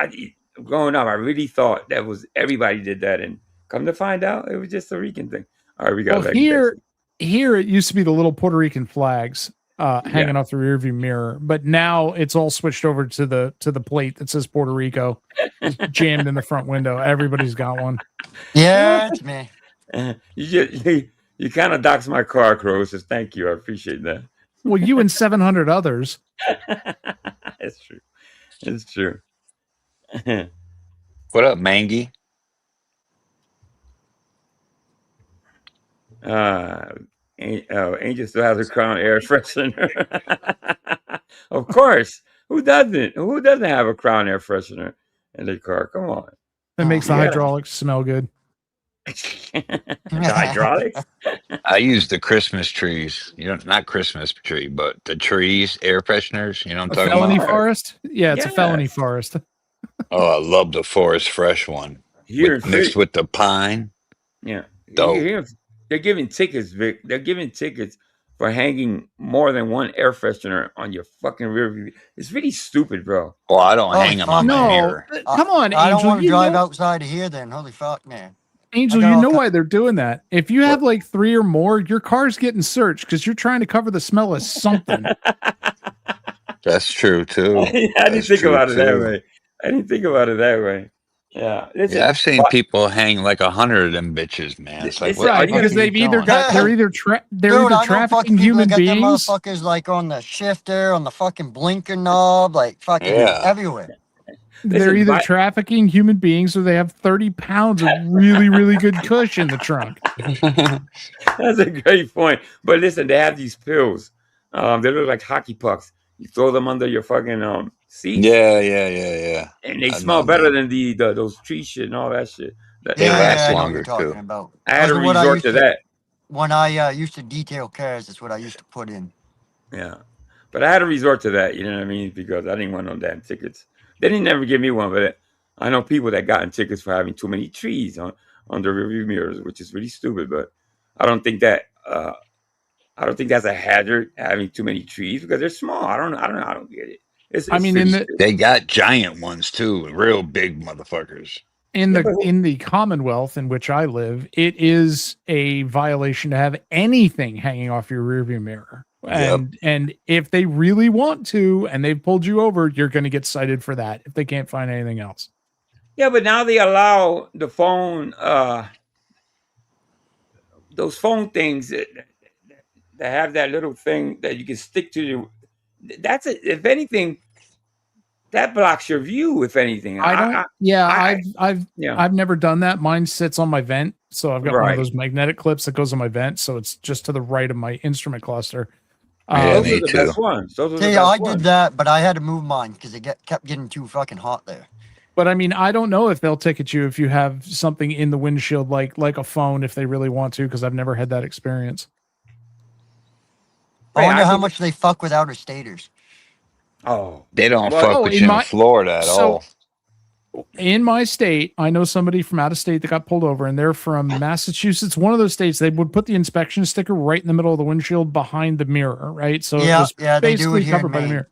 Growing up, I really thought that was everybody did that, and come to find out, it was just a Rican thing. All right, we got here it used to be the little Puerto Rican flags hanging off the rearview mirror, but now it's all switched over to the plate that says Puerto Rico, jammed in the front window. Everybody's got one. Yeah, it's me. You kind of doxed my car, Crows. So thank you. I appreciate that. Well, you and 700 others. It's true. It's true. What up, Mangy? Angel still has a Crown air freshener. Of course. Who doesn't? Who doesn't have a Crown air freshener in their car? Come on. That makes the hydraulics smell good. The hydraulics? I use the Christmas trees. Not Christmas tree, but the trees, air fresheners. You know what I'm talking felony about? Forest? Yeah, it's a felony forest. Oh, I love the forest fresh one. Mixed with the pine. Yeah. Dope. They're giving tickets, Vic. They're giving tickets for hanging more than one air freshener on your fucking rear view. It's really stupid, bro. Oh, I don't hang them on my mirror. Come on, Angel. I don't want to drive outside of here then. Holy fuck, man. Angel, you know why they're doing that. If you have like 3 or more, your car's getting searched because you're trying to cover the smell of something. That's true, too. I didn't think about it that way. Yeah. Listen, I've seen people hang like 100 of them bitches, man. It's like, right, because they've either got they're either trafficking human beings. Them motherfuckers like on the shifter, on the fucking blinker knob, like fucking everywhere. They're either trafficking human beings or they have 30 pounds of really, really good cush in the trunk. That's a great point. But listen, they have these pills. They look like hockey pucks. You throw them under your fucking seats. Yeah. And they I smell know, better man. than those tree shit and all that shit. They last I know what you're longer talking too. about. I had to Those are what I resort used to to that. when I used to detail cars. That's what I used to put in. Yeah. But I had to resort to that, you know what I mean? Because I didn't want no damn tickets. They didn't ever give me one, but I know people that gotten tickets for having too many trees on their rearview mirrors, which is really stupid. But I don't think that I don't think that's a hazard having too many trees because they're small. I don't get it. It's I mean, city in shit. They got giant ones too, real big motherfuckers. the Commonwealth in which I live, it is a violation to have anything hanging off your rearview mirror. And if they really want to, and they've pulled you over, you're going to get cited for that if they can't find anything else. Yeah, but now they allow the phone, those phone things that have that little thing that you can stick to your. That's it. If anything, that blocks your view. If anything, I've never done that. Mine sits on my vent, so I've got one of Right. those magnetic clips that goes on my vent, so it's just to the right of my instrument cluster. Those are the best ones. Those are the See, best I ones. did that, but I had to move mine because it kept getting too fucking hot there. But I mean, I don't know if they'll ticket you if you have something in the windshield like a phone if they really want to, because I've never had that experience. I wonder how much they fuck with outer staters. Oh, they don't fuck with you in Florida at all. In my state, I know somebody from out of state that got pulled over, and they're from Massachusetts. One of those states, they would put the inspection sticker right in the middle of the windshield behind the mirror, right? So it was they do it basically here in covered by the Maine. mirror.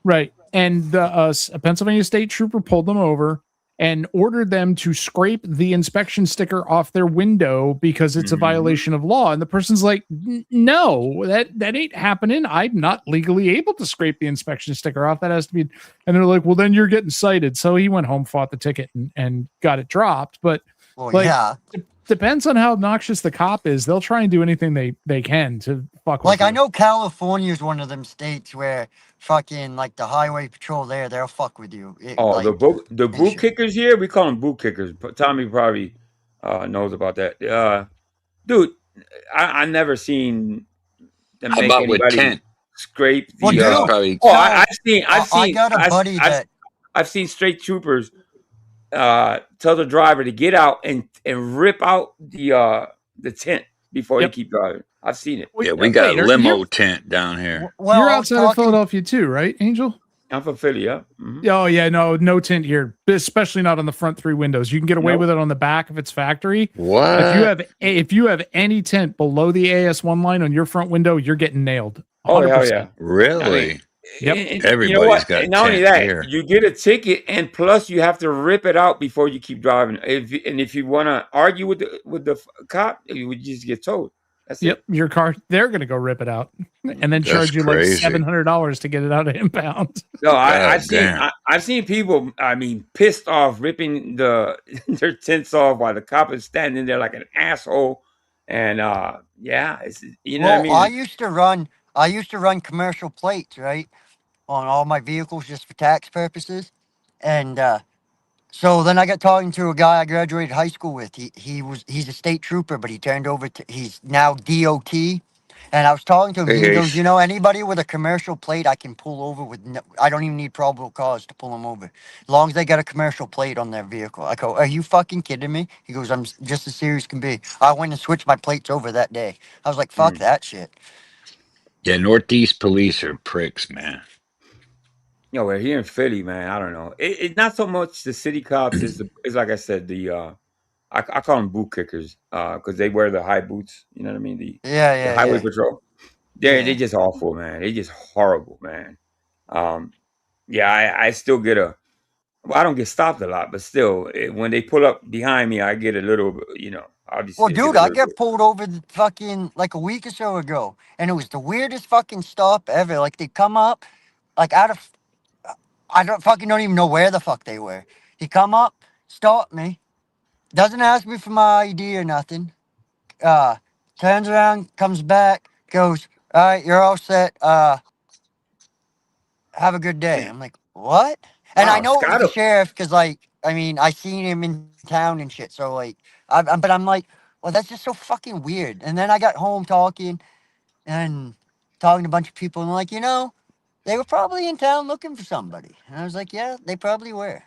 Right. And a Pennsylvania state trooper pulled them over and ordered them to scrape the inspection sticker off their window because it's a violation of law. And the person's like, no, that ain't happening. I'm not legally able to scrape the inspection sticker off. That has to be. And they're like, well, then you're getting cited. So he went home, fought the ticket, and got it dropped. But depends on how obnoxious the cop is. They'll try and do anything they can to fuck with Like, you. I know California is one of them states where fucking, like, the highway patrol there, they'll fuck with you. The boot kickers here, we call them boot kickers. Tommy probably knows about that. Dude, I neve seen them make anybody scrape the. I got a buddy that. I've seen straight troopers tell the driver to get out and rip out the tent before you keep driving. I've seen it. Yeah, we got a limo tent down here. Well, you're outside of Philadelphia too, right, Angel? I'm from Philly, yeah. Mm-hmm. Oh yeah, no tint here, especially not on the front three windows. You can get away with it on the back if it's factory. What? If you have any tint below the AS1 line on your front window, you're getting nailed. 100%. Oh hell yeah! Really? Yep. Everybody's got. And not only that, here. you get a ticket, and plus you have to rip it out before you keep driving. If you want to argue with the cop, you would just get towed. That's it. Your car, they're going to go rip it out and then charge you crazy. like $700 to get it out of impound. No, I've seen people. I mean, pissed off, ripping their tents off while the cop is standing there like an asshole. And it's, you know what I mean. I used to run commercial plates, right, on all my vehicles just for tax purposes, and so then I got talking to a guy I graduated high school with. He's a state trooper, but he turned over to he's now DOT. And I was talking to him. He goes, you know, anybody with a commercial plate, I can pull over with. I don't even need probable cause to pull them over, as long as they got a commercial plate on their vehicle. I go, are you fucking kidding me? He goes, I'm just as serious can be. I went and switched my plates over that day. I was like, fuck that shit. Yeah, Northeast police are pricks, man. We're here in Philly, man. I don't know. It's not so much the city cops. It's like I said, I call them boot kickers because they wear the high boots. You know what I mean? The highway patrol. They're just awful, man. They're just horrible, man. I still get I don't get stopped a lot, but still, when they pull up behind me, I get a little, obviously. Well, dude, I got pulled over fucking like a week or so ago, and it was the weirdest fucking stop ever. Like, they come up, like out of, I don't even know where the fuck they were. He come up, stopped me, doesn't ask me for my ID or nothing. Turns around, comes back, goes, all right, you're all set. Have a good day. I'm like, what? And I know it was the sheriff because, like, I mean, I seen him in town and shit. So, like, but I'm like, well, that's just so fucking weird. And then I got home talking to a bunch of people, and like, They were probably in town looking for somebody. And I was like, yeah, they probably were.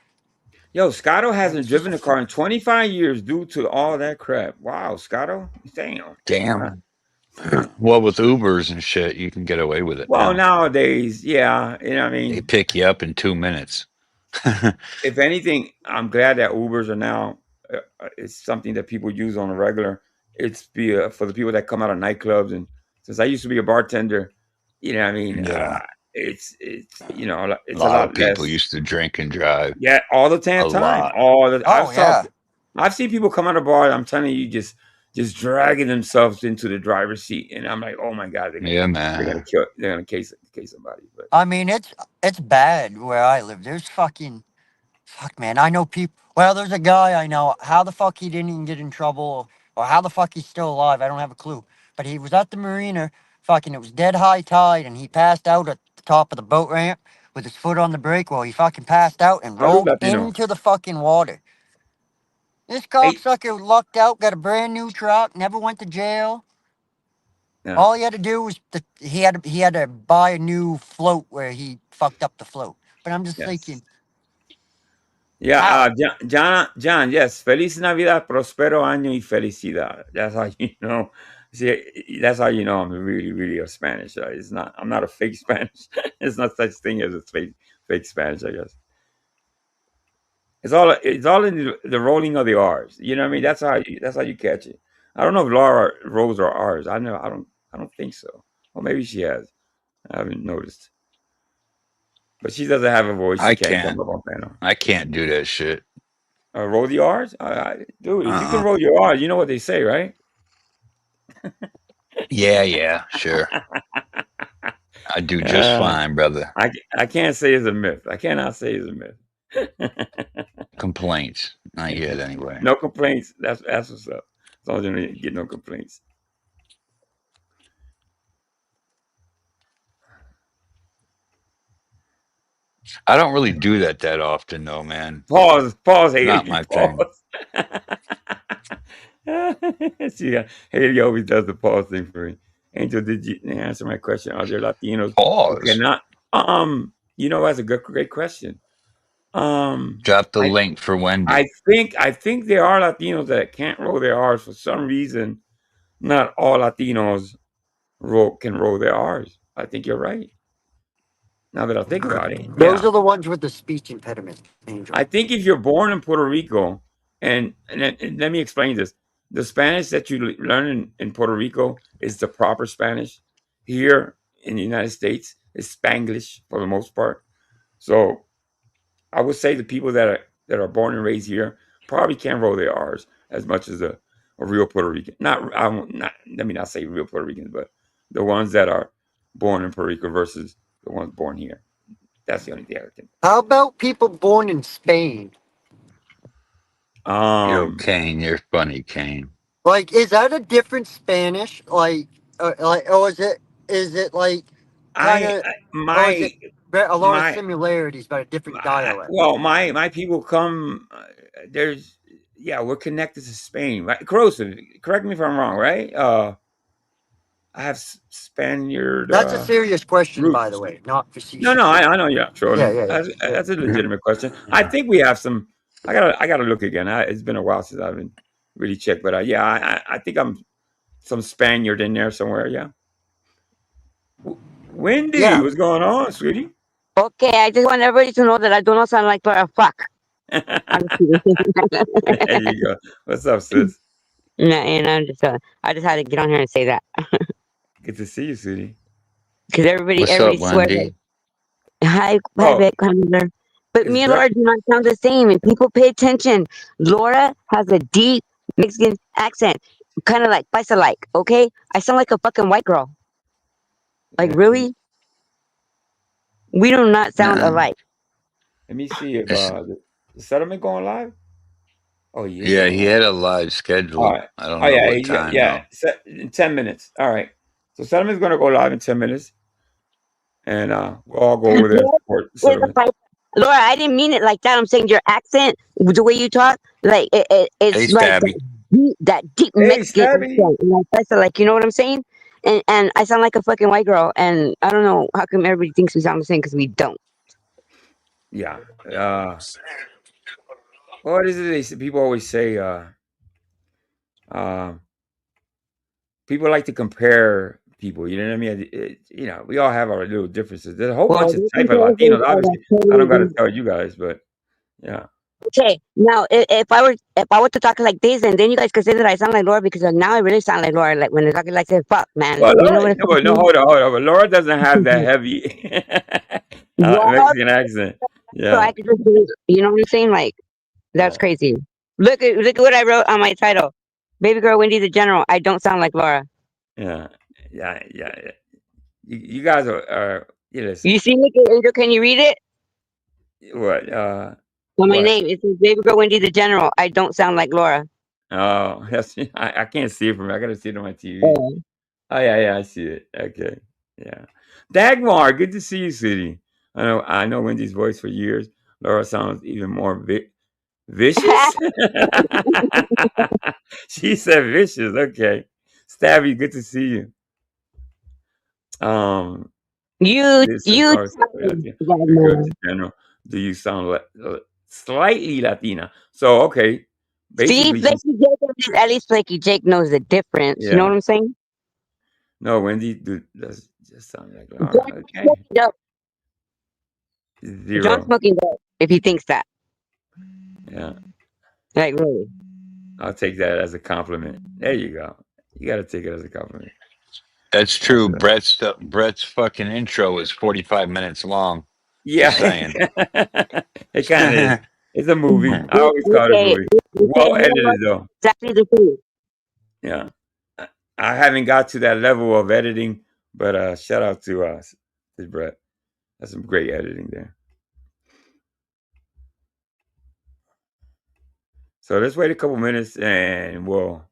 Yo, Scotto It hasn't was just driven a a car in 25 years due to all that crap. Wow, Scotto. Damn. Damn. Well, with Ubers and shit, you can get away with it Well, now. nowadays, yeah. You know what I They mean? pick you up in 2 minutes. If anything, I'm glad that Ubers are now, it's something that people use on a regular. It's for the people that come out of nightclubs. And since I used to be a bartender, you know what I mean? Yeah. It's A it's a lot lot of people less. used to drink and drive. Yeah, all the A time. lot. Oh, yeah. I've seen people come out of bar. I'm telling you, just dragging themselves into the driver's seat, and I'm like, oh my god, Yeah, they're gonna man. kill, they're gonna case somebody. But I mean, it's bad where I live. There's fuck, man. I know people. Well, there's a guy I know. How the fuck he didn't even get in trouble, or how the fuck he's still alive, I don't have a clue. But he was at the marina. Fucking, it was dead high tide, and he passed out at the top of the boat ramp with his foot on the brake. Well, he fucking passed out and salud, rolled Latino. into the fucking water. This Hey, cocksucker lucked out, got a brand new truck, never went to jail. yeah, All he had to do was he had to buy a new float where he fucked up the float. But I'm just thinking, yes, yeah. how? John, yes. Feliz Navidad, prospero año y felicidad. That's how you know. See, that's how you know I'm really, really a Spanish. It's not. I'm not a fake Spanish. There's not such thing as a fake Spanish, I guess. It's all in the rolling of the R's. You know what I mean? That's how you catch it. I don't know if Laura rolls her R's. I don't think so. Well, maybe she has. I haven't noticed. But she doesn't have a voice. She I can't come can't. up on panel. I can't do that shit. Roll the R's, dude. If you can Uh-uh. roll your R's, you know what they say, right? Yeah, sure. I do just fine, brother. I can't say it's a myth. I cannot say it's a myth. Complaints. Not yet, anyway. No complaints. That's what's up. As long as you don't get no complaints. I don't really do that often, though, man. Pause, Haley. Not my thing. See, Haley always does the pause thing for me. Angel, did you answer my question? Are there Latinos who Pause. cannot? That's a great question. Drop the link for Wendy. I think there are Latinos that can't roll their R's for some reason. Not all Latinos can roll their R's. I think you're right. Now that I think about it, Those are the ones with the speech impediment, Angel. I think if you're born in Puerto Rico, and let me explain this: the Spanish that you learn in Puerto Rico is the proper Spanish. Here in the United States, is Spanglish for the most part. So I would say the people that are born and raised here probably can't roll their R's as much as a real Puerto Rican. Let me not say real Puerto Ricans, but the ones that are born in Puerto Rico versus the ones born here. That's the only thing I think. How about people born in Spain? Yo, Kane, you're funny, Kane. Like, is that a different Spanish? Or is it like kind of? Or is it a lot of similarities but a different dialect? Well, my people come. We're connected to Spain, right? Corrosive. Correct me if I'm wrong, right? I have Spaniard. That's a serious question, roots. by the way, not facetious. No, I know. Yeah, sure. Yeah. That's a legitimate question. I think we have some. I gotta look again. It's been a while since I've been really checked, but I think I'm some Spaniard in there somewhere. Yeah. Wendy, what's going on, sweetie? Okay, I just want everybody to know that I do not sound like a fuck. There you go. What's up, sis? No, I just had to get on here and say that. Good to see you, sweetie. Because everybody up, swears. Wendy? Hi, Vic. But me and Laura do not sound the same, and people pay attention. Laura has a deep Mexican accent, kind of like paisa-like. Okay, I sound like a fucking white girl. Like, really? We do not sound alike. Let me see if the settlement going live. Oh yeah. Yeah, he had a live schedule. Right. I don't know what time. Yeah. In 10 minutes. All right. So settlement's going to go live in 10 minutes, and we'll all go over there and support the settlement. Laura, I didn't mean it like that. I'm saying your accent, the way you talk, like it's like that deep Mexican accent. Like, you know what I'm saying? and I sound like a fucking white girl, and I don't know how come everybody thinks we sound the same because we don't. Yeah. What is it? People always say. People like to compare people. You know what I mean? We all have our little differences. There's a whole bunch Well, of the type of comparisons Latinos. are like Obviously, I don't got to totally tell you guys, but yeah. okay. Now, if I were to talk like this, and then you guys could say that I sound like Laura because now I really sound like Laura. Like when they're talking like, say, "Fuck, man," Well, you know Laura, what I'm no, saying? hold on. But Laura doesn't have that heavy Well, Mexican accent. so Yeah, I could just do, you know what I'm saying? Like that's yeah, crazy. Look at what I wrote on my title. Baby girl Wendy the General. I don't sound like Laura. yeah, yeah. You guys are listen. You see, look at Angel. Can you read it? What? On my What? name, it says Baby girl Wendy the General. I don't sound like Laura. Oh, I can't see it from here. I gotta see it on my TV. Oh. Oh yeah, I see it. Okay, yeah. Dagmar, good to see you, City. I know Wendy's voice for years. Laura sounds even more vicious. She said vicious. Okay, Stabby, good to see you. Um, you this is you our Latina. We go Dagmar. to general. Do you sound slightly Latina? So okay, See, basically she's Flaky Jake, at least Flaky Jake knows the difference. You know yeah. what I'm saying? No, Wendy does just sound like Laura. John's Okay, smoking dope. John's 0. smoking dope. If he thinks that, Yeah. like really. I'll take that as a compliment. There you go. You got to take it as a compliment. That's That's true. it. Brett's fucking intro is 45 minutes long. Yeah, Just saying. it kind of is. It's a movie. I always call it a Okay, movie. okay, Well you know what? edited though. Exactly the truth. Yeah, I haven't got to that level of editing, but shout out to Brett. That's some great editing there. So let's wait a couple minutes and we'll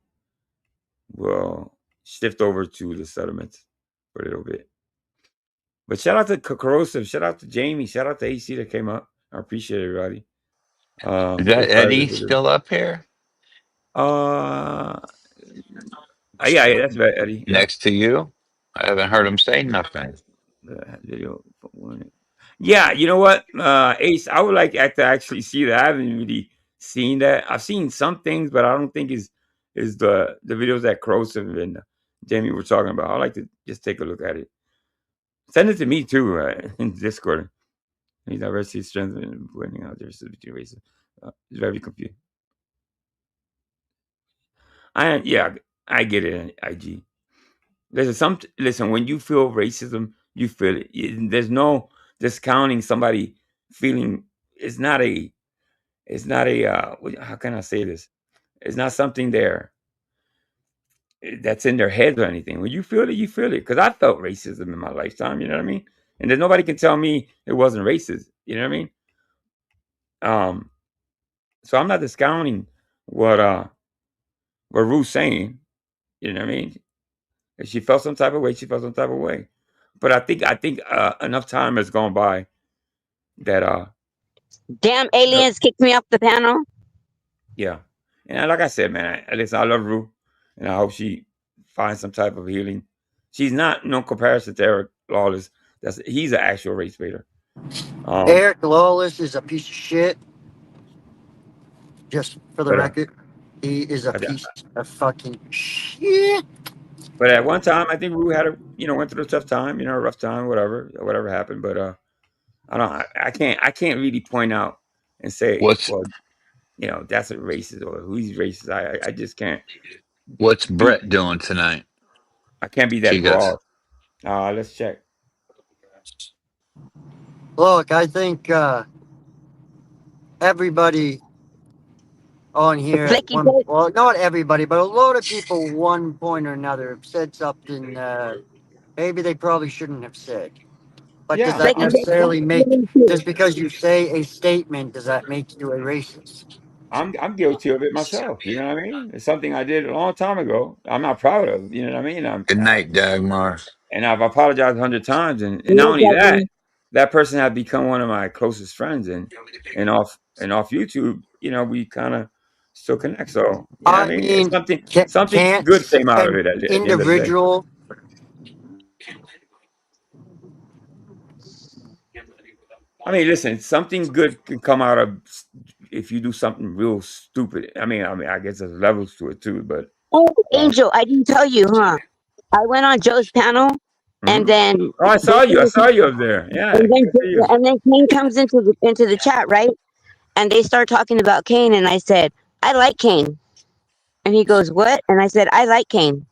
shift over to the settlements for a little bit. But shout out to Corrosive, shout out to Jamie, shout out to AC that came up. I appreciate everybody. Is They're that part of Eddie the video. still up here Uh, yeah, that's right, Eddie. Yeah, next to you? I haven't heard him say nothing. the video. Yeah, you know what, Ace, I would like to actually see that. I haven't really seen that. I've seen some things, but I don't think is the videos that Corrosive and Jamie were talking about. I'd like to just take a look at it. Send it to me too in Discord. Diversity is strength and pointing out differences between races. It's very confusing. I get it. IG. Listen. When you feel racism, you feel it. There's no discounting somebody feeling. It's not a. It's not a. How can I say this? It's not something that's in their heads or anything. When you feel it, you feel it. Because I felt racism in my lifetime. You know what I mean? And there's nobody can tell me it wasn't racist. You know what I mean? So I'm not discounting what Ruth's saying. You know what I mean? If she felt some type of way, she felt some type of way. But I think enough time has gone by that Damn aliens kicked me off the panel. yeah. And like I said, man, listen, I love Ruth, and I hope she finds some type of healing. She's not no comparison to Eric Lawless. He's an actual race baiter. Eric Lawless is a piece of shit. Just for the But record, he is a piece of fucking shit. but at one time, I think Ruth went through a tough time, a rough time, whatever happened. But I can't really point out and say, What's well, that's a racist or who's racist. I just can't What's be. Brett doing tonight? I can't be that Chicas. broad. Let's check. Look, I think everybody on here at Flaky Jake. well, not everybody, but a lot of people, one point or another, have said something maybe they probably shouldn't have said. But does Yeah, that Flaky Jake. necessarily make, just because you say a statement, does that make you a racist? I'm guilty of it myself. You know what I mean? It's something I did a long time ago. I'm not proud of. You know what I mean? Good night, Dagmar. And I've apologized 100 times, and You not know, only Dagmar. that person has become one of my closest friends, and off YouTube, we kind of still connect. So you know what I I mean? It's mean, something can't good came out of an it at the end of the day. individual I mean, listen, something good can come out of if you do something real stupid. I mean, I guess there's levels to it too, but Oh, Angel, I didn't tell you, huh? I went on Joe's panel, and mhm. then Oh, I they saw you. I started, saw you up there. Yeah, good for you. And then Kane comes into the chat, right? And they start talking about Kane, and I said, I like Kane, and he goes, what? And I said, I like Kane.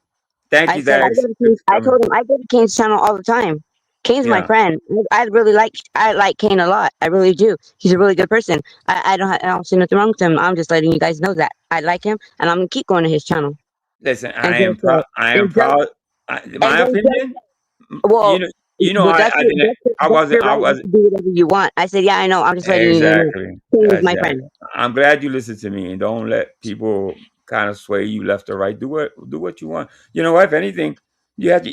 Thank I you, said, Dax. I told him I go to Kane's channel all the time. Kane's my Yeah. friend. I like Kane a lot. I really do. He's a really good person. I don't see nothing wrong with him. I'm just letting you guys know that I like him, and I'm gonna keep going to his channel. Listen, And I am just proud. I am and just proud. and My then just opinion, well, but I didn't. that's your I right. You wasn't. can do whatever you want. I said, yeah, I know. I'm just letting you know. Exactly. Kane is my Exactly. friend. I'm glad you listened to me and don't let people kind of sway you left or right. Do what you want. You know what? If anything, you had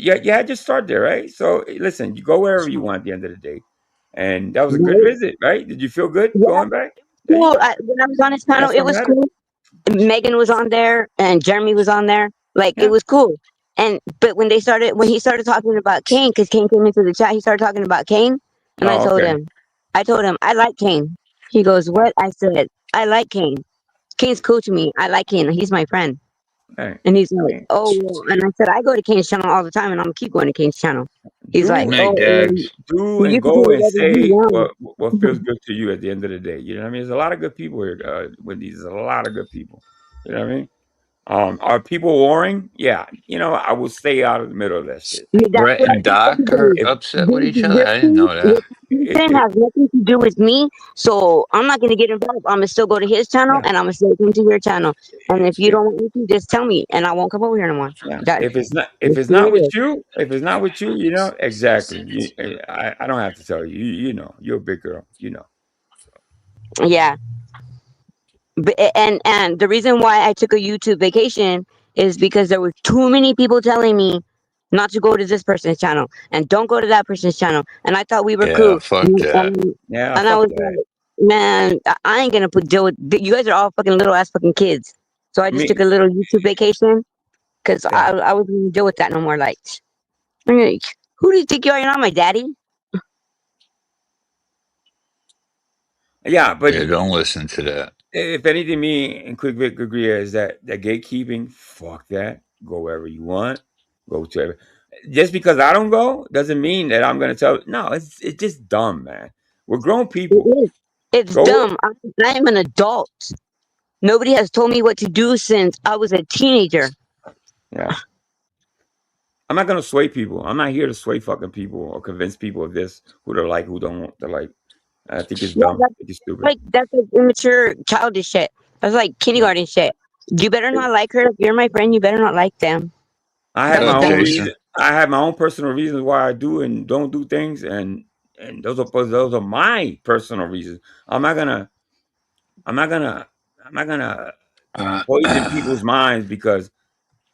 your start there, right? So listen, you go wherever you want at the end of the day. And that was a good Right? visit, right? Did you feel good Yeah, going back? There you cool. go. When I was on his panel, That's it what was matters. cool. Megan was on there and Jeremy was on there. Like it Yeah. was cool. And but when he started talking about Kane, because Kane came into the chat, he started talking about Kane, and Oh, okay. I told him I like Kane. He goes, "What?" I said, "I like Kane. Kane's cool to me. I like Kane. He's my friend." Hey, And he's I like, mean, "Oh," well," and I said, "I go to Kane's channel all the time, and I'm gonna keep going to Kane's channel." He's like, do Hey, "Oh, Dags. do you and can do go and whatever you say want." what feels good to you at the end of the day. You know what I mean? There's a lot of good people here, Wendy. There's a lot of good people. You know what I mean? Are people warring? Yeah. I will stay out of the middle of that shit. Yeah, that's Brett what I and tell Doc are everybody. If upset with This, each other. I didn't know that. if, person if has nothing to do with me, so I'm not gonna get involved. I'm gonna still go to his channel, yeah, and I'm gonna still come to your channel. And if you if don't want me to, just tell me, and I won't come over here no more. yeah, That's if just it's the way not with it you, exactly. I don't have to tell you. You know, you're a big girl. You know. So is. Yeah, and the reason why I took a YouTube vacation is because there were too many people telling me not to go to this person's channel and don't go to that person's channel, and I thought we were Yeah, cool. fuck that. yeah, And I fuck was that. like, man, I ain't gonna deal with you guys are all fucking little ass fucking kids. So I just took Me, a little YouTube vacation because yeah, I wasn't gonna deal with that no more. Like, I'm like, who do you think you are? You're not my daddy. yeah. But Yeah, don't listen to that. if anything, me and Quick Vic agree is that gatekeeping. Fuck that. Go wherever you want. Go to every. Just because I don't go doesn't mean that I'm gonna tell. No, it's just dumb, man. We're grown It people. is. It's Go. dumb. I'm an adult. Nobody has told me what to do since I was a teenager. Yeah. I'm not gonna sway people. I'm not here to sway fucking people or convince people of this who they're like, who don't want. They're like. I think it's Yeah, dumb. I think it's stupid. that's like immature, childish shit. That's like Yeah. kindergarten shit. You better not like her. If you're my friend, you better not like them. I What have That's my up, own dumb. Jason? reason. I have my own personal reasons why I do and don't do things, and those are my personal reasons. I'm not gonna. I'm not gonna. I'm not gonna poison people's minds because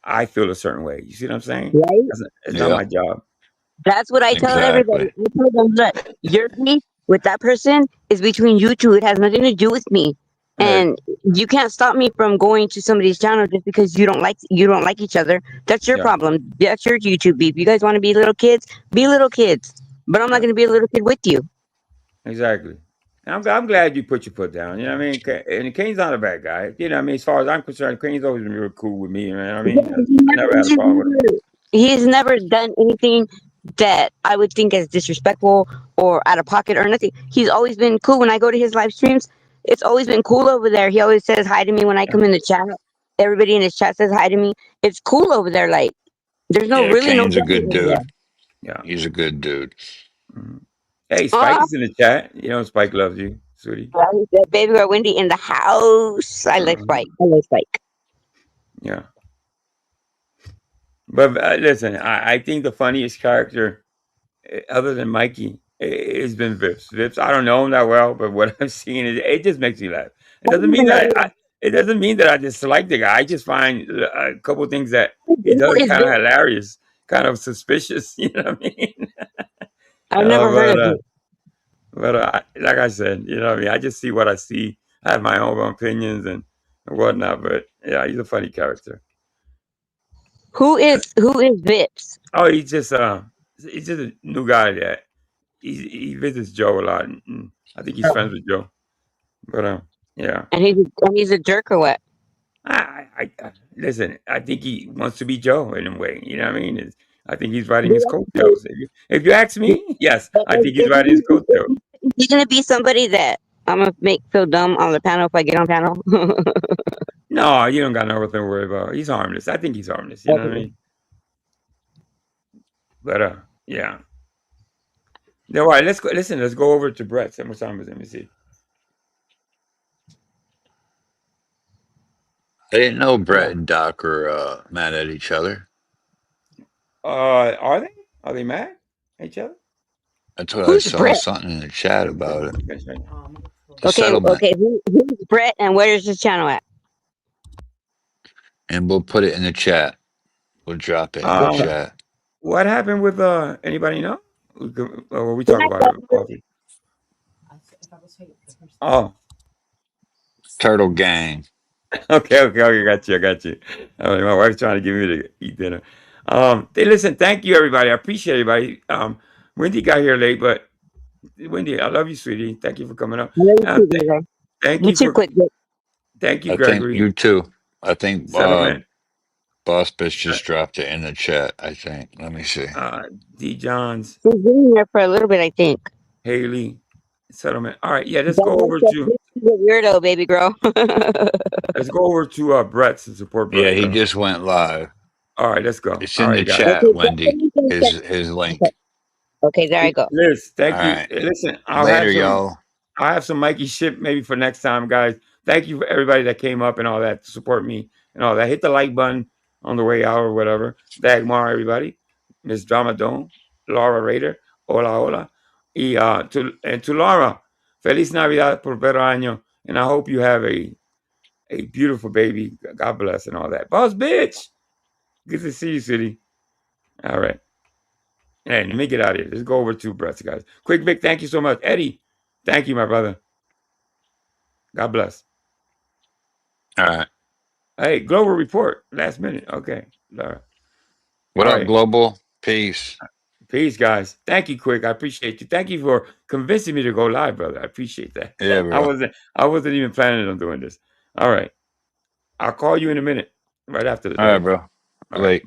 I feel a certain way. You see what I'm saying? Right? It's not Yeah, my job. That's what I tell everybody. exactly. I tell them, look, your beef with that person is between you two. It has nothing to do with me. Hey, And you can't stop me from going to somebody's channel just because you don't like each other. That's your yeah, problem. That's your YouTube beef. You guys want to be little kids? Be little kids. But I'm not yeah, gonna be a little kid with you. exactly. And I'm glad you put your foot down. You know what I mean? And Kane's not a bad guy. You know what I mean? As far as I'm concerned, Kane's always been real cool with me. You know what I Yeah, mean? I never had a problem with him. he's never done anything that I would think is disrespectful or out of pocket or nothing. He's always been cool when I go to his live streams. It's always been cool over there. He always says hi to me when I Yeah, come in the chat. Everybody in his chat says hi to me. It's cool over there. Like there's no Yeah, really no Kane's a drama good over there. dude. yeah. He's a good dude. Mhm. Hey, Spike Oh, is in the chat. You know, Spike loves you, sweetie. yeah, he said, baby girl Wendy in the house. I like Mhm. Spike. I like Spike. Yeah. But listen, I think the funniest character, other than Mikey, has been Vips. Vips, I don't know him that well, but what I've seen, it just makes me laugh. It I don't doesn't mean even know that who it doesn't mean that I dislike the guy. I just find a couple of things that he who does is kind of this. hilarious, kind of suspicious. You know what I mean? I've never heard of it. Like I said, you know what I mean? I just see what I see. I have my own opinions and whatnot, but yeah, he's a funny character. Who is Vips? Oh, he's just a new guy that he visits Joe a lot. And I think he's friends with Joe. But yeah. And he's a jerk or what? I listen. I think he wants to be Joe in a way. You know what I mean? I think he's riding his coattails. If you ask me, yes, I think he's riding his coattails. Is he gonna be somebody that I'm gonna make feel dumb on the panel if I get on panel? No, you don't got nothing to worry about. He's harmless. I think he's harmless. You know what I mean? But yeah. No, all right. Let's go. Listen, let's go over to Brett's. How much time is it? Let me see. I didn't know Brett and Doc are mad at each other. Are they? Are they mad at each other? That's what Who's I saw Brett? something in the chat about it. The Okay, settlement. okay. Who's Brett and where is his channel at? And we'll put it in the chat. We'll drop it in the chat. What happened with anybody know? Or we talk about it coffee. Oh. Turtle Gang. Okay, got you. My wife's trying to get me to eat dinner. Hey, listen, thank you, everybody. I appreciate everybody. Wendy got here late, but Wendy, I love you, sweetie. Thank you for coming up. Thank you too quick. Thank you, I Gregory. think you too. I think Settlement. Boss Bitch just dropped it in the chat, I think. Let me see. D. Johns. He's been there for a little bit, I think. Haley. Settlement. All right, yeah, let's go over to weirdo, baby girl. let's go over to Brett's to support Brett. Yeah, he just went live. All right, let's go. It's All in right, the guys. chat, Wendy. His link. Okay, there I go. Liz, thank you. Right. Listen, Later, y'all. I'll have some Mikey shit maybe for next time, guys. Thank you for everybody that came up and all that to support me and all that. Hit the like button on the way out or whatever. Dagmar, everybody. Miss Dramadone, Laura Raider, hola. To Laura, Feliz Navidad por Perro Año. And I hope you have a beautiful baby. God bless and all that. Boss bitch. Good to see you, City. All right. Hey, let me get out of here. Let's go over to Brett's, guys. Quick Vic, thank you so much. Eddie, thank you, my brother. God bless. All right. Hey, Global Report, last minute. Okay. All right. What up, Global? Peace. Peace, guys. Thank you, Quick. I appreciate you. Thank you for convincing me to go live, brother. I appreciate that. Yeah, bro. I wasn't even planning on doing this. All right. I'll call you in a minute, right after the All right, bro. Late.